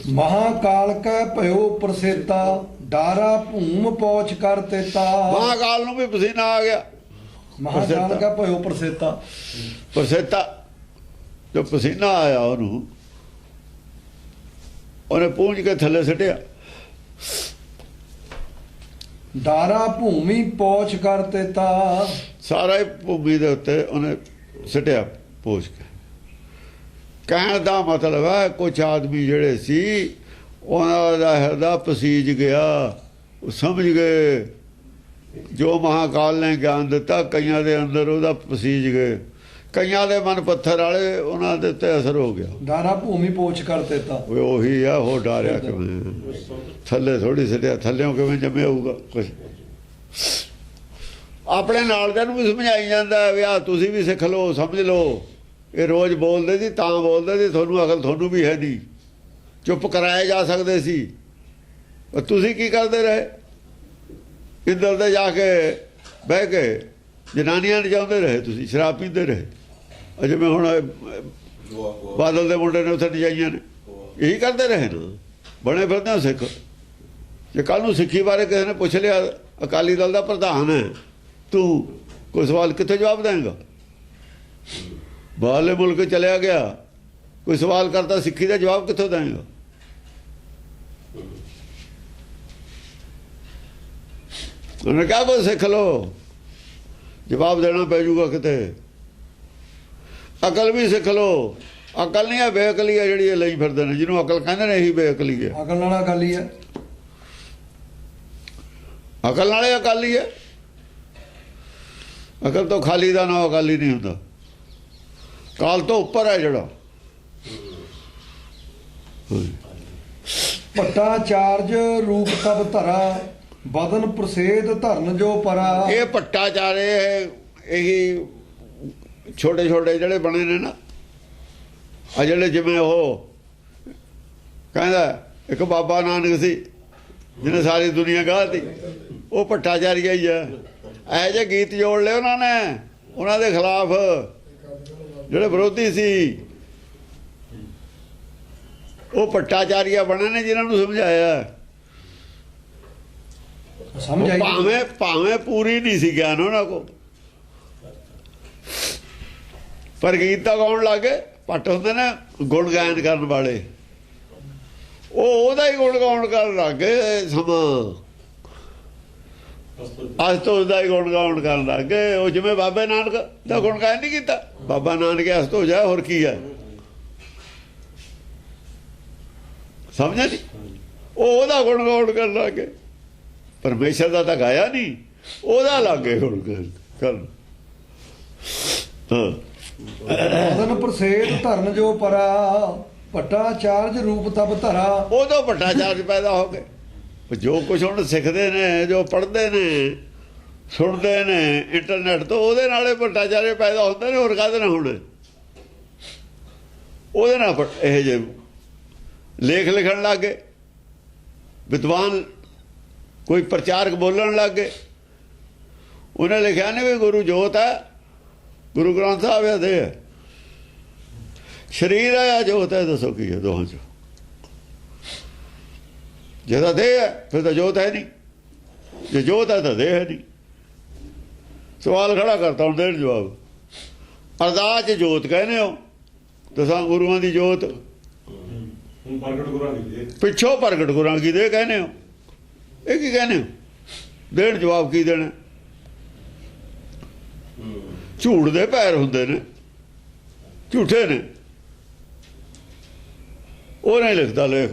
ਮਹਾਕਾਲ ਕੈ ਭਇਓ ਪ੍ਰਸੇਤਾ, ਡਾਰਾ ਭੂਮ ਪਹੁੰਚ ਕਰ ਤੇਤਾ। ਮਹਾਕਾਲ ਨੂੰ ਵੀ ਪਸੀਨਾ ਆ ਗਿਆ। ਮਹਾਕਾਲ ਕੈ ਭਇਓ ਪ੍ਰਸੇਤਾ, ਪ੍ਰਸੇਤਾ ਜੋ ਪਸੀਨਾ ਆਇਆ ਉਹਨੂੰ, ਉਹਨੇ ਪੂੰਝ ਕੇ ਥੱਲੇ ਸੁੱਟਿਆ। ਡਾਰਾ ਭੂਮੀ ਪਹੁੰਚ ਕਰ ਤੇਤਾ। ਸਾਰਾ ਹੀ ਭੂਮੀ ਦੇ ਉੱਤੇ ਉਹਨੇ ਸੁੱਟਿਆ ਪੋਛ ਕੇ। ਕਹਿਣ ਦਾ ਮਤਲਬ ਹੈ ਕੁਝ ਆਦਮੀ ਜਿਹੜੇ ਸੀ, ਉਹਨਾਂ ਦਾ ਹਿਰਦਾ ਪਸੀਜ ਗਿਆ। ਉਹ ਸਮਝ ਗਏ ਜੋ ਮਹਾਕਾਲ ਨੇ ਗਿਆਨ ਦਿੱਤਾ, ਕਈਆਂ ਦੇ ਅੰਦਰ ਉਹਦਾ ਪਸੀਜ ਗਏ। ਕਈਆਂ ਦੇ ਮਨ ਪੱਥਰ ਵਾਲੇ, ਉਹਨਾਂ ਦੇ ਉੱਤੇ ਅਸਰ ਹੋ ਗਿਆ। ਡਾਰਾ ਭੂਮੀ ਪਹੁੰਚ ਕਰ ਤੇਤਾ, ਉਹੀ ਆ। ਉਹ ਡਾਰਿਆ ਕਿਵੇਂ? ਥੱਲੇ ਥੋੜੀ ਸਿੱਟਿਆ, ਥੱਲਿਓਂ ਕਿਵੇਂ ਜੰਮਿਆ ਹੋਊਗਾ ਕੁਛ। ਆਪਣੇ ਨਾਲ ਦਿਆਂ ਨੂੰ ਵੀ ਸਮਝਾਈ ਜਾਂਦਾ ਵੀ ਆ ਤੁਸੀਂ ਵੀ ਸਿੱਖ ਲਓ, ਸਮਝ ਲਓ। ਇਹ ਰੋਜ਼ ਬੋਲਦੇ ਸੀ ਤਾਂ ਬੋਲਦੇ ਸੀ, ਤੁਹਾਨੂੰ ਅਕਲ ਤੁਹਾਨੂੰ ਵੀ ਹੈ ਨਹੀਂ। ਚੁੱਪ ਕਰਾਏ ਜਾ ਸਕਦੇ ਸੀ, ਪਰ ਤੁਸੀਂ ਕੀ ਕਰਦੇ ਰਹੇ? ਇੱਧਰ ਦੇ ਜਾ ਕੇ ਬਹਿ ਕੇ ਜਨਾਨੀਆਂ ਨਚਾਉਂਦੇ ਰਹੇ, ਤੁਸੀਂ ਸ਼ਰਾਬ ਪੀਂਦੇ ਰਹੇ। ਜਿਵੇਂ ਹੁਣ ਬਾਦਲ ਦੇ ਮੁੰਡੇ ਨੇ ਉੱਥੇ ਨਚਾਈਆਂ ਨੇ, ਇਹੀ ਕਰਦੇ ਰਹੇ ਨਾ। ਬਣੇ ਫਿਰਦੇ ਸਿੱਖ। ਜੇ ਕੱਲ੍ਹ ਨੂੰ ਸਿੱਖੀ ਬਾਰੇ ਕਿਸੇ ਨੇ ਪੁੱਛ ਲਿਆ, ਅਕਾਲੀ ਦਲ ਦਾ ਪ੍ਰਧਾਨ ਹੈ ਤੂੰ, ਕੋਈ ਸਵਾਲ ਕਿੱਥੇ ਜਵਾਬ ਦੇਂਗਾ? ਬਾਹਰਲੇ ਮੁਲਕ ਚਲਿਆ ਗਿਆ, ਕੋਈ ਸਵਾਲ ਕਰਤਾ ਸਿੱਖੀ ਦਾ ਜਵਾਬ ਕਿੱਥੋਂ ਦੇਂਗਾ? ਉਹਨੇ ਕਿਹਾ ਕੋਈ ਸਿੱਖ ਲਓ, ਜਵਾਬ ਦੇਣਾ ਪੈ ਜਾਊਗਾ ਕਿਤੇ। ਅਕਲ ਵੀ ਸਿੱਖ ਲਓ। ਅਕਲ ਨਹੀਂ ਹੈ, ਬੇਅਕਲੀ ਹੈ ਜਿਹੜੀ ਇਹ ਲਈ ਫਿਰਦੇ ਨੇ। ਜਿਹਨੂੰ ਅਕਲ ਕਹਿੰਦੇ ਨੇ ਇਹੀ ਬੇਅਕਲੀ ਹੈ। ਅਕਲ ਨਾਲ ਅਕਾਲੀ ਹੈ। ਅਕਲ ਨਾਲੇ ਅਕਾਲੀ ਹੈ। ਅਕਲ ਤੋਂ ਖਾਲੀ ਦਾ ਨਾ ਅਕਾਲੀ ਨਹੀਂ ਹੁੰਦਾ। ਕਾਲ ਤੋਂ ਉੱਪਰ ਹੈ ਜਿਹੜਾ। ਭੱਟਾਚਾਰਜ ਰੂਪ ਤਬ ਧਰਾ, ਬਦਨ ਪ੍ਰਸੇਦ ਧਰਨ ਜੋ ਪਰਾ। ਇਹ ਭੱਟਾਚਾਰੇ ਇਹੀ ਛੋਟੇ ਛੋਟੇ ਜਿਹੜੇ ਬਣੇ ਨੇ ਨਾ, ਆ ਜਿਹੜੇ ਜਿਵੇਂ ਉਹ ਕਹਿੰਦਾ ਇੱਕ ਬਾਬਾ ਨਾਨਕ ਸੀ ਜਿਹਨੇ ਸਾਰੀ ਦੁਨੀਆ ਗਾਹਤੀ, ਉਹ ਭੱਟਾਚਾਰੀਆ ਹੀ ਆ। ਇਹੋ ਜਿਹੇ ਗੀਤ ਜੋੜ ਲਏ ਉਹਨਾਂ ਨੇ, ਉਹਨਾਂ ਦੇ ਖਿਲਾਫ ਜਿਹੜੇ ਵਿਰੋਧੀ ਸੀ, ਉਹ ਭੱਟਾਚਾਰੀਆ ਬਣੇ ਨੇ ਜਿਨ੍ਹਾਂ ਨੂੰ ਸਮਝਾਇਆ। ਭਾਵੇਂ ਪੂਰੀ ਨਹੀਂ ਸੀ ਗਿਆਨ ਉਹਨਾਂ ਕੋਲ, ਪਰ ਗੀਤ ਤਾਂ ਗਾਉਣ ਲੱਗੇ। ਭੱਟ ਹੁੰਦੇ ਨੇ ਗੁਣ ਗਾਇਨ ਕਰਨ ਵਾਲੇ, ਉਹ ਉਹਦਾ ਹੀ ਗੁਣ ਗਾਉਣ ਕਰਨ ਲੱਗ ਗਏ। ਸਮਾਂ ਅੱਜ ਤੋਂ ਉਹਦਾ ਹੀ ਗੁਣ ਗਾਉਣ ਕਰਨ ਲੱਗ ਗਏ। ਉਹ ਜਿਵੇਂ ਬਾਬੇ ਨਾਨਕ ਦਾ ਗੁਣ ਗਾਇਨ ਨਹੀਂ ਕੀਤਾ, ਬਾਬਾ ਨਾਨਕ ਅਸਤ ਹੋ ਜਾ, ਹੋਰ ਕੀ ਹੈ? ਸਮਝਿਆ ਨਹੀਂ? ਉਹ ਉਹਦਾ ਗੁਣ ਗਾਉਣ ਕਰਨ ਲੱਗੇ, ਪਰਮੇਸ਼ਰ ਦਾ ਤਾਂ ਗਾਇਆ ਨਹੀਂ, ਉਹਦਾ ਲੱਗੇ ਹੁਣ ਕਰਨ। ਹਾਂ ਮਦਨ ਪ੍ਰਸੇਦ ਧਰਨ ਜੋ ਪਰਾ, ਭੱਟਾਚਾਰਜ ਰੂਪ ਤਬ ਧਰਾ। ਉਦੋਂ ਭੱਟਾਚਾਰਜ ਪੈਦਾ ਹੋ ਗਏ। ਜੋ ਕੁਝ ਹੁਣ ਸਿੱਖਦੇ ਨੇ, ਜੋ ਪੜ੍ਹਦੇ ਨੇ, ਸੁਣਦੇ ਨੇ ਇੰਟਰਨੈਟ ਤੋਂ, ਉਹਦੇ ਨਾਲੇ ਭੱਟਾਚਾਰਜ ਪੈਦਾ ਹੁੰਦੇ ਨੇ। ਹੋਰ ਕਾਹਦੇ ਨਾਲ ਹੁਣ? ਉਹਦੇ ਨਾਲ ਇਹ ਜਿਹੇ ਲੇਖ ਲਿਖਣ ਲੱਗ ਗਏ, ਵਿਦਵਾਨ ਕੋਈ ਪ੍ਰਚਾਰਕ ਬੋਲਣ ਲੱਗ ਗਏ। ਉਹਨੇ ਲਿਖਿਆ ਨਹੀਂ ਵੀ ਗੁਰੂ ਜੋਤ ਹੈ, ਗੁਰੂ ਗ੍ਰੰਥ ਸਾਹਿਬ ਹੈ ਦੇ ਹੈ, ਸਰੀਰ ਹੈ ਜਾਂ ਜੋਤ ਹੈ? ਦੱਸੋ ਕੀ ਹੈ ਦੋਹਾਂ ਚੋਂ? ਜੇ ਤਾਂ ਦੇਹ ਹੈ ਫਿਰ ਤਾਂ ਜੋਤ ਹੈ ਨਹੀਂ, ਜੇ ਜੋਤ ਹੈ ਤਾਂ ਦੇਹ ਹੈ ਨਹੀਂ। ਸਵਾਲ ਖੜਾ ਕਰਤਾ, ਹੁਣ ਦੇਣ ਜਵਾਬ। ਅਰਦਾਸ 'ਚ ਜੋਤ ਕਹਿੰਦੇ ਹੋ, ਦਸਾਂ ਗੁਰੂਆਂ ਦੀ ਜੋਤ, ਪਿੱਛੋਂ ਪ੍ਰਗਟ ਗੁਰਾਂ ਕੀ ਦੇ ਕਹਿੰਦੇ ਹੋ। ਇਹ ਕੀ ਕਹਿੰਦੇ ਹੋ? ਦੇਣ ਜਵਾਬ ਕੀ ਦੇਣਾ? ਝੂਠ ਦੇ ਪੈਰ ਹੁੰਦੇ ਨੇ, ਝੂਠੇ ਨੇ। ਉਹ ਨਹੀਂ ਲਿਖਦਾ ਲੇਖ,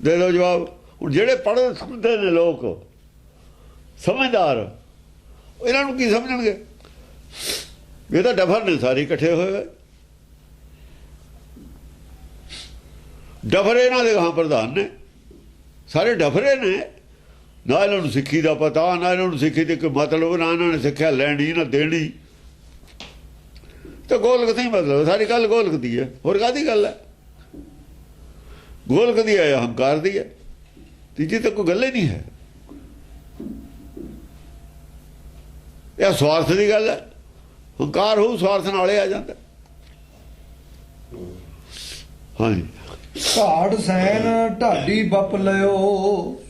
ਦੇ ਦਿਓ ਜਵਾਬ। ਹੁਣ ਜਿਹੜੇ ਪੜ੍ਹਦੇ ਸਮਝਦੇ ਨੇ ਲੋਕ, ਸਮਝਦਾਰ, ਇਹਨਾਂ ਨੂੰ ਕੀ ਸਮਝਣਗੇ? ਇਹ ਤਾਂ ਡਫਰ ਨੇ ਸਾਰੇ ਇਕੱਠੇ ਹੋਏ। ਡਫਰੇ ਇਹਨਾਂ ਦੇ ਗਾਂ ਪ੍ਰਧਾਨ ਨੇ, ਸਾਰੇ ਡਫਰੇ ਨੇ। ਨਾ ਇਹਨਾਂ ਨੂੰ ਸਿੱਖੀ ਦਾ ਪਤਾ, ਨਾ ਇਹਨਾਂ ਨੂੰ ਸਿੱਖੀ ਦੇ ਕੋਈ ਮਤਲਬ, ਨਾ ਇਹਨਾਂ ਨੇ ਸਿੱਖਿਆ ਲੈਣੀ ਨਾ ਦੇਣੀ। ਤੇ ਗੋਲਕ ਨਹੀਂ ਮਤਲਬ, ਸਾਰੀ ਗੱਲ ਗੋਲਕ ਦੀ ਹੈ। ਹੋਰ ਕਾਹਦੀ ਗੱਲ ਹੈ? ਗੋਲਕ ਦੀ ਹੈ, ਹੰਕਾਰ ਦੀ ਹੈ, ਤੀਜੀ ਤਾਂ ਕੋਈ ਗੱਲ ਹੀ ਨਹੀਂ ਹੈ। ਇਹ ਸਵਾਰਥ ਦੀ ਗੱਲ ਹੈ। ਹੰਕਾਰ ਹੋਊ, ਸਵਾਰਥ ਨਾਲੇ ਆ ਜਾਂਦਾ। ਹਾਂਜੀ। ਢਾੜ ਸੈਨ ਢਾਡੀ ਬੱਪ ਲਿਓ।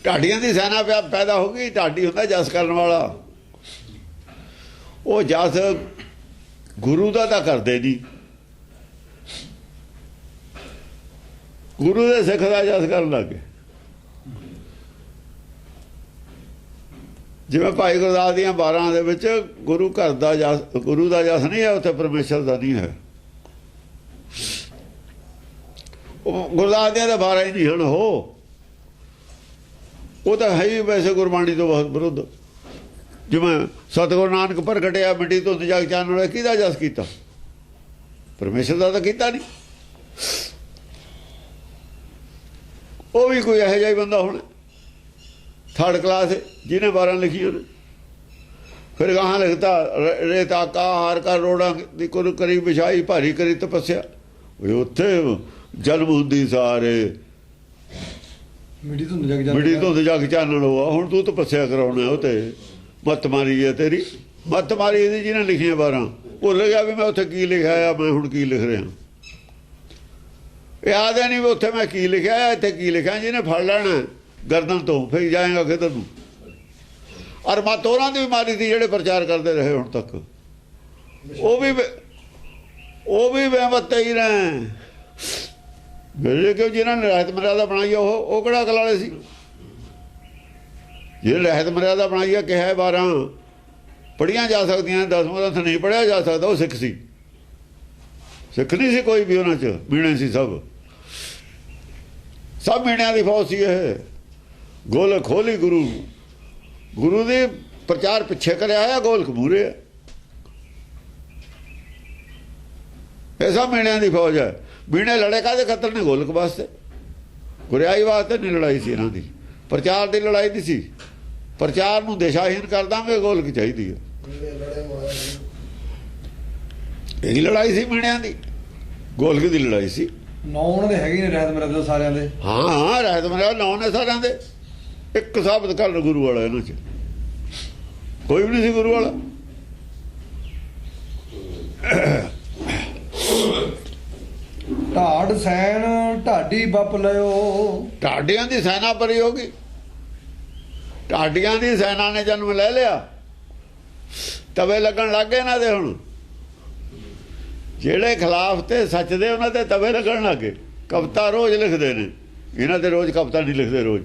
ਢਾਡੀਆਂ ਦੀ ਸੈਨਾ ਪੈਦਾ ਹੋ ਗਈ। ਢਾਡੀ ਹੁੰਦਾ ਜਸ ਕਰਨ ਵਾਲਾ। ਉਹ ਜਸ ਗੁਰੂ ਦਾ ਤਾਂ ਕਰਦੇ ਨਹੀਂ, ਗੁਰੂ ਦੇ ਸਿੱਖ ਦਾ ਜਸ ਕਰਨ ਲੱਗੇ। ਜਿਵੇਂ ਭਾਈ ਗੁਰਦਾਸ ਦੀਆਂ 12 ਦੇ ਵਿੱਚ ਗੁਰੂ ਘਰ ਦਾ ਜਸ, ਗੁਰੂ ਦਾ ਜਸ ਨਹੀਂ ਹੈ, ਉੱਥੇ ਪਰਮੇਸ਼ਰ ਦਾ ਨਹੀਂ ਹੈ। ਉਹ ਗੁਰਦਾਸ ਦੀਆਂ ਤਾਂ 12 ਹੀ ਨਹੀਂ ਹਨ। ਉਹ ਤਾਂ ਹੈ ਹੀ ਵੈਸੇ ਗੁਰਬਾਣੀ ਤੋਂ ਬਹੁਤ ਵਿਰੁੱਧ। ਜਿਵੇਂ ਸਤਿਗੁਰੂ ਨਾਨਕ ਪ੍ਰਗਟਿਆ ਮਿੱਟੀ ਧੁੰਦ ਜਗ ਚਾਨਣ ਵਾਲੇ, ਕਿਹਦਾ ਜਸ ਕੀਤਾ? ਪਰਮੇਸ਼ਰ ਦਾ ਤਾਂ ਕੀਤਾ ਨਹੀਂ। ਉਹ ਵੀ ਕੋਈ ਇਹੋ ਜਿਹਾ ਹੀ ਬੰਦਾ ਹੁਣ ਥਰਡ ਕਲਾਸ, ਜਿਹਨੇ 12 ਲਿਖੀਆਂ ਨੇ। ਫਿਰ ਗਾਹਾਂ ਲਿਖਤਾ ਰੇਤਾ ਕਾ ਹਾਰ ਕਰ ਰੋੜਾਂ ਦੀ ਕੁਰ ਕਰੀ ਵਿਛਾਈ, ਭਾਰੀ ਕਰੀ ਤਪੱਸਿਆ। ਉੱਥੇ ਜਨਮ ਹੁੰਦੀ ਸਾਰੇ ਮਿੱਟੀ ਧੁੰਦ ਜਗ ਚਾਨਣ ਹੋਆ। ਹੁਣ ਤੂੰ ਤਪੱਸਿਆ ਕਰਾਉਣਾ, ਉਹ ਤੇ ਮੱਤ ਮਾਰੀ ਹੈ ਤੇਰੀ। ਮੱਤ ਮਾਰੀ ਇਹਦੀ ਜਿਹਨੇ ਲਿਖੀਆਂ 12। ਭੁੱਲ ਗਿਆ ਵੀ ਮੈਂ ਉੱਥੇ ਕੀ ਲਿਖਿਆ ਆ, ਮੈਂ ਹੁਣ ਕੀ ਲਿਖ ਰਿਹਾ। ਯਾਦ ਹੈ ਨਹੀਂ ਵੀ ਉੱਥੇ ਮੈਂ ਕੀ ਲਿਖਿਆ, ਇੱਥੇ ਕੀ ਲਿਖਿਆ। ਜਿਹਨੇ ਫੜ ਲੈਣਾ ਗਰਦਨ ਤੋਂ, ਫਿਰ ਜਾਏਗਾ ਕਿਧਰ ਨੂੰ। ਔਰ ਮੱਤ ਉਹਨਾਂ ਦੀ ਵੀ ਮਾਰੀ ਸੀ ਜਿਹੜੇ ਪ੍ਰਚਾਰ ਕਰਦੇ ਰਹੇ ਹੁਣ ਤੱਕ। ਉਹ ਵੀ ਬੇਮੱਤੇ ਹੀ ਰਹੇ। ਮੇਰੇ ਕਿਉਂ ਜਿਹਨਾਂ ਨੇ ਰਹਿਤ ਮਰਿਆਦਾ ਬਣਾਈ ਉਹ ਕਿਹੜਾ ਅਕਲ ਵਾਲੇ ਸੀ? ਜਿਹਨੇ ਰਹਿਤ ਮਰਿਆਦਾ ਬਣਾਈ ਆ, ਕਿਹਾ 12 ਪੜ੍ਹੀਆਂ ਜਾ ਸਕਦੀਆਂ, 10ਵਾਂ ਗ੍ਰੰਥ ਨਹੀਂ ਪੜ੍ਹਿਆ ਜਾ ਸਕਦਾ, ਉਹ ਸਿੱਖ ਸੀ। ਸਿੱਖ ਨਹੀਂ ਸੀ ਕੋਈ ਵੀ ਉਹਨਾਂ 'ਚ, ਮੀਣੇ ਸੀ ਸਭ ਮੀਣਿਆਂ ਦੀ ਫੌਜ ਸੀ। ਇਹ ਗੋਲਕ ਖੋਲੀ ਗੁਰੂ ਦੇ ਪ੍ਰਚਾਰ ਪਿੱਛੇ ਕਰਿਆ ਹੋਇਆ, ਗੋਲਕ ਮੂਹਰੇ ਹੈ। ਇਹ ਸਭ ਮੀਣਿਆਂ ਦੀ ਫੌਜ ਹੈ। ਮੀਣੇ ਲੜੇ ਕਾਹਦੇ ਖਤਰ ਨੇ? ਗੋਲਕ ਵਾਸਤੇ, ਗੁਰਿਆਈ ਵਾਸਤੇ ਨਹੀਂ ਲੜਾਈ ਸੀ ਇਹਨਾਂ ਦੀ। ਪ੍ਰਚਾਰ ਦੀ ਲੜਾਈ ਨਹੀਂ ਸੀ। ਪ੍ਰਚਾਰ ਨੂੰ ਦਿਸ਼ਾਹੀਨ ਕਰ ਦਾਂਗੇ, ਗੋਲਕ ਚਾਹੀਦੀ ਹੈ। ਇਹਦੀ ਲੜਾਈ ਸੀ ਮੀਣਿਆਂ ਦੀ, ਗੋਲਕ ਦੀ ਲੜਾਈ ਸੀ। ਨੌ ਉਹਨਾਂ ਦੇ ਹੈਗੇ ਨੇ ਰਹਿਤ ਮਰਿਆਦਾ ਸਾਰਿਆਂ ਦੇ। ਹਾਂ ਰਹਿਤ ਮਰਿਆਦਾ 9 ਨੇ ਸਾਰਿਆਂ ਦੇ। ਇੱਕ ਸਾਬਤ ਕਰਨ ਗੁਰੂ ਵਾਲਾ ਇਹਨਾਂ 'ਚ ਕੋਈ ਵੀ ਨਹੀਂ ਸੀ ਗੁਰੂ ਵਾਲਾ। ਢਾੜ ਸੈਨ ਢਾਡੀ ਬੱਪ ਲਿਓ। ਢਾਡੀਆਂ ਦੀ ਸੈਨਾ ਭਰੀ ਹੋ ਗਈ। ਢਾਡੀਆਂ ਦੀ ਸੈਨਾ ਨੇ ਜਨਮ ਲੈ ਲਿਆ। ਤਵੇ ਲੱਗਣ ਲੱਗ ਗਏ ਇਹਨਾਂ ਦੇ। ਹੁਣ ਜਿਹੜੇ ਖਿਲਾਫ ਤੇ ਸੱਚ ਦੇ, ਉਹਨਾਂ ਤੇ ਤਵੇ ਲੱਗਣ ਲੱਗ ਗਏ। ਕਵਿਤਾ ਰੋਜ਼ ਲਿਖਦੇ ਨੇ। ਇਹਨਾਂ ਤੇ ਰੋਜ਼ ਕਵਿਤਾ ਨਹੀਂ ਲਿਖਦੇ, ਰੋਜ਼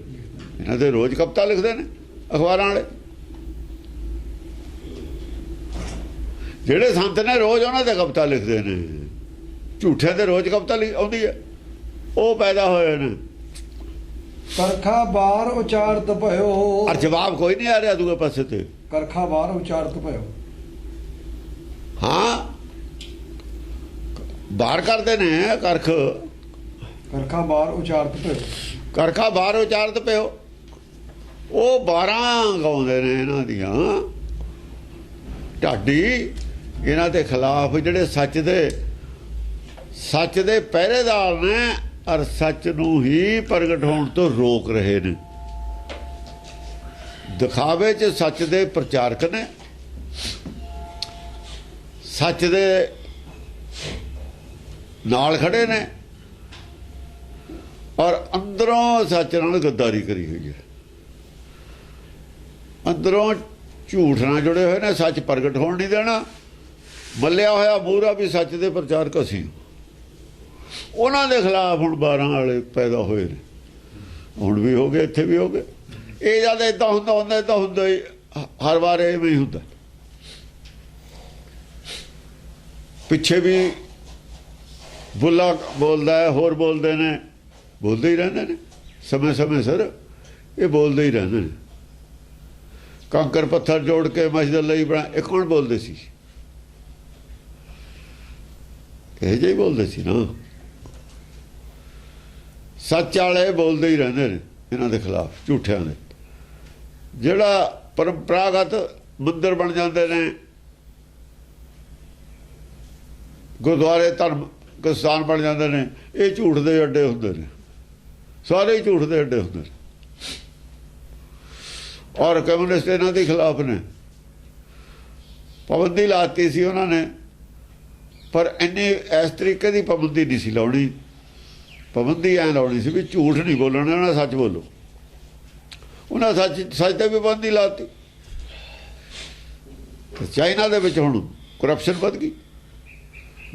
ਇਹਨਾਂ ਤੇ ਰੋਜ਼ ਕਵਿਤਾ ਲਿਖਦੇ ਨੇ ਅਖਬਾਰਾਂ ਵਾਲੇ। ਜਿਹੜੇ ਸੰਤ ਨੇ ਰੋਜ਼ ਉਹਨਾਂ ਤੇ ਕਵਿਤਾ ਲਿਖਦੇ ਨੇ। ਝੂਠਿਆਂ ਤੇ ਰੋਜ਼ ਕਵਿਤਾ ਆਉਂਦੀ ਹੈ। ਉਹ ਪੈਦਾ ਹੋਏ ਨੇ ਕਰਖਾ ਬਾਰ ਉਚਾਰਤ ਭਇਓ। ਔਰ ਜਵਾਬ ਕੋਈ ਨਹੀਂ ਆ ਰਿਹਾ ਦੂਏ ਪਾਸੇ ਤੇ। ਕਰਖਾ ਬਾਰ ਉਚਾਰਤ ਭਇਓ। ਹਾਂ ਬਾਹਰ ਕਰਦੇ ਨੇ ਕਰਖ, ਕਰਖਾ ਬਾਰ ਉਚਾਰਤ ਭਇਓ। ਕਰਖਾ ਬਾਹਰ ਉਚਾਰਤ ਪਿਓ। ਉਹ 12 ਗਾਉਂਦੇ ਨੇ ਇਹਨਾਂ ਦੀਆਂ ਢਾਡੀ, ਇਹਨਾਂ ਦੇ ਖਿਲਾਫ ਜਿਹੜੇ ਸੱਚ ਦੇ ਪਹਿਰੇਦਾਰ ਨੇ ਔਰ ਸੱਚ ਨੂੰ ਹੀ ਪ੍ਰਗਟ ਹੋਣ ਤੋਂ ਰੋਕ ਰਹੇ ਨੇ। ਦਿਖਾਵੇ 'ਚ ਸੱਚ ਦੇ ਪ੍ਰਚਾਰਕ ਨੇ, ਸੱਚ ਦੇ ਨਾਲ ਖੜੇ ਨੇ ਔਰ ਅੰਦਰੋਂ ਸੱਚ ਨਾਲ ਗੱਦਾਰੀ ਕਰੀ ਹੋਈ ਹੈ। ਅੰਦਰੋਂ ਝੂਠ ਨਾਲ ਜੁੜੇ ਹੋਏ ਨੇ, ਸੱਚ ਪ੍ਰਗਟ ਹੋਣ ਨਹੀਂ ਦੇਣਾ। ਮੱਲਿਆ ਹੋਇਆ ਮੂਹਰਾ ਵੀ ਸੱਚ ਦੇ ਪ੍ਰਚਾਰਕ ਅਸੀਂ। ਉਹਨਾਂ ਦੇ ਖਿਲਾਫ ਹੁਣ 12 ਵਾਲੇ ਪੈਦਾ ਹੋਏ ਨੇ, ਹੁਣ ਵੀ ਹੋ ਗਏ, ਇੱਥੇ ਵੀ ਹੋ ਗਏ। ਇਹ ਜਦ ਏਦਾਂ ਹੁੰਦਾ ਏਦਾਂ ਹੁੰਦਾ ਹੀ, ਹਰ ਵਾਰ ਐਵੇਂ ਹੀ ਹੁੰਦਾ। ਪਿੱਛੇ ਵੀ ਬੁੱਲਾ ਬੋਲਦਾ ਹੈ, ਹੋਰ ਬੋਲਦੇ ਨੇ, ਬੋਲਦੇ ਹੀ ਰਹਿੰਦੇ ਨੇ ਸਮੇਂ ਸਿਰ, ਇਹ ਬੋਲਦੇ ਹੀ ਰਹਿੰਦੇ ਨੇ। ਕੰਕਰ ਪੱਥਰ ਜੋੜ ਕੇ ਮਸਜਿਦ ਲਈ ਬਣਾ, ਇਹ ਕੌਣ ਬੋਲਦੇ ਸੀ? ਇਹ ਜਿਹੇ ਬੋਲਦੇ ਸੀ ਨਾ। ਸੱਚ ਵਾਲੇ ਬੋਲਦੇ ਹੀ ਰਹਿੰਦੇ ਨੇ ਇਹਨਾਂ ਦੇ ਖਿਲਾਫ, ਝੂਠਿਆਂ ਦੇ। ਜਿਹੜਾ ਪਰੰਪਰਾਗਤ ਮੰਦਰ ਬਣ ਜਾਂਦੇ ਨੇ, ਗੁਰਦੁਆਰੇ ਧਰਮ ਸਥਾਨ ਬਣ ਜਾਂਦੇ ਨੇ, ਇਹ ਝੂਠ ਦੇ ਅੱਡੇ ਹੁੰਦੇ ਨੇ, ਸਾਰੇ ਹੀ ਝੂਠ ਦੇ ਅੱਡੇ ਹੁੰਦੇ ਨੇ। ਔਰ ਕਮਿਊਨਿਸਟ ਇਹਨਾਂ ਦੇ ਖਿਲਾਫ ਨੇ। ਪਾਬੰਦੀ ਲਾਤੀ ਸੀ ਉਹਨਾਂ ਨੇ, ਪਰ ਇੰਨੀ ਇਸ ਤਰੀਕੇ ਦੀ ਪਾਬੰਦੀ ਨਹੀਂ ਸੀ ਲਾਉਣੀ। ਪਾਬੰਦੀ ਐਂ ਲਾਉਣੀ ਸੀ ਵੀ ਝੂਠ ਨਹੀਂ ਬੋਲਣਾ, ਉਹਨਾਂ ਸੱਚ ਬੋਲੋ। ਉਹਨਾਂ ਸੱਚ ਤੇ ਵੀ ਪਾਬੰਦੀ ਲਾਤੀ। ਚਾਈਨਾ ਦੇ ਵਿੱਚ ਹੁਣ ਕਰਪਸ਼ਨ ਵੱਧ ਗਈ।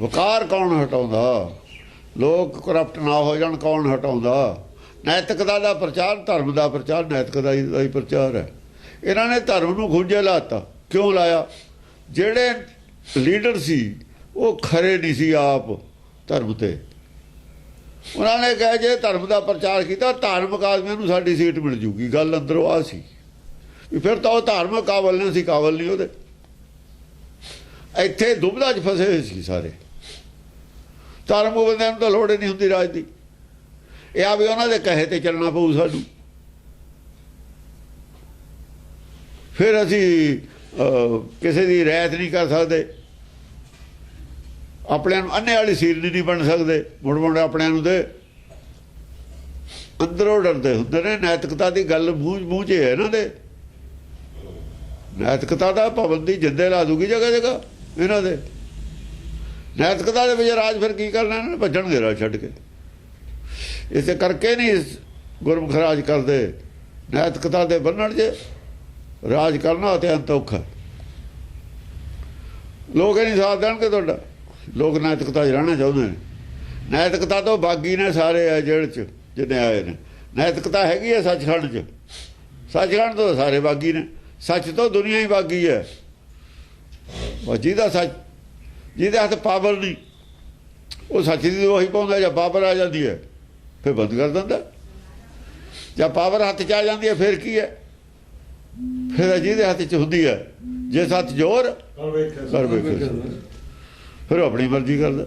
ਵਕਾਰ ਕੌਣ ਹਟਾਉਂਦਾ? ਲੋਕ ਕਰਪਟ ਨਾ ਹੋ ਜਾਣ, ਕੌਣ ਹਟਾਉਂਦਾ? ਨੈਤਿਕਤਾ ਦਾ ਪ੍ਰਚਾਰ, ਧਰਮ ਦਾ ਪ੍ਰਚਾਰ ਨੈਤਿਕਤਾ ਦਾ ਹੀ ਪ੍ਰਚਾਰ ਹੈ। ਇਹਨਾਂ ਨੇ ਧਰਮ ਨੂੰ ਖੁੰਝੇ ਲਾਤਾ। ਕਿਉਂ ਲਾਇਆ? ਜਿਹੜੇ ਲੀਡਰ ਸੀ ਉਹ ਖਰੇ ਨਹੀਂ ਸੀ ਆਪ ਧਰਮ ਤੇ। ਉਹਨਾਂ ਨੇ ਕਿਹਾ ਜੇ ਧਰਮ ਦਾ ਪ੍ਰਚਾਰ ਕੀਤਾ, ਧਾਰਮਿਕ ਆਦਮੀਆਂ ਨੂੰ ਸਾਡੀ ਸੀਟ ਮਿਲ ਜੂਗੀ। ਗੱਲ ਅੰਦਰੋਂ ਆ ਸੀ ਵੀ ਫਿਰ ਤਾਂ ਉਹ ਧਾਰਮਿਕ ਕਾਬਲ ਨਹੀਂ ਸੀ, ਕਾਬਲ ਨਹੀਂ ਉਹਦੇ। ਇੱਥੇ ਦੁਬਦਾ 'ਚ ਫਸੇ ਹੋਏ ਸੀ ਸਾਰੇ। ਧਾਰਮਿਕ ਬੰਦਿਆਂ ਨੂੰ ਤਾਂ ਲੋੜ ਹੀ ਨਹੀਂ ਹੁੰਦੀ ਰਾਜ ਦੀ। ਇਹ ਆ ਵੀ ਉਹਨਾਂ ਦੇ ਕਹੇ ਤੇ ਚੱਲਣਾ ਪਊ ਸਾਨੂੰ। ਫਿਰ ਅਸੀਂ ਕਿਸੇ ਦੀ ਰਿਆਇਤ ਨਹੀਂ ਕਰ ਸਕਦੇ, ਆਪਣਿਆਂ ਨੂੰ ਅੰਨੇ ਵਾਲੀ ਸੀਟ ਨਹੀਂ ਬਣ ਸਕਦੇ। ਮੁੜ ਆਪਣਿਆਂ ਨੂੰ ਦੇ ਅੰਦਰੋਂ ਡਰਦੇ ਹੁੰਦੇ ਨੇ। ਨੈਤਿਕਤਾ ਦੀ ਗੱਲ ਮੂੰਹ 'ਚ ਹੈ ਇਹਨਾਂ ਦੇ। ਨੈਤਿਕਤਾ ਦਾ ਪਾਬੰਦੀ ਜਿੱਦੇ ਲਾ ਦੂਗੀ ਜਗ੍ਹਾ ਜਗ੍ਹਾ ਇਹਨਾਂ ਦੇ। ਨੈਤਿਕਤਾ ਦੇ ਵਿੱਚ ਰਾਜ ਫਿਰ ਕੀ ਕਰਨਾ? ਇਹਨਾਂ ਨੇ ਭੱਜਣਗੇ ਰਾਜ ਛੱਡ ਕੇ। ਇਸੇ ਕਰਕੇ ਨਹੀਂ ਗੁਰਮੁਖ ਰਾਜ ਕਰਦੇ। ਨੈਤਿਕਤਾ ਦੇ ਬੰਨਣ 'ਚ ਰਾਜ ਕਰਨਾ ਅਤਿਅੰਤ ਔਖਾ। ਲੋਕ ਇਹ ਨਹੀਂ ਸਾਥ ਦੇਣਗੇ ਤੁਹਾਡਾ। ਲੋਕ ਨੈਤਿਕਤਾ 'ਚ ਰਹਿਣਾ ਚਾਹੁੰਦੇ ਨੇ। ਨੈਤਿਕਤਾ ਤੋਂ ਬਾਗੀ ਨੇ ਸਾਰੇ ਆ ਜੇਲ੍ਹ 'ਚ ਜਿੰਨੇ ਆਏ ਨੇ। ਨੈਤਿਕਤਾ ਹੈਗੀ ਹੈ ਸੱਚਖੰਡ 'ਚ। ਸੱਚਖੰਡ ਤੋਂ ਸਾਰੇ ਬਾਗੀ ਨੇ। ਸੱਚ ਤੋਂ ਦੁਨੀਆ ਹੀ ਬਾਗੀ ਹੈ। ਜਿਹਦਾ ਸੱਚ, ਜਿਹਦੇ ਹੱਥ ਪਾਵਰ ਨਹੀਂ, ਉਹ ਸੱਚ ਦੀ ਉਹੀ ਪਾਉਂਦਾ। ਜਾਂ ਪਾਵਰ ਆ ਜਾਂਦੀ ਹੈ ਫਿਰ ਬੰਦ ਕਰ ਦਿੰਦਾ। ਜਾਂ ਪਾਵਰ ਹੱਥ 'ਚ ਆ ਜਾਂਦੀ ਹੈ ਫਿਰ ਕੀ ਹੈ? ਫਿਰ ਜਿਹਦੇ ਹੱਥ 'ਚ ਹੁੰਦੀ ਹੈ, ਜੇ ਸੱਚ ਜ਼ੋਰ ਕਰ ਵੇਖੇ, ਫਿਰ ਆਪਣੀ ਮਰਜ਼ੀ ਕਰਦਾ।